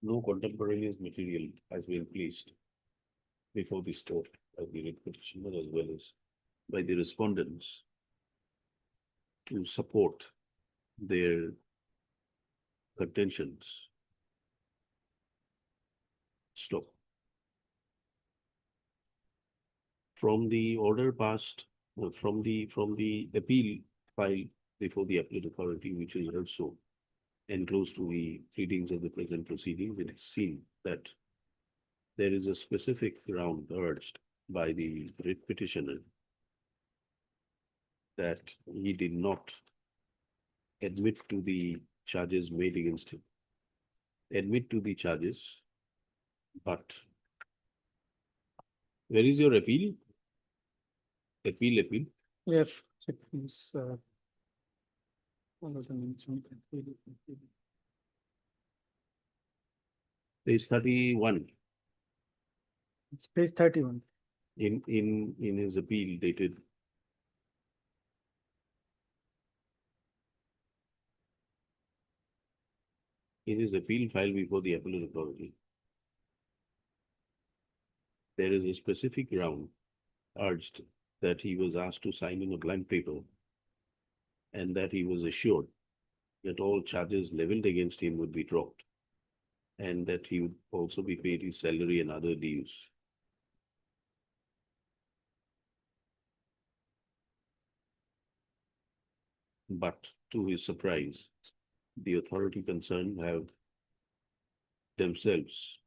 No contemporaneous material has been placed before this court by the writ petitioner as well as by the respondents to support their contentions. Stop. From the order passed, from the appeal filed before the appellate authority, which is also enclosed to the pleadings of the present proceedings, it is seen that there is a specific ground urged by the writ petitioner that he did not admit to the charges made against him. Admit to the charges, but where is your appeal? Appeal. Yes, so please, Page 31 It's page 31. in his appeal dated in his appeal filed before the appellate authority. There is a specific ground urged that he was asked to sign in a blank paper and that he was assured that all charges leveled against him would be dropped and that he would also be paid his salary and other dues. But to his surprise, the authority concerned have themselves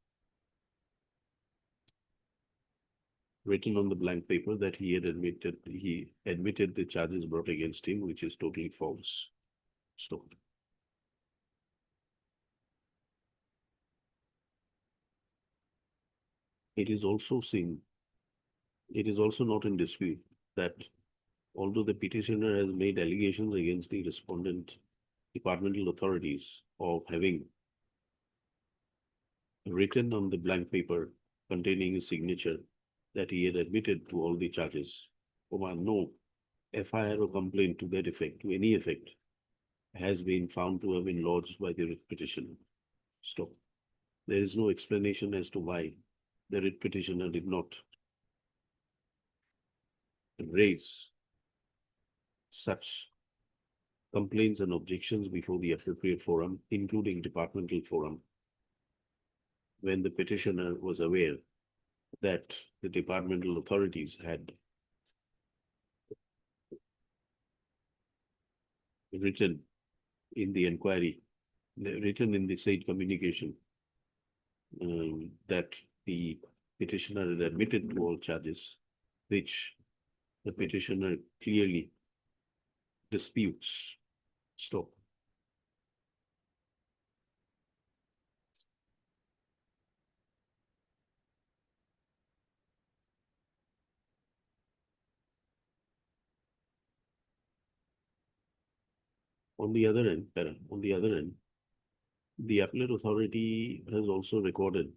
written on the blank paper that he admitted the charges brought against him, which is totally false. Stop. It is also not in dispute that although the petitioner has made allegations against the respondent departmental authorities of having written on the blank paper containing his signature that he had admitted to all the charges, no FIR or complaint to that effect, to any effect, has been found to have been lodged by the writ petitioner. Stop. There is no explanation as to why the writ petitioner did not raise such complaints and objections before the appropriate forum, including departmental forum, when the petitioner was aware that the departmental authorities had written in the inquiry, written in the said communication, that the petitioner had admitted to all charges, which the petitioner clearly disputes. Stop. On the other end, the appellate authority has also recorded,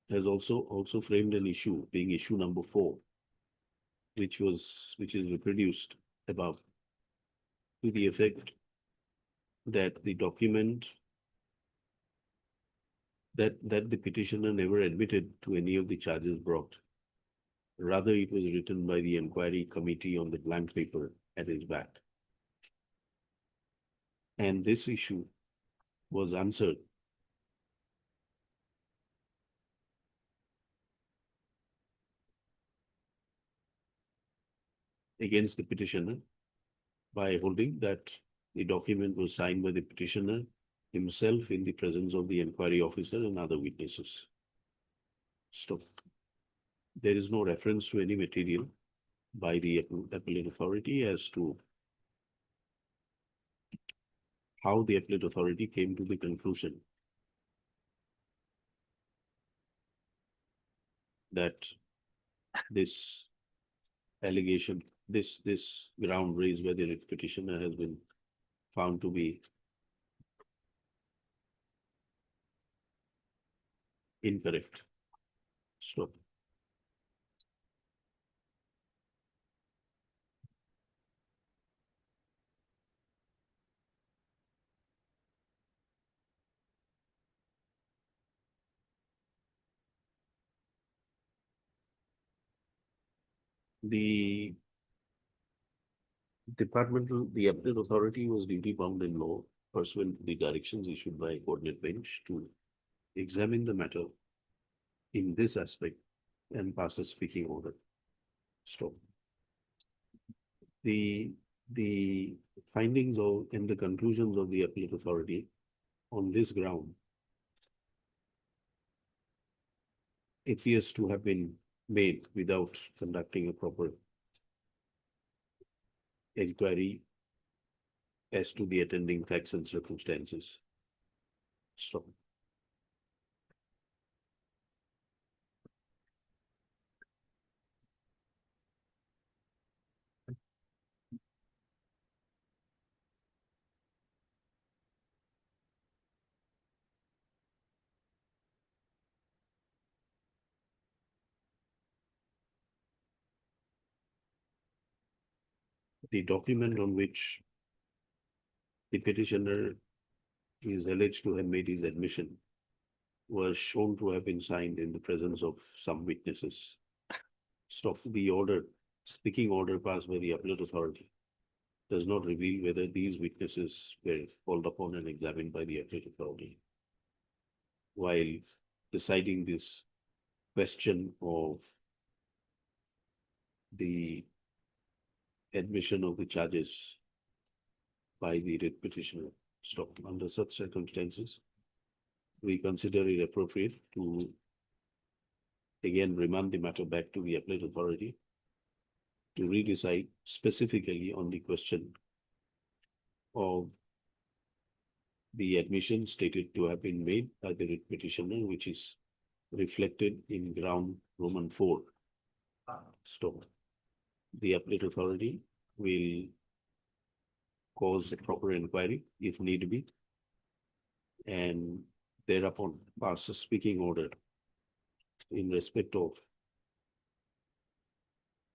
has also framed an issue, being issue number 4, which is reproduced above, to the effect that the document that the petitioner never admitted to any of the charges brought. Rather, it was written by the inquiry committee on the blank paper at his back. And this issue was answered against the petitioner by holding that the document was signed by the petitioner himself in the presence of the inquiry officer and other witnesses. Stop. There is no reference to any material by the appellate authority as to how the appellate authority came to the conclusion that this allegation, this ground raised by the petitioner has been found to be incorrect. Stop. The appellate authority was duty bound in law pursuant to the directions issued by a coordinate bench to examine the matter in this aspect and pass a speaking order. Stop. The findings of and the conclusions of the appellate authority on this ground appears to have been made without conducting a proper inquiry as to the attending facts and circumstances. Stop. The document on which the petitioner is alleged to have made his admission was shown to have been signed in the presence of some witnesses. Stop. The order, speaking order passed by the appellate authority does not reveal whether these witnesses were called upon and examined by the appellate authority. While deciding this question of the admission of the charges by the writ petitioner. Stop. Under such circumstances, we consider it appropriate to again remand the matter back to the appellate authority to redecide specifically on the question of the admission stated to have been made by the writ petitioner, which is reflected in ground Roman 4. Stop. The appellate authority will cause a proper inquiry if need be, and thereupon pass a speaking order in respect of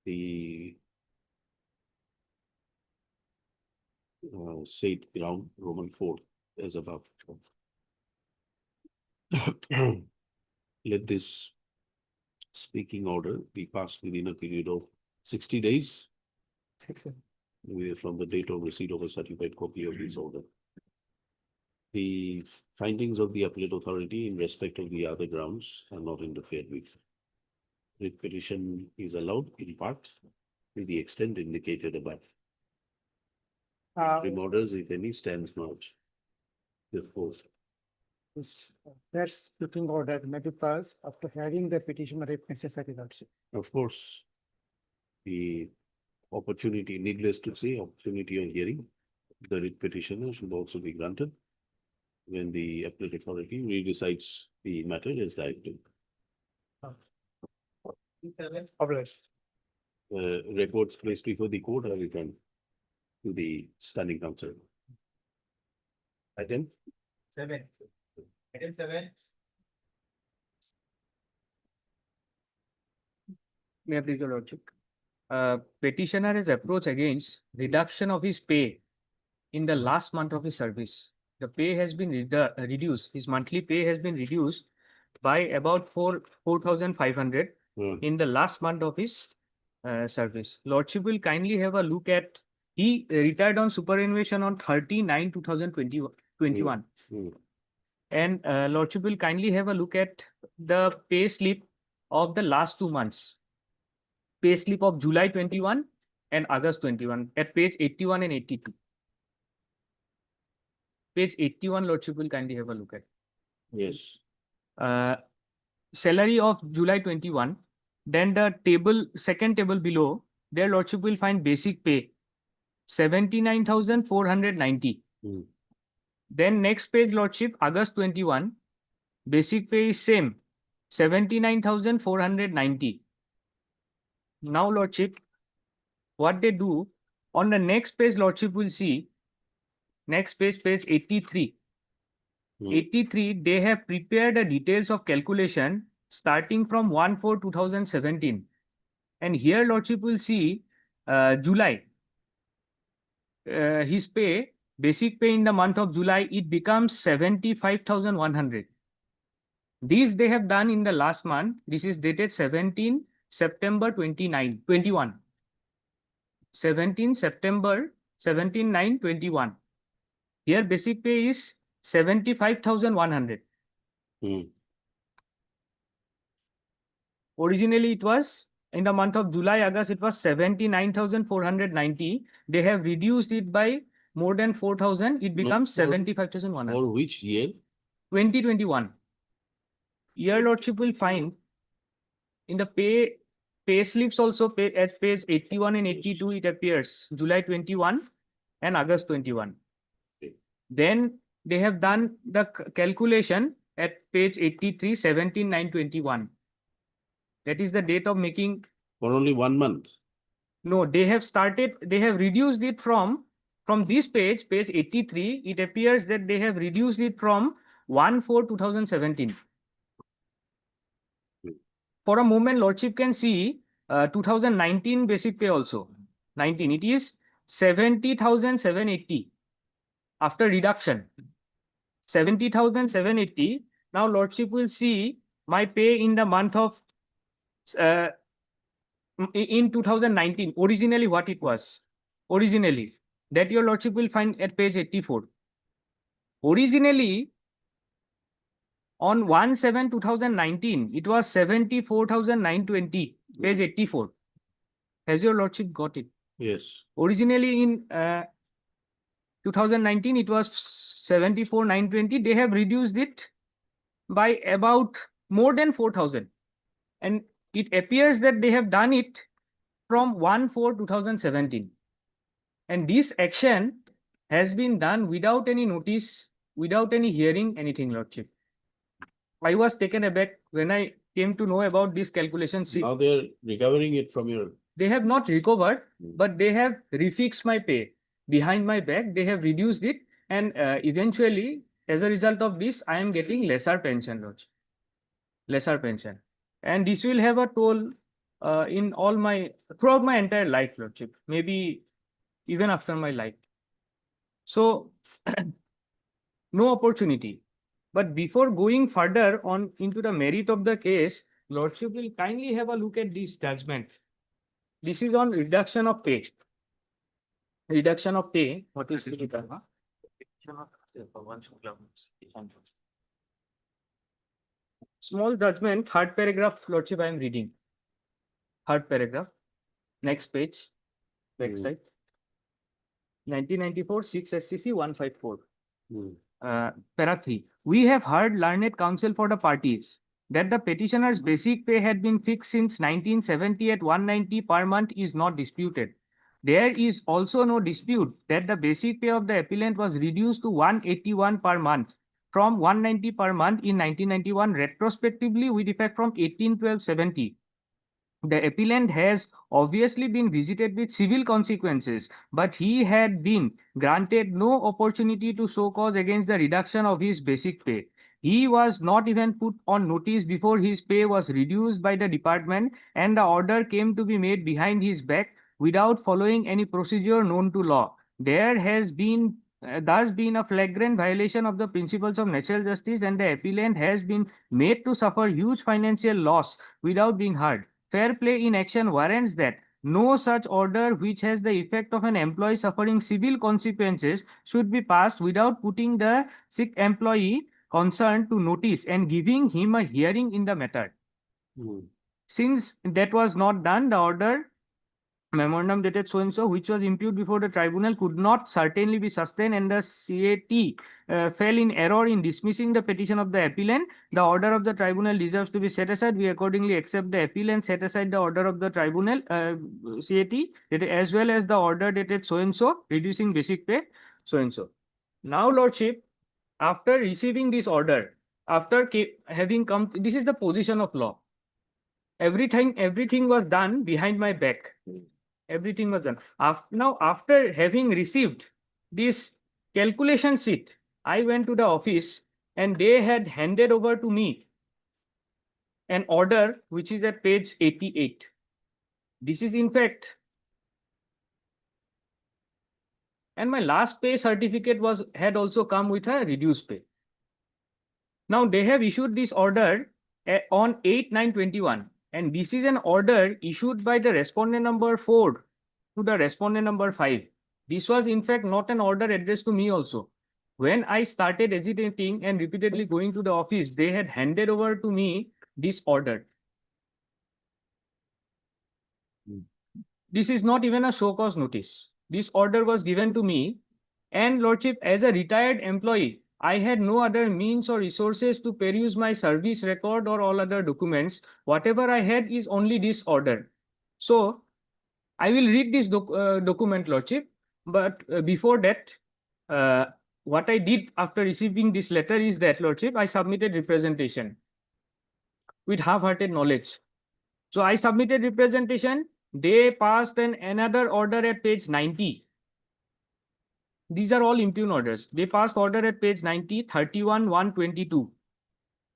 the said ground Roman 4 as above. Let this speaking order be passed within a period of 60 days from the date of receipt of a certified copy of this order. The findings of the appellate authority in respect of the other grounds are not interfered with. Writ petition is allowed in part to the extent indicated above. Interim orders, if any, stands march. Therefore, That speaking order may be passed after hearing the petitioner if necessary also. of course, the opportunity, needless to say, opportunity of hearing the writ petitioner should also be granted when the appellate authority redecides the matter as directed. Records placed before the court are returned to the standing counsel. Item 7. Item 7. May I please, Your Lordship? Petitioner has approached against reduction of his pay in the last month of his service. The pay has been reduced. His monthly pay has been reduced by about 4,500 in the last month of his service. Lordship will kindly have a look at He retired on superannuation on 30/9/2021. And Lordship will kindly have a look at the pay slip of the last 2 months. Pay slip of July 21 and August 21 at page 81 and 82. Page 81, Lordship will kindly have a look at. Yes. Salary of July 21. Then the table, second table below, there Lordship will find basic pay 79,490. Then next page, Lordship, August 21, basic pay is same 79,490. Now, Lordship, what they do on the next page, Lordship will see next page, page 83. 83, they have prepared the details of calculation starting from 1/4/2017. And here, Lordship will see July. His pay, basic pay in the month of July, it becomes 75,100. These they have done in the last month. This is dated 17 September 21. 17 September 17/9/21. Here basic pay is 75,100. Originally it was in the month of July, August, it was 79,490. They have reduced it by more than 4,000. It becomes 75,100. For which year? 2021. Year Lordship will find in the pay slips also at page 81 and 82 it appears July 21 and August 21. Then they have done the calculation at page 83, 17/9/21. That is the date of making. For only 1 month. No, they have started, they have reduced it from this page, page 83, it appears that they have reduced it from 1/4/2017. For a moment, Lordship can see 2019 basic pay also. 19, it is 70,780 after reduction. 70,780. Now, Lordship will see my pay in the month of in 2019, originally what it was. Originally, that your Lordship will find at page 84. Originally, on 1/7/2019, it was 74,920, page 84. Has your Lordship got it? Yes. Originally in 2019, it was 74,920. They have reduced it by about more than 4,000. And it appears that they have done it from 1/4/2017. And this action has been done without any notice, without any hearing, anything, Lordship. I was taken aback when I came to know about this calculation sheet. Now they're recovering it from your. They have not recovered, but they have refixed my pay behind my back. They have reduced it, and eventually, as a result of this, I am getting lesser pension, Lordship. Lesser pension. And this will have a toll in all my, throughout my entire life, Lordship, maybe even after my life. So, no opportunity. But before going further on into the merit of the case, Lordship will kindly have a look at this judgment. This is on reduction of pay. Reduction of pay. What is it? Small judgment, third paragraph, Lordship, I am reading. Third paragraph. Next page. Back side. 1994, 6 SCC 154. Para 3. We have heard learned counsel for the parties that the petitioner's basic pay had been fixed since 1970 at 190 per month is not disputed. There is also no dispute that the basic pay of the appellant was reduced to 181 per month from 190 per month in 1991 retrospectively with effect from 18/12/70. The appellant has obviously been visited with civil consequences, but he had been granted no opportunity to show cause against the reduction of his basic pay. He was not even put on notice before his pay was reduced by the department, and the order came to be made behind his back without following any procedure known to law. There has been thus been a flagrant violation of the principles of natural justice, and the appellant has been made to suffer huge financial loss without being heard. Fair play in action warrants that no such order which has the effect of an employee suffering civil consequences should be passed without putting the sick employee concerned to notice and giving him a hearing in the matter. Since that was not done, the order memorandum dated so and so, which was imputed before the tribunal, could not certainly be sustained, and the CAT fell in error in dismissing the petition of the appellant. The order of the tribunal deserves to be set aside. We accordingly accept the appeal and set aside the order of the tribunal CAT, as well as the order dated so and so, reducing basic pay so and so. Now, Lordship, after receiving this order, after having come, this is the position of law. Everything was done behind my back. Everything was done. After having received this calculation sheet, I went to the office and they had handed over to me an order which is at page 88. This is in fact, and my last pay certificate had also come with a reduced pay. Now they have issued this order on 8/9/21. And this is an order issued by the respondent number 4 to the respondent number 5. This was in fact not an order addressed to me also. When I started agitating and repeatedly going to the office, they had handed over to me this order. This is not even a show cause notice. This order was given to me, and Lordship, as a retired employee, I had no other means or resources to peruse my service record or all other documents. Whatever I had is only this order. So I will read this document, Lordship. But before that, what I did after receiving this letter is that, Lordship, I submitted representation with half-hearted knowledge. So I submitted representation. They passed another order at page 90. These are all impugn orders. They passed order at page 90, 31/1/22.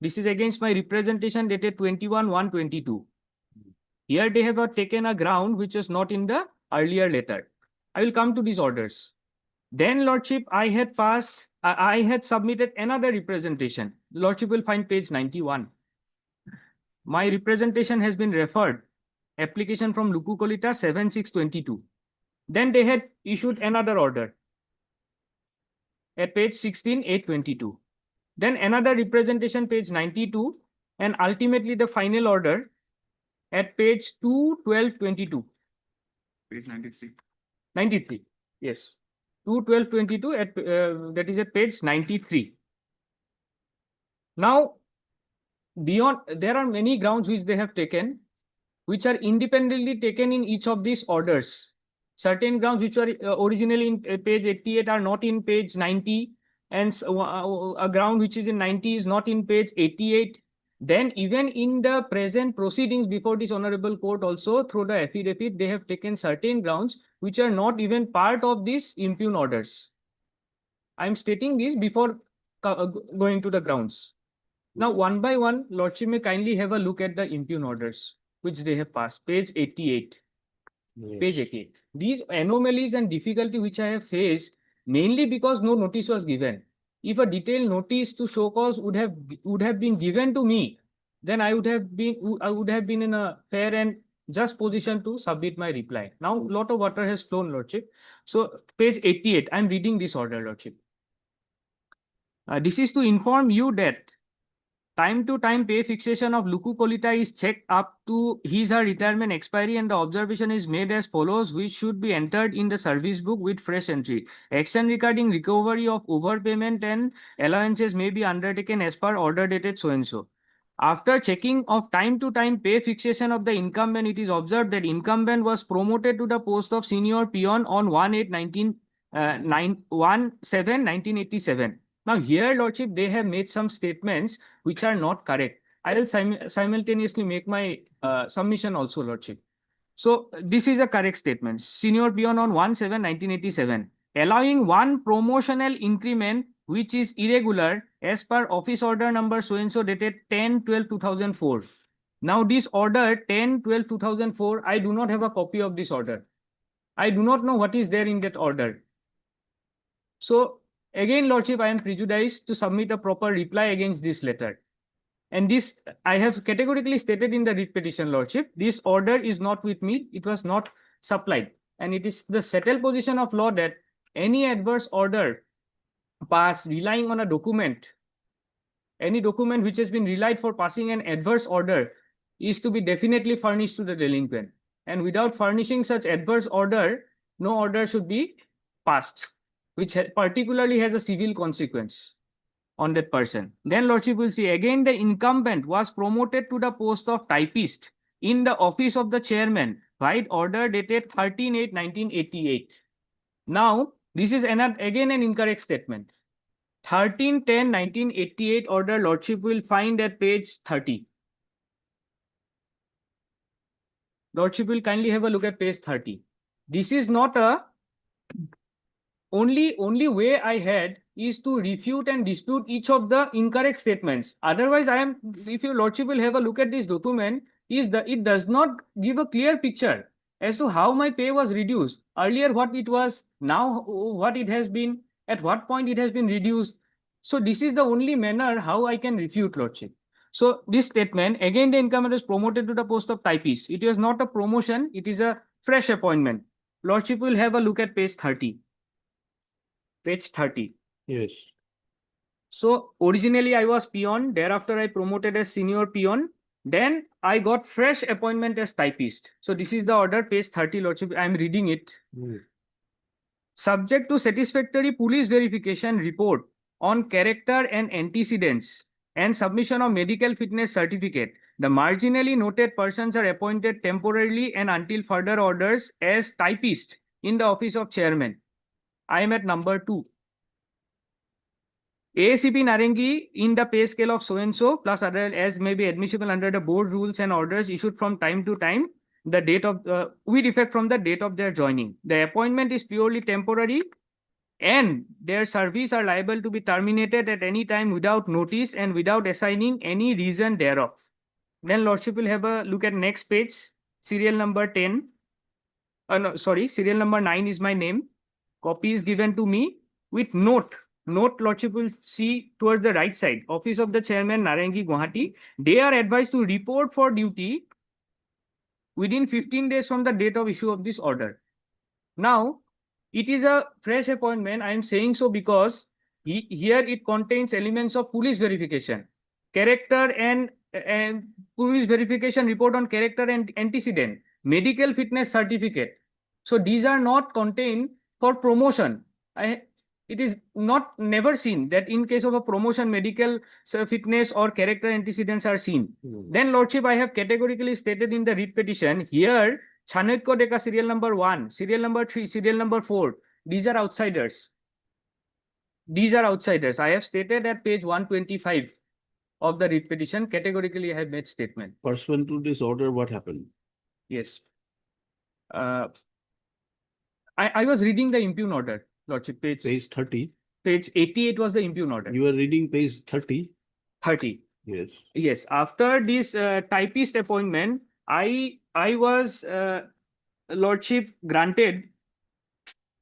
This is against my representation dated 21/1/22. Here they have taken a ground which is not in the earlier letter. I will come to these orders. Then, Lordship, I had submitted another representation. Lordship will find page 91. My representation has been referred. Application from Luku Kolita 7/6/22. Then they had issued another order at page 16/8/22. Then another representation, page 92, and ultimately the final order at page 2/12/22. Page 93. 93, yes. 2/12/22 at that is at page 93. Now, beyond, there are many grounds which they have taken, which are independently taken in each of these orders. Certain grounds which were originally in page 88 are not in page 90, and a ground which is in 90 is not in page 88. Then even in the present proceedings before this honorable court also, through the affidavit, they have taken certain grounds which are not even part of these impugn orders. I am stating this before going to the grounds. Now, one by one, Lordship may kindly have a look at the impugn orders which they have passed. Page 88. Page 88. These anomalies and difficulty which I have faced, mainly because no notice was given. If a detailed notice to show cause would have been given to me, then I would have been in a fair and just position to submit my reply. Now, a lot of water has flown, Lordship. So, page 88, I am reading this order, Lordship. This is to inform you that time to time pay fixation of Luku Kolita is checked up to his/her retirement expiry, and the observation is made as follows, which should be entered in the service book with fresh entry. Action regarding recovery of overpayment and allowances may be undertaken as per order dated so and so. After checking of time to time pay fixation of the incumbent, it is observed that incumbent was promoted to the post of senior peon on 1/7/1987. Now here, Lordship, they have made some statements which are not correct. I will simultaneously make my submission also, Lordship. So this is a correct statement. Senior peon on 1/7/1987, allowing one promotional increment which is irregular as per office order number so and so dated 10/12/2004. Now this order 10/12/2004, I do not have a copy of this order. I do not know what is there in that order. So again, Lordship, I am prejudiced to submit a proper reply against this letter. And this, I have categorically stated in the writ petition, Lordship, this order is not with me, it was not supplied. And it is the settled position of law that any adverse order passed relying on a document, any document which has been relied for passing an adverse order is to be definitely furnished to the delinquent. And without furnishing such adverse order, no order should be passed, which particularly has a civil consequence on that person. Then Lordship will see again the incumbent was promoted to the post of typist in the office of the chairman by order dated 13/8/1988. Now, this is again an incorrect statement. 13/10/1988 order, Lordship will find at page 30. Lordship will kindly have a look at page 30. This is not a only way I had is to refute and dispute each of the incorrect statements. Otherwise, if your Lordship will have a look at this document, it does not give a clear picture as to how my pay was reduced. Earlier what it was, now what it has been, at what point it has been reduced. So this is the only manner how I can refute, Lordship. So this statement, again the incumbent is promoted to the post of typist. It was not a promotion, it is a fresh appointment. Lordship will have a look at page 30. Page 30. Yes. So originally I was peon, thereafter I promoted as senior peon. Then I got fresh appointment as typist. So this is the order, page 30, Lordship. I am reading it. Subject to satisfactory police verification report on character and antecedents and submission of medical fitness certificate, the marginally noted persons are appointed temporarily and until further orders as typist in the office of chairman. I am at number 2. AACP Narengi in the pay scale of so-and-so plus other as may be admissible under the board rules and orders issued from time to time, the date of with effect from the date of their joining. The appointment is purely temporary and their service are liable to be terminated at any time without notice and without assigning any reason thereof. Then Lordship will have a look at next page, serial number 10. Serial number 9 is my name. Copy is given to me with note. Note, Lordship will see towards the right side. Office of the Chairman, Narengi, Guwahati. They are advised to report for duty within 15 days from the date of issue of this order. Now, it is a fresh appointment. I am saying so because here it contains elements of police verification, character and police verification report on character and antecedent, medical fitness certificate. So these are not contained for promotion. It is never seen that in case of a promotion, medical fitness or character antecedents are seen. Then Lordship, I have categorically stated in the writ petition here, Chanakya Deka serial number 1, serial number 3, serial number 4. These are outsiders. These are outsiders. I have stated at page 125 of the writ petition. Categorically, I have made statement. Pursuant to this order, what happened? Yes. I was reading the impugn order, Lordship, page 30. Page 88 was the impugn order. You are reading page 30? 30. Yes. Yes. After this typist appointment, I was Lordship granted.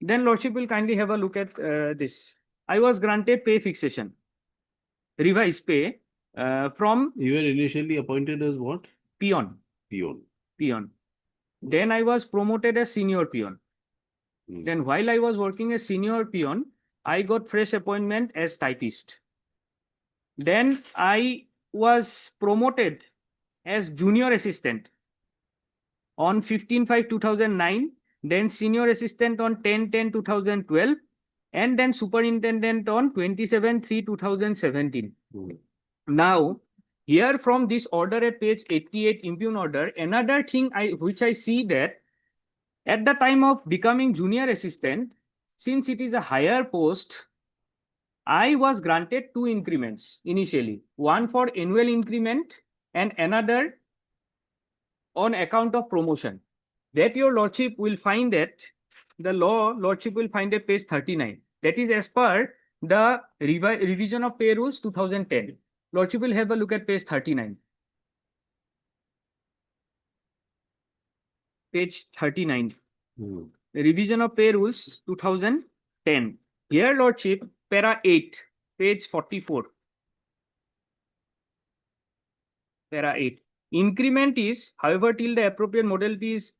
Then Lordship will kindly have a look at this. I was granted pay fixation, revised pay from. You were initially appointed as what? Peon. Peon. Then I was promoted as senior peon. Then while I was working as senior peon, I got fresh appointment as typist. Then I was promoted as junior assistant on 15/5/2009, then senior assistant on 10/10/2012, and then superintendent on 27/3/2017. Now, here from this order at page 88 impugn order, another thing which I see that at the time of becoming junior assistant, since it is a higher post, I was granted 2 increments initially, one for annual increment and another on account of promotion. That your Lordship will find that the law, Lordship will find at page 39. That is as per the revision of pay rules 2010. Lordship will have a look at page 39. Page 39. Revision of pay rules 2010. Here, Lordship, para 8, page 44. Para 8. Increment is, however, till the appropriate modality is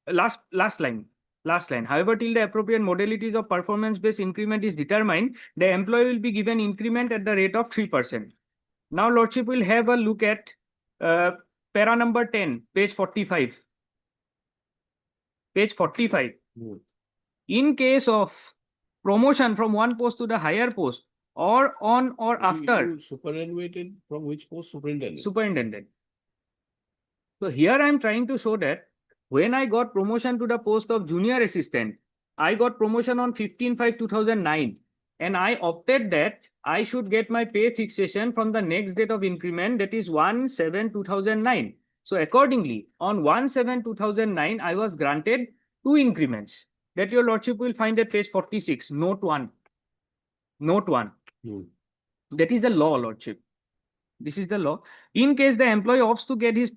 last line. However, till the appropriate modalities of performance-based increment is determined, the employee will be given increment at the rate of 3%. Now, Lordship will have a look at para number 10, page 45. Page 45. In case of promotion from one post to the higher post, or on or after You superannuated from which post? Superintendent. superintendent. So here I am trying to show that when I got promotion to the post of junior assistant, I got promotion on 15/5/2009, and I opted that I should get my pay fixation from the next date of increment, that is 1/7/2009. So accordingly, on 1/7/2009, I was granted 2 increments that your lordship will find at page 46, note 1. Note 1. That is the law, lordship. This is the law. In case the employee opts to get his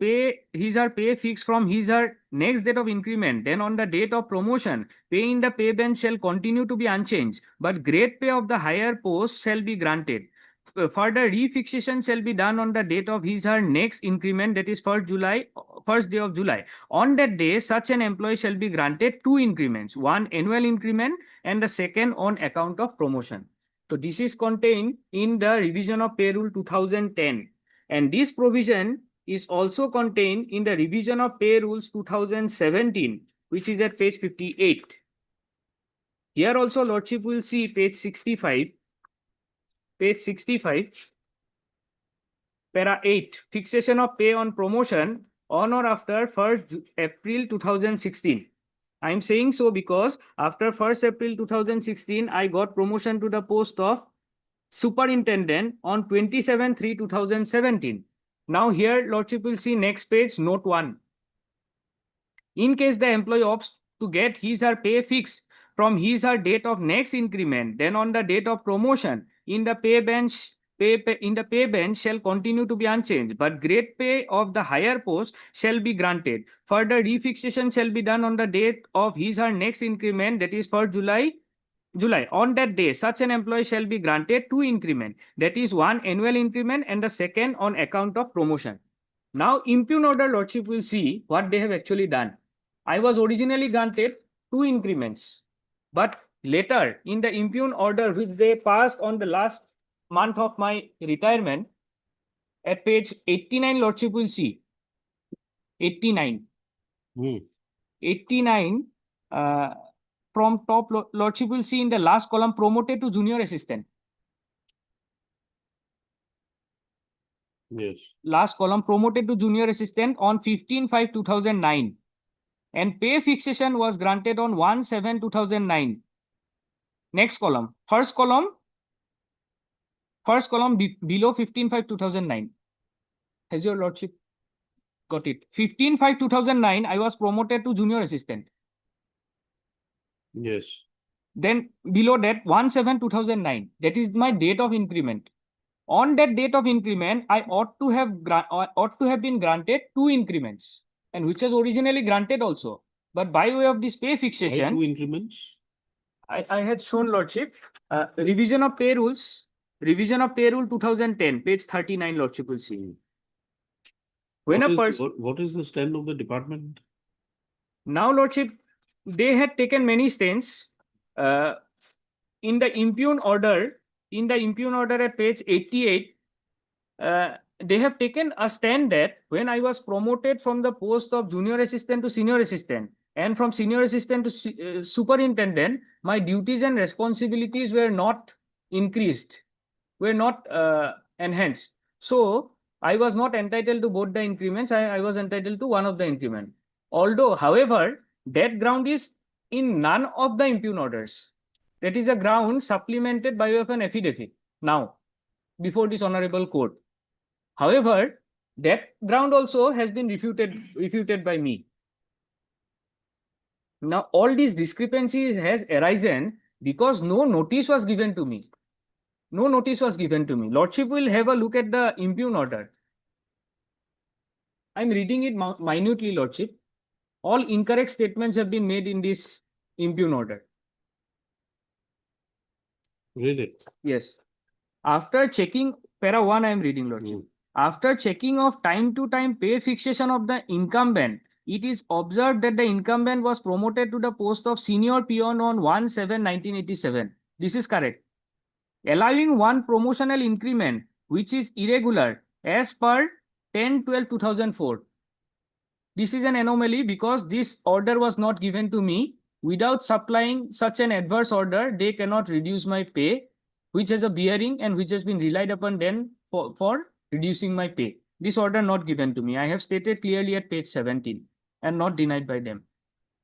or pay fixed from his or next date of increment, then on the date of promotion, pay in the pay band shall continue to be unchanged, but grade pay of the higher post shall be granted. Further refixation shall be done on the date of his or next increment, that is first day of July. On that day, such an employee shall be granted 2 increments, one annual increment and the second on account of promotion. So this is contained in the revision of pay rule 2010, and this provision is also contained in the revision of pay rules 2017, which is at page 58. Here also lordship will see page 65. Page 65, para 8, fixation of pay on promotion on or after 1st April 2016. I am saying so because after 1st April 2016, I got promotion to the post of superintendent on 27/3/2017. Now here lordship will see next page, note 1. In case the employee opts to get his or pay fixed from his or date of next increment, then on the date of promotion, in the pay band shall continue to be unchanged, but grade pay of the higher post shall be granted. Further refixation shall be done on the date of his or next increment, that is for July. On that day, such an employee shall be granted 2 increment, that is one annual increment and the second on account of promotion. Now, impugn order lordship will see what they have actually done. I was originally granted 2 increments, but later in the impugn order which they passed on the last month of my retirement, at page 89 lordship will see 89. 89 from top lordship will see in the last column, promoted to junior assistant. Yes. Last column, promoted to junior assistant on 15/5/2009, and pay fixation was granted on 1/7/2009. Next column, first column below 15/5/2009. Has your lordship got it? 15/5/2009, I was promoted to junior assistant. Yes. Then below that, 1/7/2009, that is my date of increment. On that date of increment, I ought to have been granted 2 increments, and which was originally granted also. But by way of this pay Why fixation, 2 increments? I had shown lordship, revision of pay rule 2010, page 39, lordship will see. When a person, What is the stand of the department? now lordship, they had taken many stands in the impugn order. In the impugn order at page 88, they have taken a stand that when I was promoted from the post of junior assistant to senior assistant, and from senior assistant to superintendent, my duties and responsibilities were not increased, were not enhanced. So I was not entitled to both the increments. I was entitled to one of the increment. Although, however, that ground is in none of the impugn orders. That is a ground supplemented by way of an affidavit now before this honorable court. However, that ground also has been refuted by me. Now, all these discrepancies has arisen because no notice was given to me. No notice was given to me. Lordship will have a look at the impugn order. I'm reading it minutely, lordship. All incorrect statements have been made in this impugn order. Read it. Yes. After checking para 1, I am reading, lordship. After checking of time to time pay fixation of the incumbent, it is observed that the incumbent was promoted to the post of senior peon on 1/7/1987. This is correct. Allowing one promotional increment which is irregular as per 10/12/2004. This is an anomaly because this order was not given to me. Without supplying such an adverse order, they cannot reduce my pay, which has a bearing and which has been relied upon them for reducing my pay. This order not given to me. I have stated clearly at page 17 and not denied by them.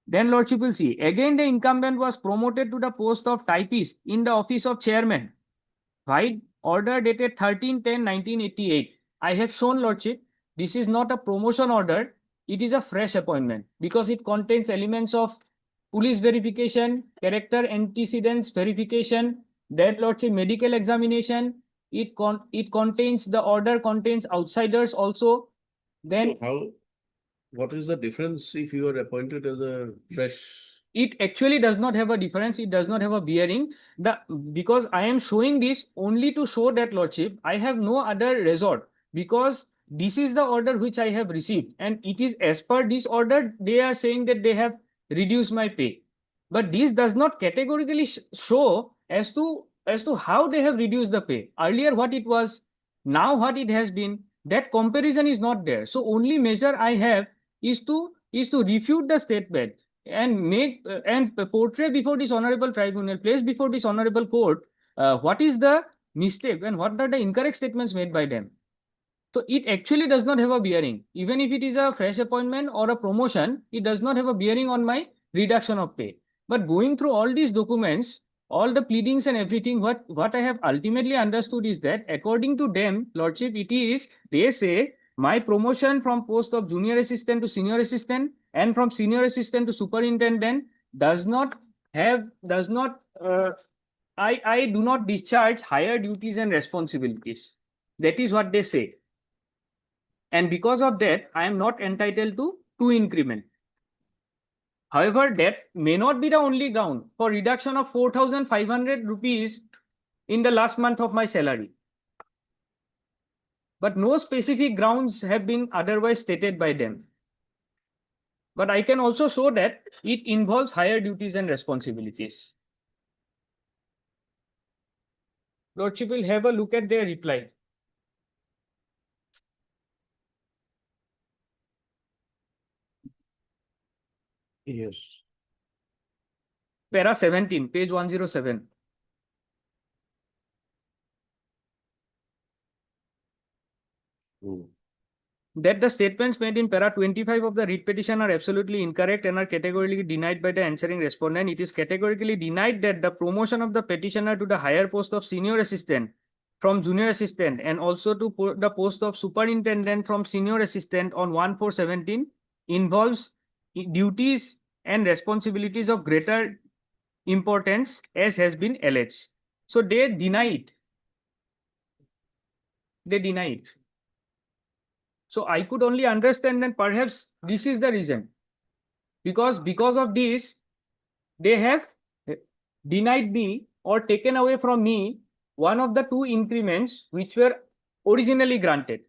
Then Lordship will see, again the incumbent was promoted to the post of typist in the office of chairman. Right? Order dated 13/10/1988. I have shown Lordship, this is not a promotion order. It is a fresh appointment because it contains elements of police verification, character antecedents verification, then Lordship medical examination. It contains, the order contains outsiders also. Then What is the difference if you are appointed as a fresh? it actually does not have a difference. It does not have a bearing. Because I am showing this only to show that Lordship, I have no other resort because this is the order which I have received, and it is as per this order they are saying that they have reduced my pay. But this does not categorically show as to how they have reduced the pay. Earlier what it was, now what it has been, that comparison is not there. So only measure I have is to refute the statement and make and portray before this honorable tribunal, place before this honorable court, what is the mistake and what are the incorrect statements made by them. So it actually does not have a bearing. Even if it is a fresh appointment or a promotion, it does not have a bearing on my reduction of pay. But going through all these documents, all the pleadings and everything, what I have ultimately understood is that according to them, Lordship, it is, they say, my promotion from post of junior assistant to senior assistant and from senior assistant to superintendent I do not discharge higher duties and responsibilities. That is what they say. And because of that, I am not entitled to 2 increment. However, that may not be the only ground for reduction of 4,500 rupees in the last month of my salary. But no specific grounds have been otherwise stated by them. But I can also show that it involves higher duties and responsibilities. Lordship will have a look at their reply. Yes. Para 17, page 107. That the statements made in para 25 of the writ petition are absolutely incorrect and are categorically denied by the answering respondent. It is categorically denied that the promotion of the petitioner to the higher post of senior assistant from junior assistant and also to the post of superintendent from senior assistant on 1/4/17 involves duties and responsibilities of greater importance as has been alleged. So they deny it. They deny it. So I could only understand that perhaps this is the reason. Because of this, they have denied me or taken away from me one of the 2 increments which were originally granted.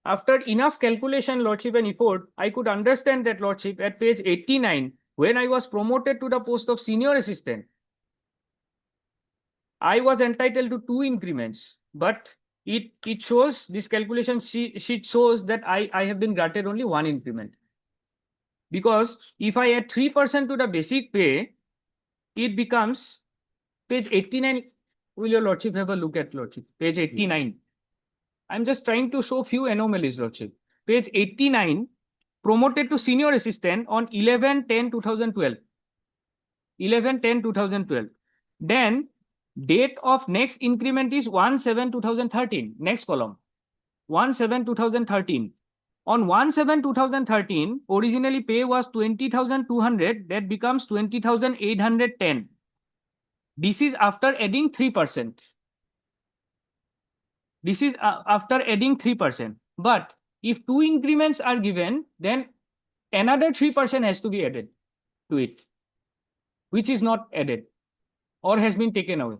After enough calculation, Lordship, and effort, I could understand that, Lordship, at page 89, when I was promoted to the post of senior assistant, I was entitled to 2 increments, but it shows, this calculation sheet shows that I have been granted only 1 increment. Because if I add 3% to the basic pay, it becomes page 89. Will your Lordship have a look at, Lordship? Page 89. I'm just trying to show few anomalies, Lordship. Page 89, promoted to senior assistant on 11/10/2012. 11/10/2012. Then date of next increment is 1/7/2013. Next column. 1/7/2013. On 1/7/2013, originally pay was 20,200. That becomes 20,810. This is after adding 3%. This is after adding 3%. But if 2 increments are given, then another 3% has to be added to it, which is not added or has been taken away.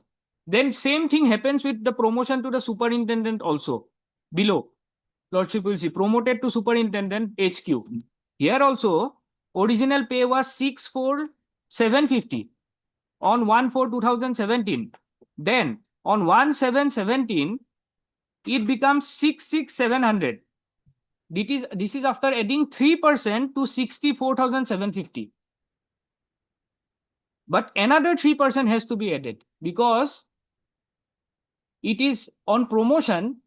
Then same thing happens with the promotion to the superintendent also. Below, Lordship will see promoted to superintendent HQ. Here also, original pay was 64750 on 1/4/2017. Then on 1/7/17, it becomes 66700. This is after adding 3% to 64,750. But another 3% has to be added because it is on promotion.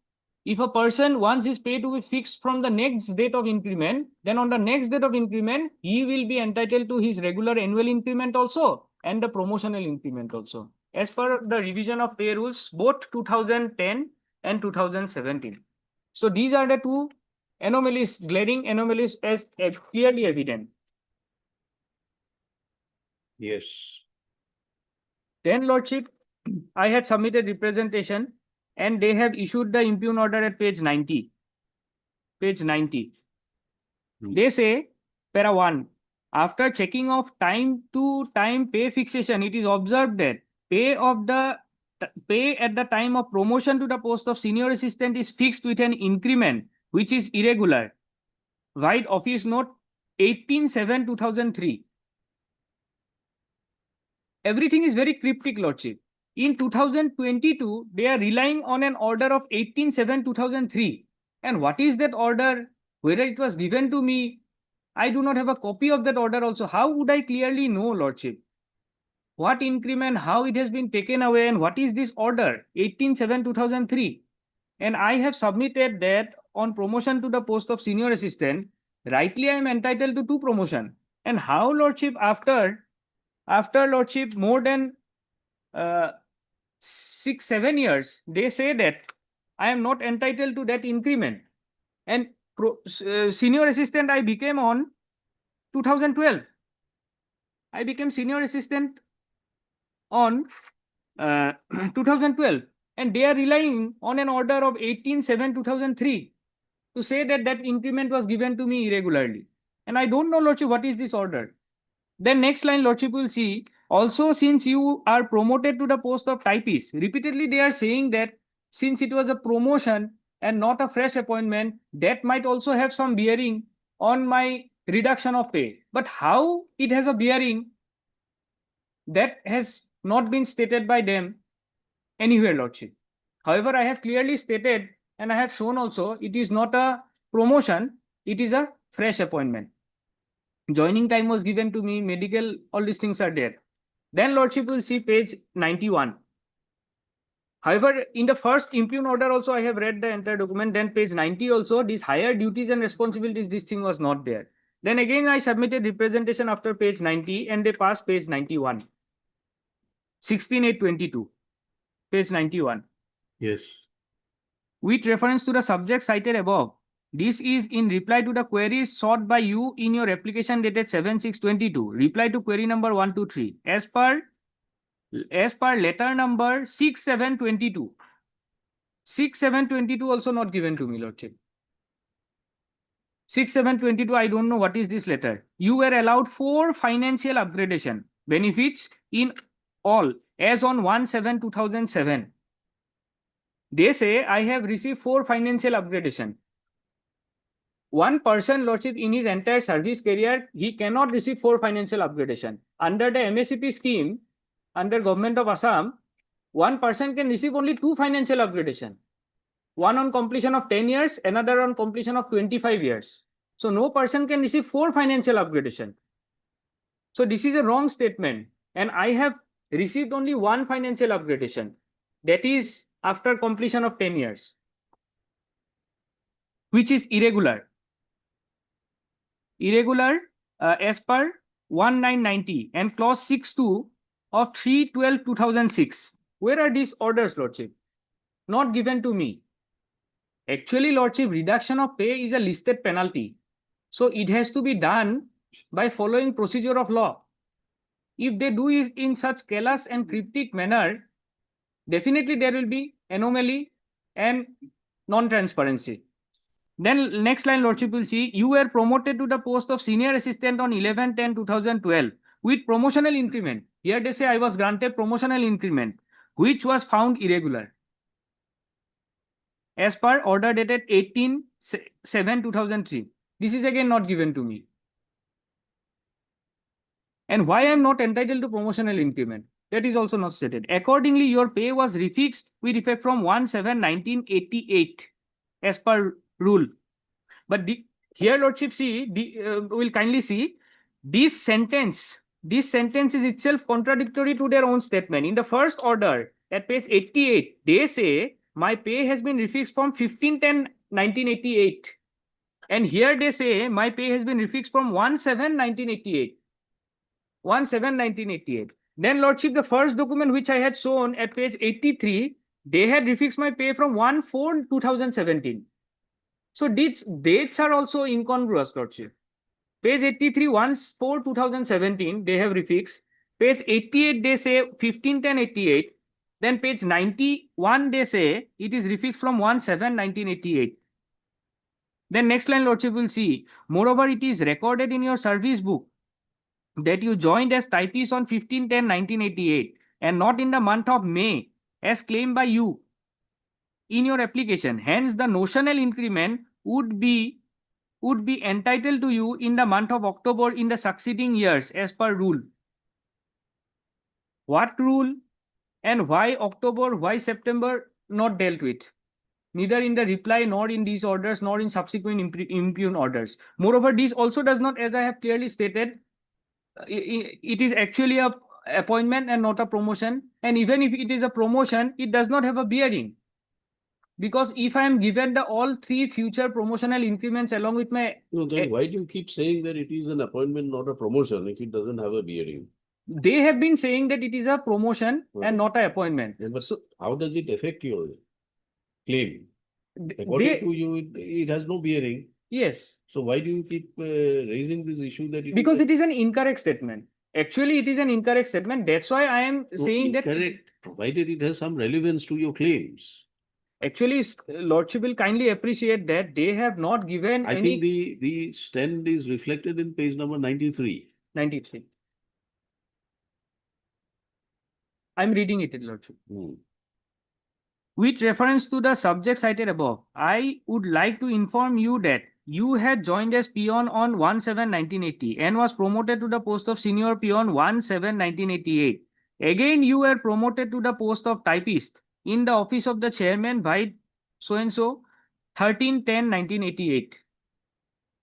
If a person wants his pay to be fixed from the next date of increment, then on the next date of increment, he will be entitled to his regular annual increment also and the promotional increment also, as per the revision of pay rules, both 2010 and 2017. So these are the two anomalies, glaring anomalies as clearly evident. Yes. Then, Lordship, I had submitted representation and they have issued the impugn order at page 90. Page 90. They say, para 1, after checking of time to time pay fixation, it is observed that pay at the time of promotion to the post of senior assistant is fixed with an increment which is irregular. Write office note 18/7/2003. Everything is very cryptic, Lordship. In 2022, they are relying on an order of 18/7/2003. And what is that order? Whether it was given to me, I do not have a copy of that order also. How would I clearly know, Lordship? What increment, how it has been taken away, and what is this order? 18/7/2003. And I have submitted that on promotion to the post of senior assistant. Rightly, I am entitled to 2 promotion. And how, Lordship, after Lordship, more than 6-7 years, they say that I am not entitled to that increment. And senior assistant I became on 2012. I became senior assistant on 2012. And they are relying on an order of 18/7/2003 to say that that increment was given to me irregularly. And I don't know, Lordship, what is this order. Then next line, Lordship will see, also since you are promoted to the post of typist, repeatedly they are saying that since it was a promotion and not a fresh appointment, that might also have some bearing on my reduction of pay. But how it has a bearing, that has not been stated by them anywhere, Lordship. However, I have clearly stated and I have shown also, it is not a promotion, it is a fresh appointment. Joining time was given to me, medical, all these things are there. Then, Lordship will see page 91. However, in the first impugn order also, I have read the entire document. Then page 90 also, these higher duties and responsibilities, this thing was not there. Then again, I submitted representation after page 90 and they passed page 91. 16/8/22, page 91. Yes. With reference to the subject cited above, this is in reply to the queries sought by you in your application dated 7/6/22. Reply to query number 123 as per letter number 6/7/22. 6/7/22 also not given to me, Lordship. 6/7/22, I don't know what is this letter. You were allowed 4 financial upgradation benefits in all as on 1/7/2007. They say I have received 4 financial upgradation. One person, Lordship, in his entire service career, he cannot receive 4 financial upgradation. Under the MSCP scheme, under Government of Assam, one person can receive only 2 financial upgradation. One on completion of 10 years, another on completion of 25 years. So no person can receive 4 financial upgradation. So this is a wrong statement. And I have received only 1 financial upgradation. That is after completion of 10 years, which is irregular. Irregular as per 1990 and clause 6(2) of 3/12/2006. Where are these orders, Lordship? Not given to me. Actually, Lordship, reduction of pay is a listed penalty. So it has to be done by following procedure of law. If they do it in such careless and cryptic manner, definitely there will be anomaly and non-transparency. Then next line, Lordship will see, you were promoted to the post of senior assistant on 11/10/2012 with promotional increment. Here they say I was granted promotional increment. which was found irregular as per order dated 18/7/2003. This is again not given to me. And why I am not entitled to promotional increment? That is also not stated. Accordingly, your pay was refixed with effect from 1/7/1988 as per rule. But here, Lordship, will kindly see this sentence. This sentence is itself contradictory to their own statement. In the first order at page 88, they say my pay has been refixed from 15/10/1988. And here they say my pay has been refixed from 1/7/1988. 1/7/1988. Then, Lordship, the first document which I had shown at page 83, they had refixed my pay from 1/4/2017. So these dates are also incongruous, Lordship. Page 83, 1/4/2017, they have refixed. Page 88, they say 15/10/88. Then page 91, they say it is refixed from 1/7/1988. Then next line, Lordship, will see. Moreover, it is recorded in your service book that you joined as typist on 15/10/1988 and not in the month of May as claimed by you in your application. Hence, the notional increment would be entitled to you in the month of October in the succeeding years as per rule. What rule and why October, why September, not dealt with. Neither in the reply nor in these orders nor in subsequent impugn orders. Moreover, this also does not, as I have clearly stated, it is actually a appointment and not a promotion. And even if it is a promotion, it does not have a bearing. Because if I am given the all three future promotional increments along with my... No, then why do you keep saying that it is an appointment, not a promotion, if it doesn't have a bearing? They have been saying that it is a promotion and not an appointment. Yeah, but so how does it affect your claim? According to you, it has no bearing. Yes. So why do you keep raising this issue that because it is an incorrect statement. Actually, it is an incorrect statement. That's why I am saying that... Correct, provided it has some relevance to your claims. Actually, Lordship will kindly appreciate that they have not given I think the stand is reflected in page number 93. 93. I'm reading it, Lordship. With reference to the subject cited above, I would like to inform you that you had joined as peon on 1/7/1980 and was promoted to the post of senior peon 1/7/1988. Again, you were promoted to the post of typist in the office of the chairman by so-and-so 13/10/1988.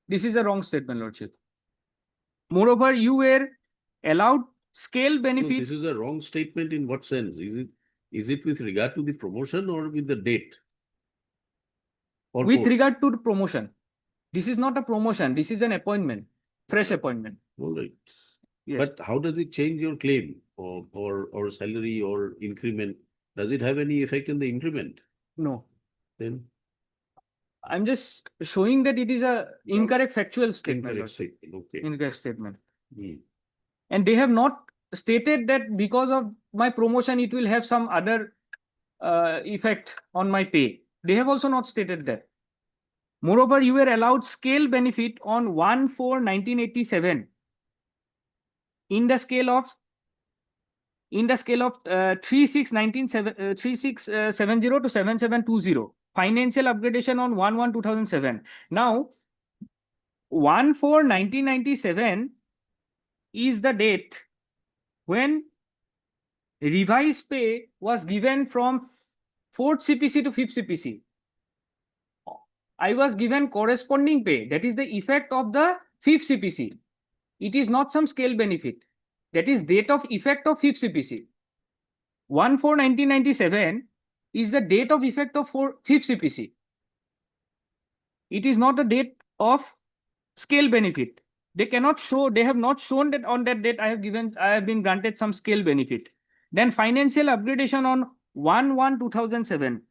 This is a wrong statement, Lordship. Moreover, you were allowed scale benefit. No, this is a wrong statement in what sense? Is it with regard to the promotion or with the date? Or with both? regard to the promotion. This is not a promotion. This is an appointment, fresh appointment. All right. Yes. But how does it change your claim or salary or increment? Does it have any effect in the increment? No. Then I'm just showing that it is a incorrect factual statement. incorrect Lordship. statement. Okay. Incorrect statement. Hmm. And they have not stated that because of my promotion, it will have some other effect on my pay. They have also not stated that. Moreover, you were allowed scale benefit on 1/4/1987 in the scale of 3670 to 7720. Financial upgradation on 1/1/2007. Now, 1/4/1997 is the date when revised pay was given from 4th CPC to 5th CPC. I was given corresponding pay. That is the effect of the 5th CPC. It is not some scale benefit. That is date of effect of 5th CPC. 1/4/1997 is the date of effect of 5th CPC. It is not the date of scale benefit. They cannot show, they have not shown that on that date I have been granted some scale benefit. Then financial upgradation on 1/1/2007.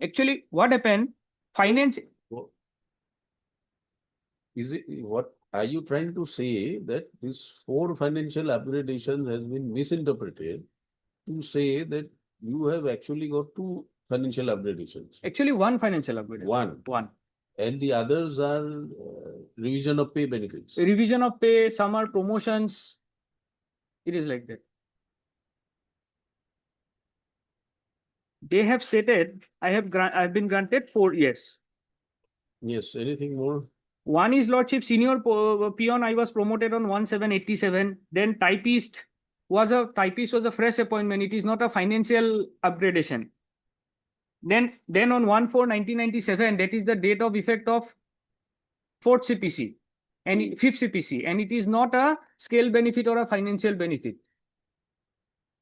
Actually, what happened? Finance. What are you trying to say that this 4 financial upgradations has been misinterpreted to say that you have actually got 2 financial upgradations? Actually, 1 financial upgradation. One. And the others are revision of pay benefits. Revision of pay, some are promotions. It is like that. they have stated I've been granted 4 years. Yes, anything more? One is Lordship Senior Peon, I was promoted on 1/7/87. Then typist was a fresh appointment. It is not a financial upgradation. Then on 1/4/1997, that is the date of effect of 4th CPC and 5th CPC, and it is not a scale benefit or a financial benefit.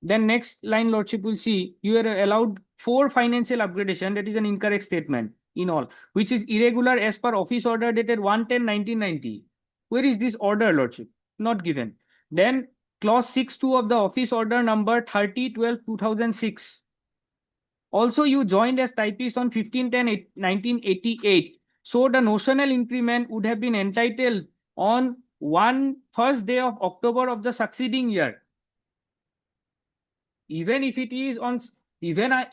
Then next line, Lordship will see, you are allowed 4 financial upgradation. That is an incorrect statement in all, which is irregular as per office order dated 1/10/1990. Where is this order, Lordship? Not given. Then clause 6(2) of the office order number 30/12/2006. Also, you joined as typist on 15/10/1988. So the notional increment would have been entitled on first day of October of the succeeding year. Even if it is on,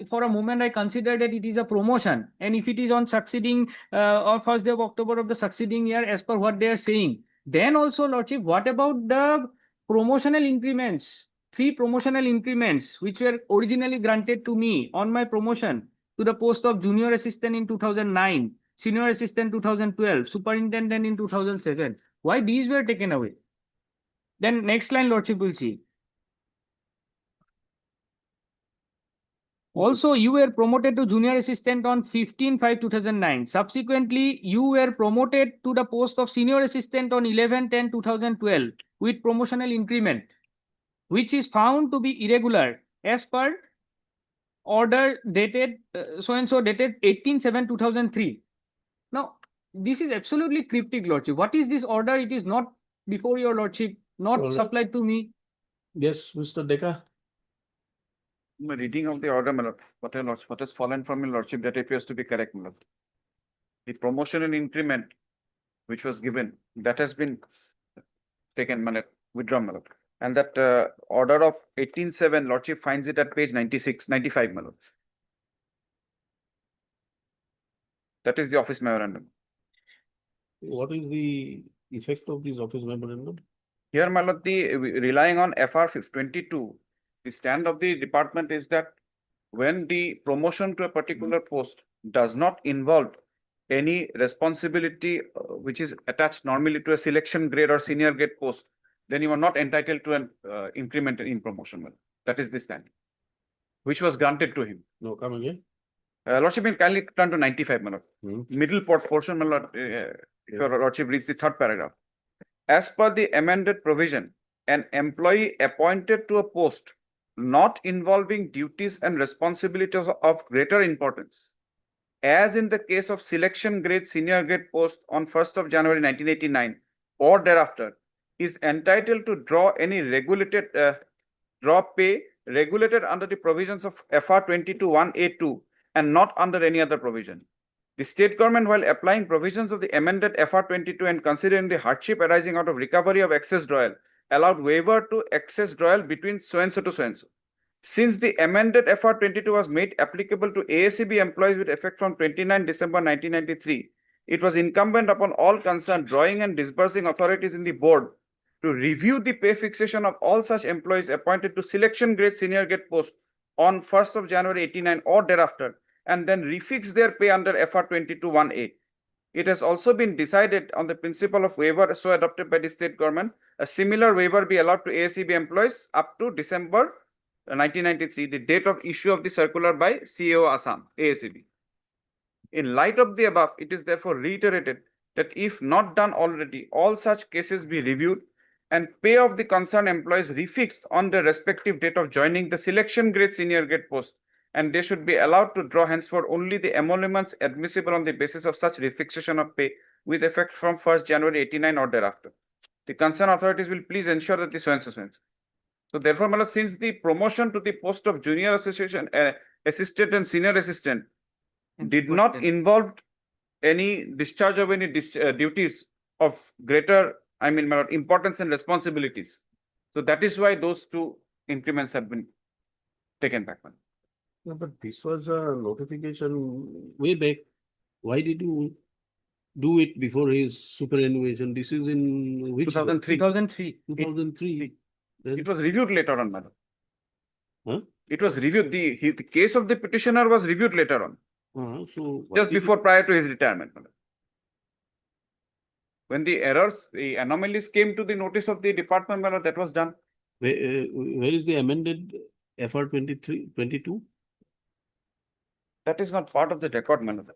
for a moment I consider that it is a promotion, and if it is on succeeding or first day of October of the succeeding year as per what they are saying, then also, Lordship, what about the promotional increments? 3 promotional increments which were originally granted to me on my promotion to the post of junior assistant in 2009, senior assistant 2012, superintendent in 2007. Why these were taken away? Then next line, Lordship will see. Also, you were promoted to junior assistant on 15/5/2009. Subsequently, you were promoted to the post of senior assistant on 11/10/2012 with promotional increment, which is found to be irregular as per order dated so-and-so dated 18/7/2003. Now, this is absolutely cryptic, Lordship. What is this order? It is not before your Lordship, not Well, supplied to me. Yes, Mr. Deka. My reading of the order, my lord, what has fallen from your lordship, that appears to be correct, my lord. The promotion and increment which was given, that has been taken, my lord, withdrawn, my lord. And that order of 18/7, lordship finds it at page 95, my lord. That is the office memorandum. What is the effect of this office memorandum? Here, my lord, relying on FR 22, the stand of the department is that when the promotion to a particular post does not involve any responsibility which is attached normally to a selection grade or senior grade post, then you are not entitled to an increment in promotion. That is the stand, which was granted to him. No, come again. Lordship, will kindly turn to 95, my lord. Middle portion, my lord, if your lordship reads the 3rd paragraph. As per the amended provision, an employee appointed to a post not involving duties and responsibilities of greater importance, as in the case of selection grade senior grade post on 1st of January 1989 or thereafter, is entitled to draw any regulated pay regulated under the provisions of FR 22(1)(a)(2) and not under any other provision. The state government, while applying provisions of the amended FR 22 and considering the hardship arising out of recovery of excess drawal, allowed waiver to excess drawal between so-and-so to so-and-so. Since the amended FR 22 was made applicable to ASCB employees with effect from 29 December 1993, it was incumbent upon all concerned drawing and disbursing authorities in the board to review the pay fixation of all such employees appointed to selection grade senior grade post on 1st of January 89 or thereafter, and then refix their pay under FR 22(1)(a). It has also been decided on the principle of waiver so adopted by the state government, a similar waiver be allowed to ASCB employees up to December 1993, the date of issue of the circular by CEO Assam, ASCB. In light of the above, it is therefore reiterated that if not done already, all such cases be reviewed and pay of the concerned employees refixed on the respective date of joining the selection grade senior grade post, and they should be allowed to draw henceforth only the emoluments admissible on the basis of such refixation of pay with effect from 1st January 89 or thereafter. The concerned authorities will please ensure that the so-and-so. So therefore, my lord, since the promotion to the post of junior assistant and senior assistant did not involve any discharge of any duties of greater, my lord, importance and responsibilities. So that is why those 2 increments have been taken back. No, but this was a notification way back. Why did you do it before his superannuation? This is in which? 2003. 2003. 2003. Then It was reviewed later on, madam. Huh? It was reviewed, the case of the petitioner was reviewed later on, So. what just did before prior to his retirement. my lord. When the errors, the anomalies came to the notice of the department, my lord, that was done. where is the amended FR 22? That is not part of the record, my lord.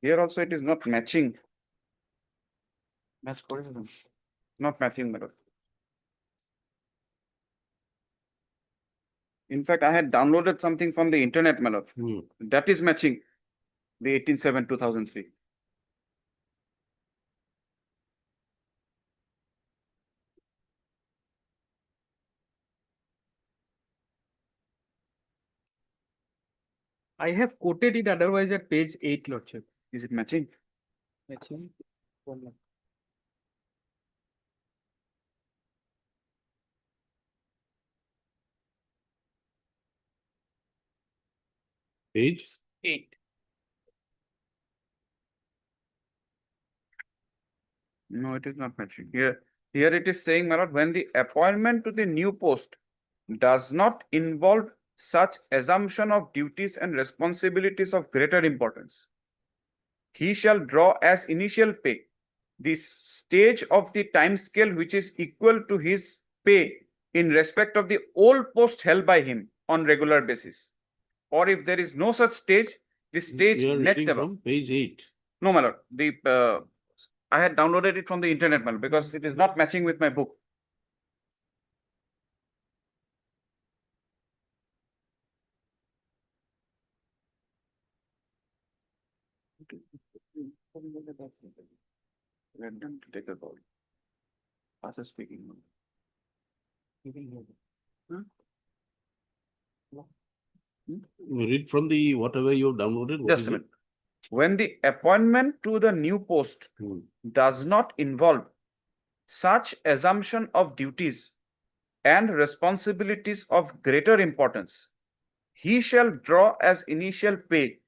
Here also it is not matching. Not matching, my lord. In fact, I had downloaded something from the internet, my lord. That is matching the 18/7/2003. I have quoted it otherwise at page 8, Lordship. Is it matching? Matching. One minute. Page? 8. No, it is not matching. Here it is saying, my lord, when the appointment to the new post does not involve such assumption of duties and responsibilities of greater importance, he shall draw as initial pay the stage of the time scale which is equal to his pay in respect of the old post held by him on regular basis. Or if there is no such stage, the stage You are next reading above. from page 8. No, my lord, I had downloaded it from the internet, my lord, because it is not matching with my book. Let them take a call. Us speaking. Read from the whatever you have downloaded. what Just is a it? minute. When the appointment to the new post does not involve such assumption of duties and responsibilities of greater importance, he shall draw as initial pay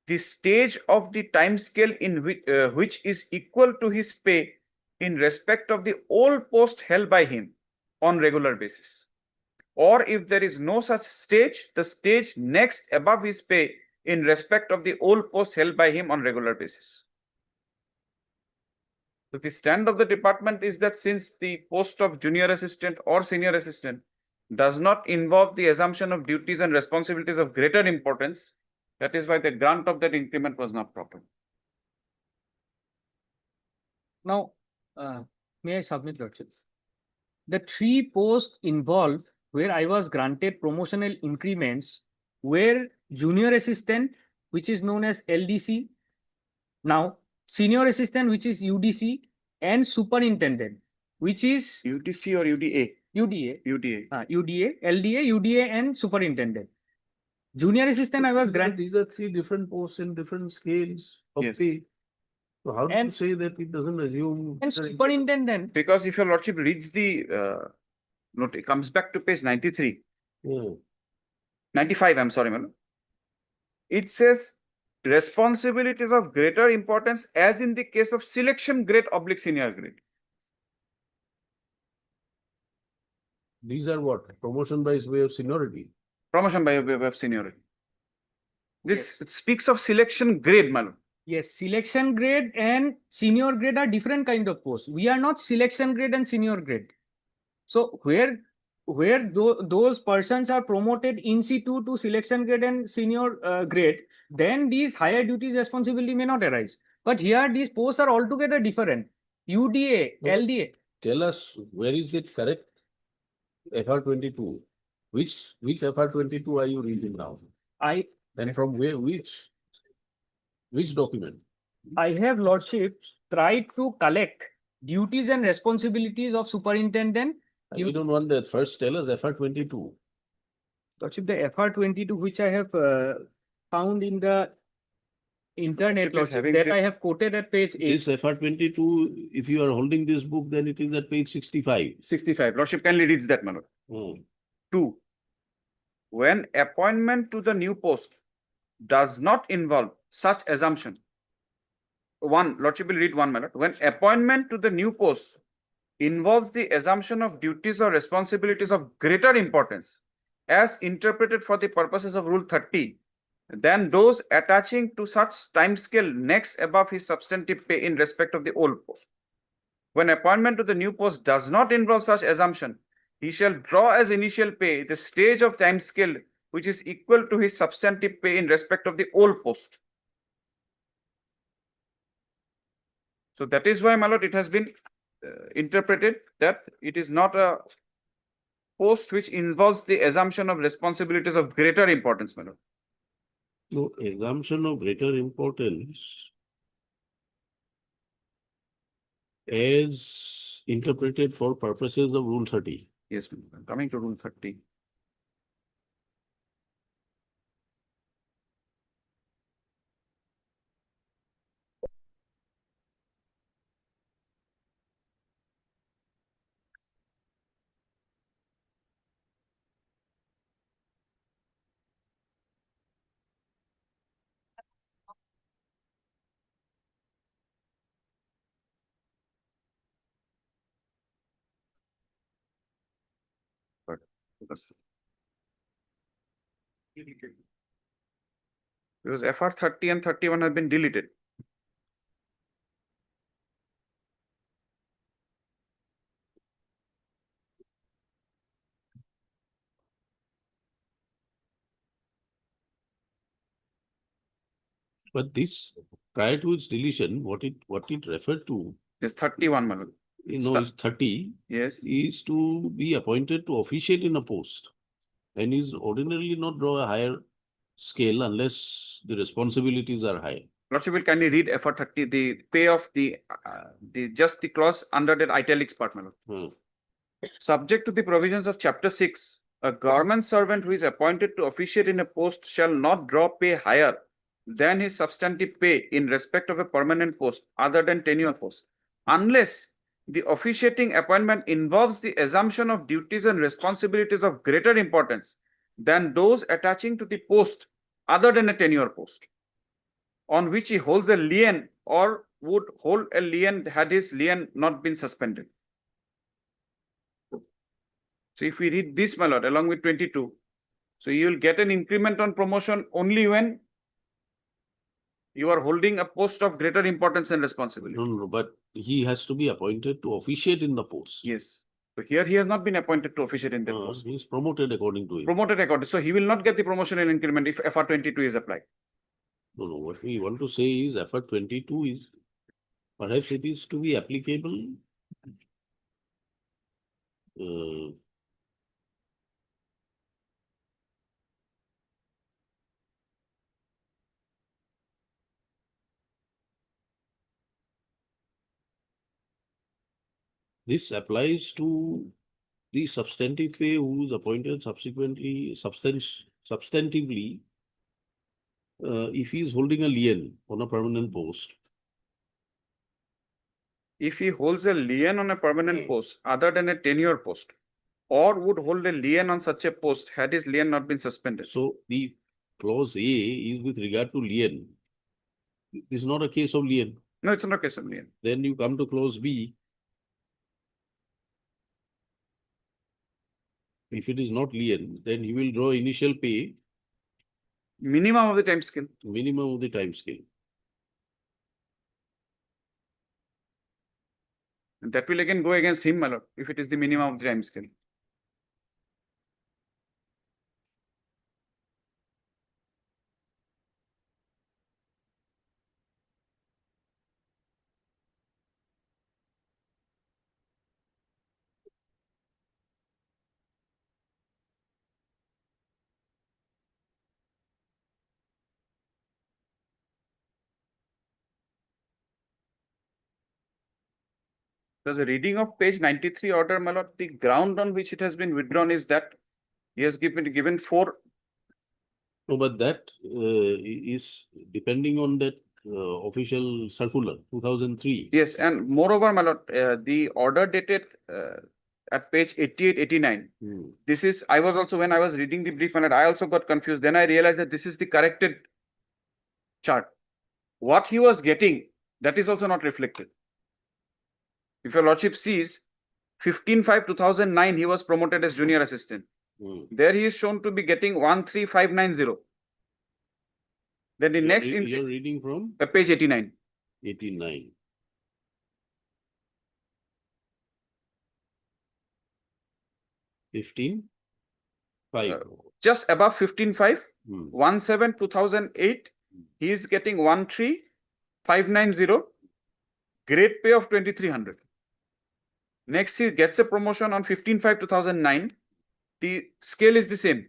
the stage of the time scale in which is equal to his pay in respect of the old post held by him on regular basis. Or if there is no such stage, the stage next above his pay in respect of the old post held by him on regular basis. So the stand of the department is that since the post of junior assistant or senior assistant does not involve the assumption of duties and responsibilities of greater importance, that is why the grant of that increment was not proper. Now, may I submit, Lordship? The 3 posts involved where I was granted promotional increments were junior assistant, which is known as LDC, now senior assistant, which is UDC, and superintendent, which is UTC or UDA? UDA. UDA. UDA, LDA, UDA, and superintendent. Junior assistant, I was granted. These are 3 different posts in different scales of Yes. pay. So how do you And- say that it doesn't assume? And superintendent. Because if your lordship reads the note, it comes back to page 93. Yeah. 95, I'm sorry, madam. It says responsibilities of greater importance as in the case of selection grade / senior grade. These are what? Promotion by way of seniority. Promotion by way of seniority. This speaks of selection grade, madam. Yes, selection grade and senior grade are different kind of posts. We are not selection grade and senior grade. So where those persons are promoted in situ to selection grade and senior grade, then these higher duties responsibility may not arise. But here these posts are altogether different. UDA, No. LDA. Tell us where is it correct? FR 22. Which FR 22 are you reading now? And from where? Which document? I have, Lordship, tried to collect duties and responsibilities of superintendent. You don't want that. First tell us FR 22. Lordship, the FR 22, which I have found in the internet, Lordship, that I have quoted at page 8. This FR 22, if you are holding this book, then it is at page 65. 65. Lordship kindly reads that, madam. 2. When appointment to the new post does not involve such assumption. 1. Lordship will read 1, madam. When appointment to the new post involves the assumption of duties or responsibilities of greater importance, as interpreted for the purposes of Rule 30 than those attaching to such timescale next above his substantive pay in respect of the old post. When appointment to the new post does not involve such assumption, he shall draw as initial pay the stage of timescale which is equal to his substantive pay in respect of the old post. So that is why, my lord, it has been interpreted that it is not a post which involves the assumption of responsibilities of greater importance, my lord. No, assumption of greater importance as interpreted for purposes of Rule 30. Yes, coming to Rule 30. Because FR 30 and 31 have been deleted. But this, prior to its deletion, what it referred to, Yes, 31, my lord. is 30, Yes. is to be appointed to officiate in a post and is ordinarily not draw a higher scale unless the responsibilities are high. Lordship will kindly read FR 30, the pay of the just the clause under that italics part, my lord. Subject to the provisions of Chapter 6, a government servant who is appointed to officiate in a post shall not draw pay higher than his substantive pay in respect of a permanent post other than tenure post, unless the officiating appointment involves the assumption of duties and responsibilities of greater importance than those attaching to the post other than a tenure post, on which he holds a lien or would hold a lien had his lien not been suspended. So if we read this, my lord, along with 22, so you will get an increment on promotion only when you are holding a post of greater importance and responsibility. No, but he has to be appointed to officiate in the post. Yes. So here he has not been appointed to officiate in that post. He is promoted according to it. Promoted according. So he will not get the promotion and increment if FR 22 is applied. No, what we want to say is FR 22 is, perhaps it is to be applicable this applies to the substantive pay who is appointed subsequently, substantively, if he is holding a lien on a permanent post. If he holds a lien on a permanent post other than a tenure post, or would hold a lien on such a post had his lien not been suspended. So the clause A is with regard to lien. This is not a case of lien. No, it's not a case of lien. Then you come to clause B. If it is not lien, then he will draw initial pay. Minimum of the time scale. Minimum of the time scale. And that will again go against him, my lord, if it is the minimum of the time scale. There's a reading of page 93 order, my lord. The ground on which it has been withdrawn is that he has given 4. No, but that is depending on that official circular 2003. Yes, and moreover, my lord, the order dated at page 88, 89. This is, I was also, when I was reading the brief, my lord, I also got confused. Then I realized that this is the corrected chart. What he was getting, that is also not reflected. If your lordship sees, 15/5/2009, he was promoted as junior assistant. There he is shown to be getting 13590. Then the next in You're reading from page 89. 89. Fifteen. Five. Just above 15.5, Hmm. 17/2008, he is getting 13,590, grade pay of 2,300. Next, he gets a promotion on 15/5/2009. The scale is the same.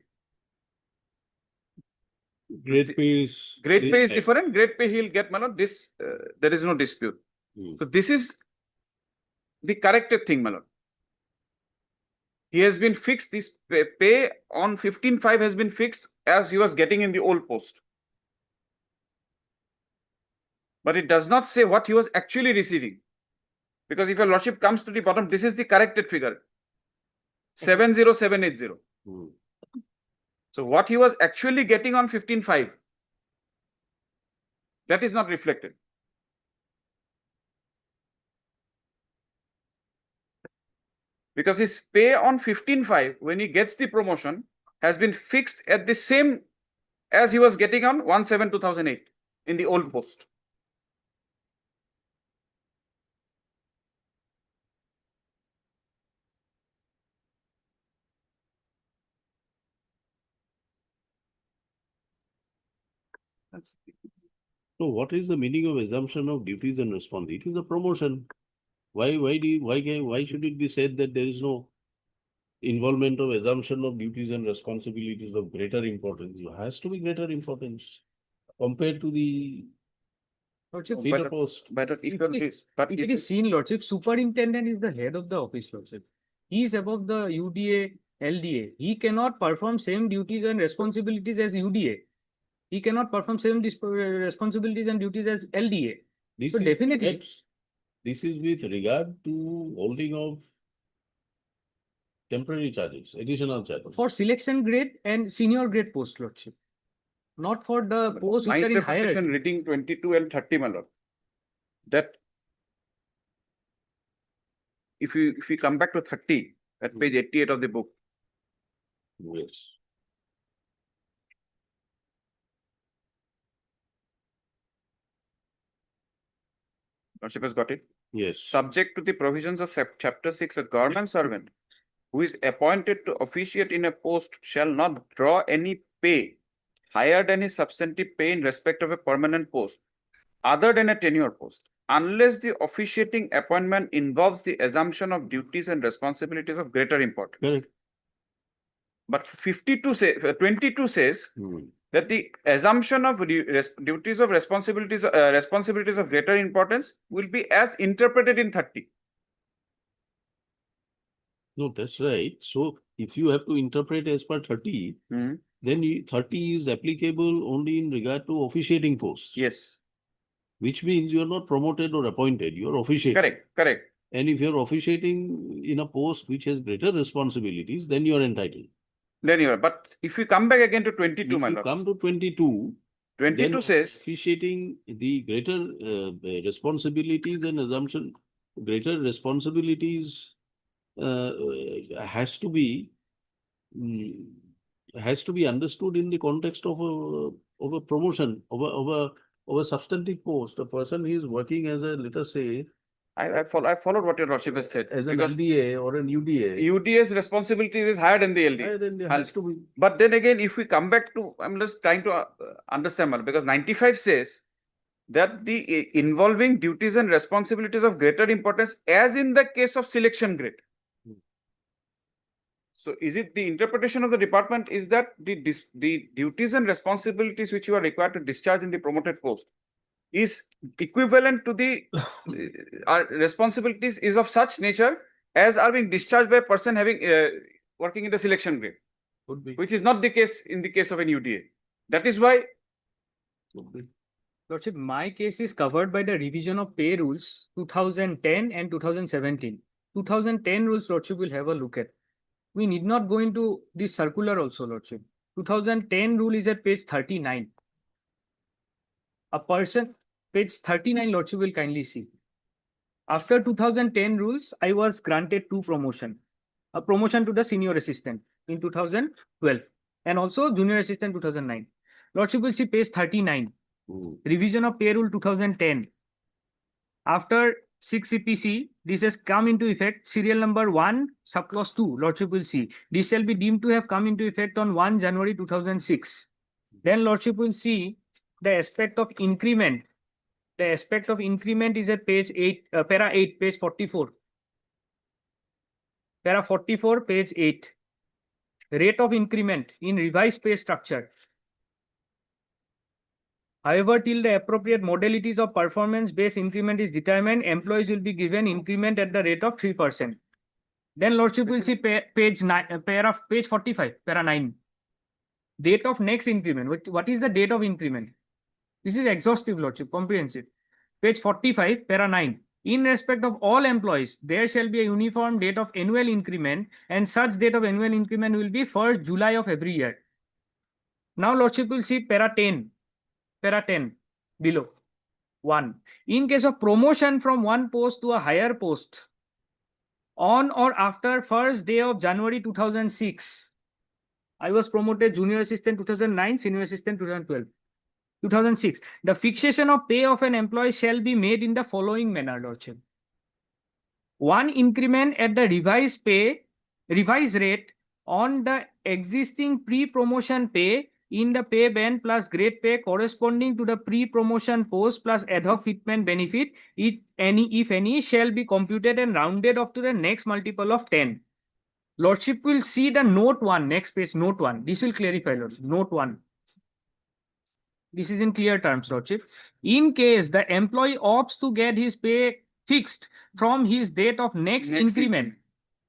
Grade pay is. Grade pay is different. Grade pay he'll get, Malad. This there is no dispute. Hmm. So this is the corrected thing, Malad. He has been fixed. This pay on 15/5 has been fixed as he was getting in the old post. But it does not say what he was actually receiving. Because if your lordship comes to the bottom, this is the corrected figure. 70780. Hmm. So what he was actually getting on 15/5, that is not reflected. Because his pay on 15/5, when he gets the promotion, has been fixed at the same as he was getting on 17/2008 in the old post. So what is the meaning of assumption of duties and responsibility? It is a promotion. Why should it be said that there is no involvement of assumption of duties and responsibilities of greater importance? It has to be greater importance compared to the Lordship, feeder post. Better if it is seen, Lordship, superintendent is the head of the office, Lordship. He is above the UDA, LDA. He cannot perform same duties and responsibilities as UDA. He cannot perform same responsibilities and duties as LDA. This So is definitely, perhaps- This is with regard to holding of temporary charges, additional charges. for selection grade and senior grade post, Lordship. Not for the posts My which are in interpretation hierarchy. reading 22 and 30, my lord, that if we come back to 30 at page 88 of the book, Yes. lordship has got it. Yes. Subject to the provisions of chapter 6, a government servant who is appointed to officiate in a post shall not draw any pay higher than his substantive pay in respect of a permanent post other than a tenure post, unless the officiating appointment involves the assumption of duties and responsibilities of greater importance. Correct. But 22 says Hmm. that the assumption of duties of responsibilities of greater importance will be as interpreted in 30. No, that's right. So if you have to interpret as per 30, Hmm. then 30 is applicable only in regard to officiating posts. Yes, Which means you are not promoted or appointed, you are officiating. correct. And if you're officiating in a post which has greater responsibilities, then you are entitled. Then you are. But if we come back again to 22, If my you lord, come to 22, 22 then says officiating the greater responsibilities and assumption, greater responsibilities has to be understood in the context of a promotion of a substantive post. A person who is working as a, let us say, I followed what your lordship has said. as an Because LDA or an UDA. UDA's responsibilities is higher than the LD. Then there has to be. But then again, if we come back to, I'm just trying to understand, Mal, because 95 says that the involving duties and responsibilities of greater importance, as in the case of selection grade. So is it the interpretation of the department is that the duties and responsibilities which you are required to discharge in the promoted post is equivalent to the responsibilities is of such nature as are being discharged by a person having working in the selection grade, Could be. which is not the case in the case of an UDA. That is why. Lordship, my case is covered by the revision of pay rules 2010 and 2017. 2010 rules, Lordship, will have a look at. We need not go into this circular also, Lordship. 2010 rule is at page 39. A person, page 39, Lordship will kindly see. After 2010 rules, I was granted 2 promotion. a promotion to the senior assistant in 2012 and also junior assistant 2009. Lordship will see page 39, revision of pay rule 2010. After 6 CPC, this has come into effect, serial number 1, subclause 2, Lordship will see. This shall be deemed to have come into effect on 1 January 2006. Then Lordship will see the aspect of increment. The aspect of increment is at page 8, para 8, page 44. Para 44, page 8. Rate of increment in revised pay structure. However, till the appropriate modalities of performance-based increment is determined, employees will be given increment at the rate of 3%. Then Lordship will see page 45, para 9. Date of next increment. What is the date of increment? This is exhaustive, Lordship, comprehensive. Page 45, para 9. In respect of all employees, there shall be a uniform date of annual increment, and such date of annual increment will be 1st July of every year. Now Lordship will see para 10. Para 10 below 1. In case of promotion from one post to a higher post on or after 1st day of January 2006, I was promoted junior assistant 2009, senior assistant 2012. 2006. The fixation of pay of an employee shall be made in the following manner, Lordship. 1 increment at the revised rate on the existing pre-promotion pay in the pay band plus grade pay corresponding to the pre-promotion post plus ad hoc fitment benefit, if any, shall be computed and rounded off to the next multiple of 10. Lordship will see the note 1, next page, note 1. This will clarify, Lordship. Note 1. This is in clear terms, Lordship. In case the employee opts to get his pay fixed from his date of next increment,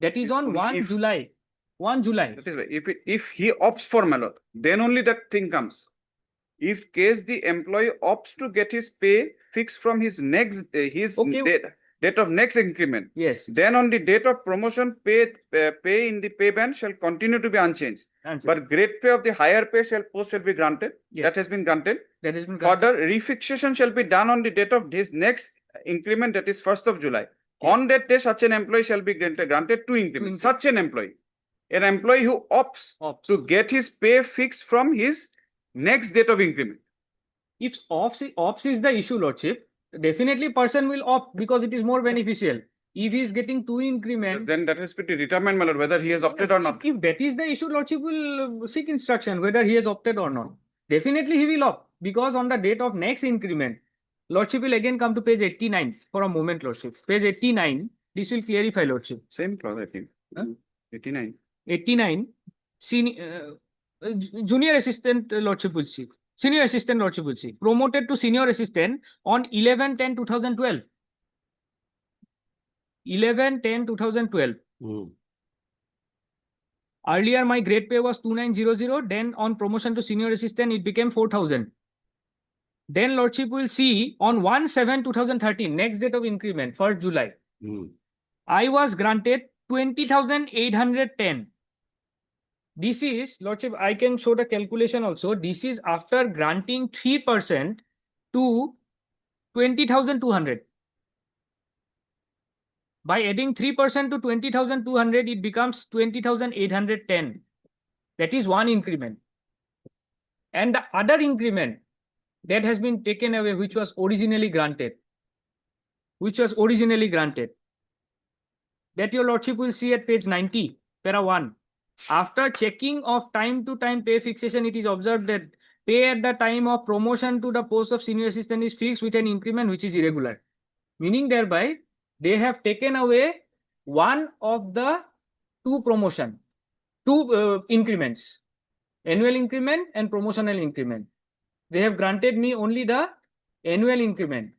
that is on 1 July. 1 July. That is right. If he opts for mallet, then only that thing comes. If case the employee opts to get his pay fixed from his next date of next increment, yes, then on the date of promotion, pay in the pay band shall continue to be unchanged. But grade pay of the higher pay shall be granted. Yes. That has been granted. That has been granted. Further, refixation shall be done on the date of his next increment, that is 1st of July. Yes. On that day, such an employee shall be granted 2 increments. Such an employee who opts to get his pay fixed from his next date of increment. If ops is the issue, Lordship, definitely person will opt because it is more beneficial. If he is getting 2 increments, yes, then that has to be determined whether he has opted or not. If that is the issue, Lordship will seek instruction whether he has opted or not. Definitely he will opt because on the date of next increment, Lordship will again come to page 89 for a moment, Lordship. Page 89, this will clarify, Lordship. Same clause, I think. Huh? 89. 89, junior assistant, Lordship will see. Senior assistant, Lordship will see. Promoted to senior assistant on 11/10/2012. 11/10/2012. Earlier, my grade pay was 2900. Then on promotion to senior assistant, it became 4000. Then Lordship will see on 1/7/2013, next date of increment, 1st July. I was granted 20,810. This is, Lordship, I can show the calculation also. This is after granting 3% to 20,200. By adding 3% to 20,200, it becomes 20,810. That is 1 increment. And the other increment that has been taken away, which was originally granted, that your Lordship will see at page 90, para 1. After checking of time to time pay fixation, it is observed that pay at the time of promotion to the post of senior assistant is fixed with an increment which is irregular. Meaning thereby, they have taken away one of the 2 increments, annual increment and promotional increment. They have granted me only the annual increment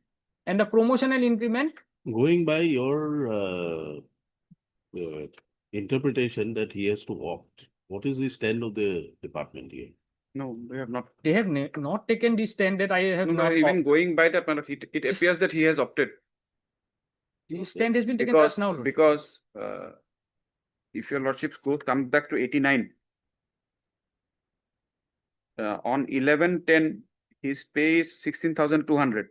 and the promotional increment. Going by your interpretation that he has to opt, what is the stand of the department here? No, they have not. They have not taken this stand that I have not. Even going by that, it appears that he has opted. This stand has been taken just now. Because if your Lordship's growth comes back to 89, on 11/10, his pay is 16,200.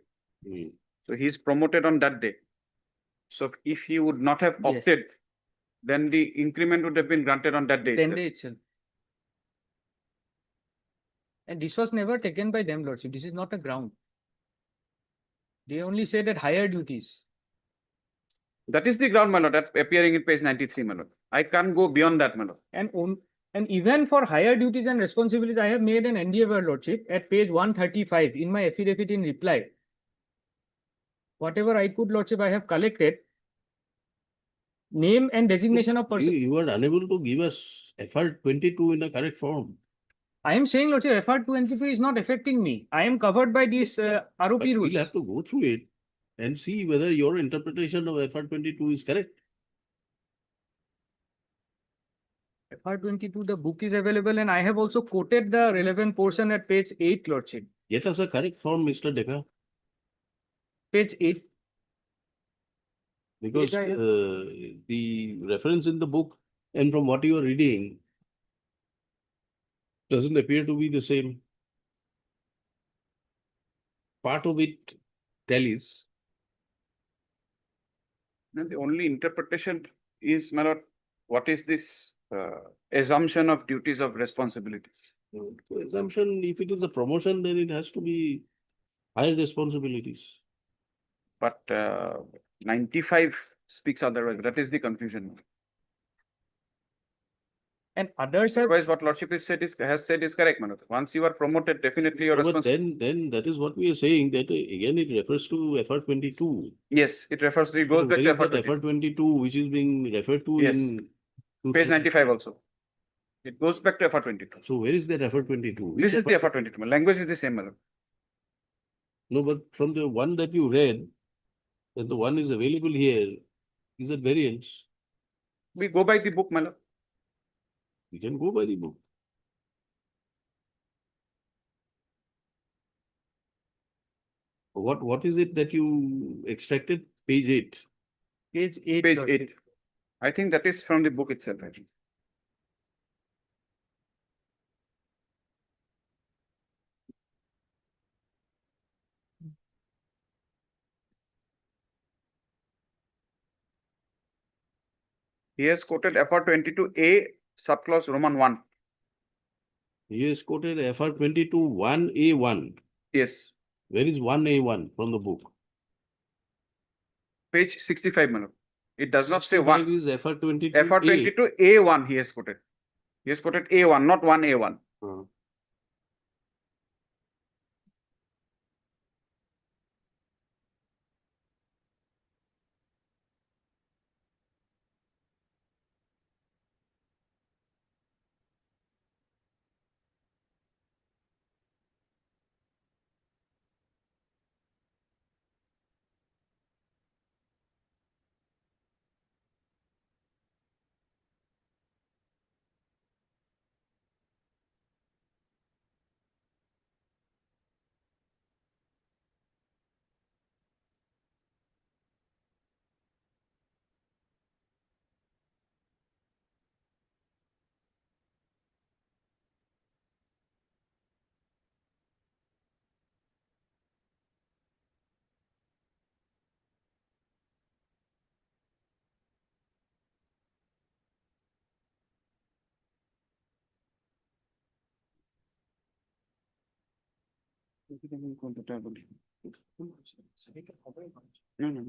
So he's promoted on that day. So if he would not have opted, then the increment would have been granted on that day. 10 day itself. And this was never taken by them, Lordship. This is not a ground. They only say that higher duties. That is the ground, my lord, that appearing in page 93, my lord. I can't go beyond that, my lord. And even for higher duties and responsibilities, I have made an endeavor, Lordship, at page 135 in my affidavit in reply. Whatever I could, Lordship, I have collected. Name and designation of person. You are unable to give us FR 22 in a correct form. I am saying, Lordship, FR 22 is not affecting me. I am covered by these ROP But rules. we'll have to go through it and see whether your interpretation of FR 22 is correct. FR 22, the book is available, and I have also quoted the relevant portion at page 8, Lordship. Get us a correct form, Mr. Dekha, Page 8. because Yes, I have. the reference in the book and from what you are reading doesn't appear to be the same. Part of it tallies. And the only interpretation is, my lord, what is this assumption of duties of responsibilities? So assumption, if it is a promotion, then it has to be higher responsibilities. But 95 speaks otherwise. That is the confusion. And others have. Otherwise, what lordship has said is correct, my lord. Once you are promoted, definitely your No, but responsibility. then that is what we are saying, that again it refers to FR 22. Yes, it refers to, it So goes back where to is that FR 22 which is being referred to Yes. in page 95 also. It goes back to FR 22. So where is that FR 22? This is the FR 22. Language is the same, my lord. No, but from the one that you read, and the one is available here, is that variance? We go by the book, my lord. We can go by the book. What is it that you extracted? Page 8. Page 8. Page Lordship. 8. I think that is from the book itself, I think. He has quoted FR 22A subclause Roman 1. He has quoted FR 22 1A1. Yes. Where is 1A1 from the book? Page 65, my lord. It does not say 65 1. is FR 22. FR 22 A1 he has quoted. He has quoted A1, not 1A1. No,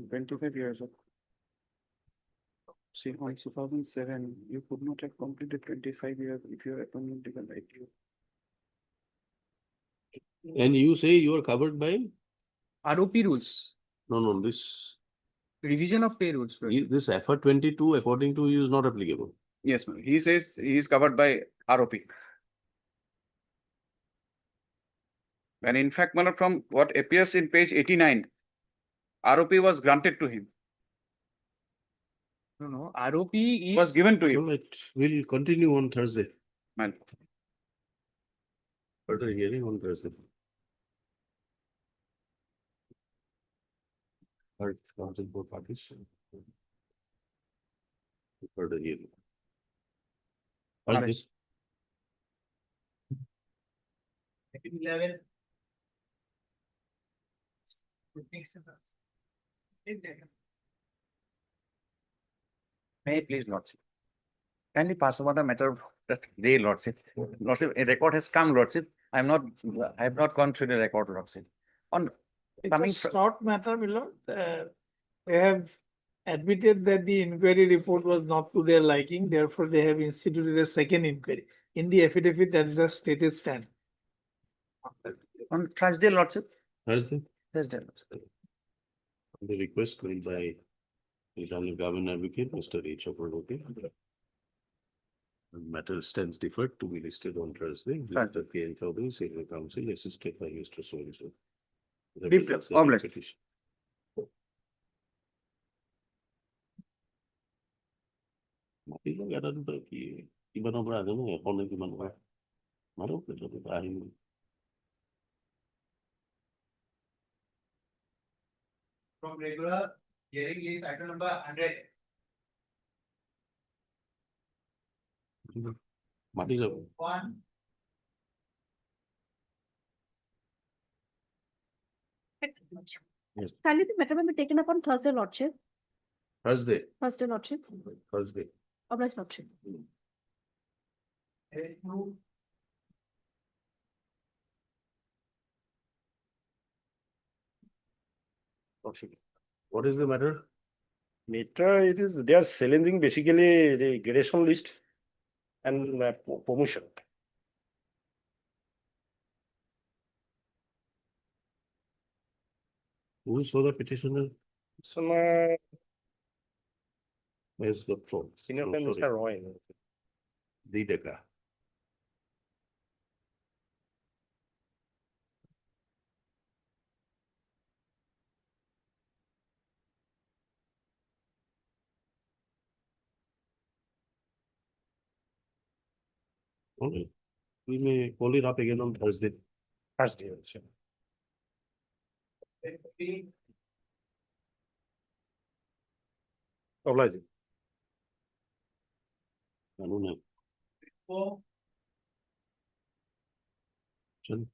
25 years old. See, on 2007, you could not have completed 25 years if your appointment didn't like you. And you say you are covered by? ROP rules. No, this. Revision of pay rules. Lordship. This FR 22, according to you, is not applicable. Yes, ma'am. He says he is covered by ROP. And in fact, my lord, from what appears in page 89, ROP was granted to him. No, ROP is. Was given to him. All right, we'll continue on Thursday. Man. Further hearing on Thursday. Heard council board parties. Further hearing. All right. 11. May I please, lordship? Kindly pass over the matter of that day, Lordship. Lordship, a record has come, Lordship. I have not gone through the record, Lordship. On It's coming a from, short matter, my lord. They have admitted that the inquiry report was not to their liking, therefore they have instituted a second inquiry. In the affidavit, that is the stated stand. on Thursday, Lordship. Thursday, Thursday, Lordship. the request made by the Honorable Government Advocate, Mr. H. Chakraborty. Matter stands deferred to be listed on Thursday. Right. Mr. K. N. Chaudhary, Senior Counsel, assisted by Mr. So-and-so. Deep- Represents the omelette. petition. মাতিলো এটাতো তই কি কিমানৰ পৰা আনে ন এশ নে কিমান পৰা মাৰো এটাতো আহিম From regular hearing list, item number 100. মাতি যাব One. Yes. Kindly the matter may be taken up on Thursday, Lordship. Thursday, Thursday, Lordship. Thursday. Obliged, Lordship. What is the matter? Later, it is, they are challenging basically the gradation list and promotion. Who saw the petitioner? So, Where's the pro? Senior Oh, Prime Minister sorry. Roy. The Decca. Okay. We may call it up again on Thursday. Thursday also. Obliged. I don't know. Chal.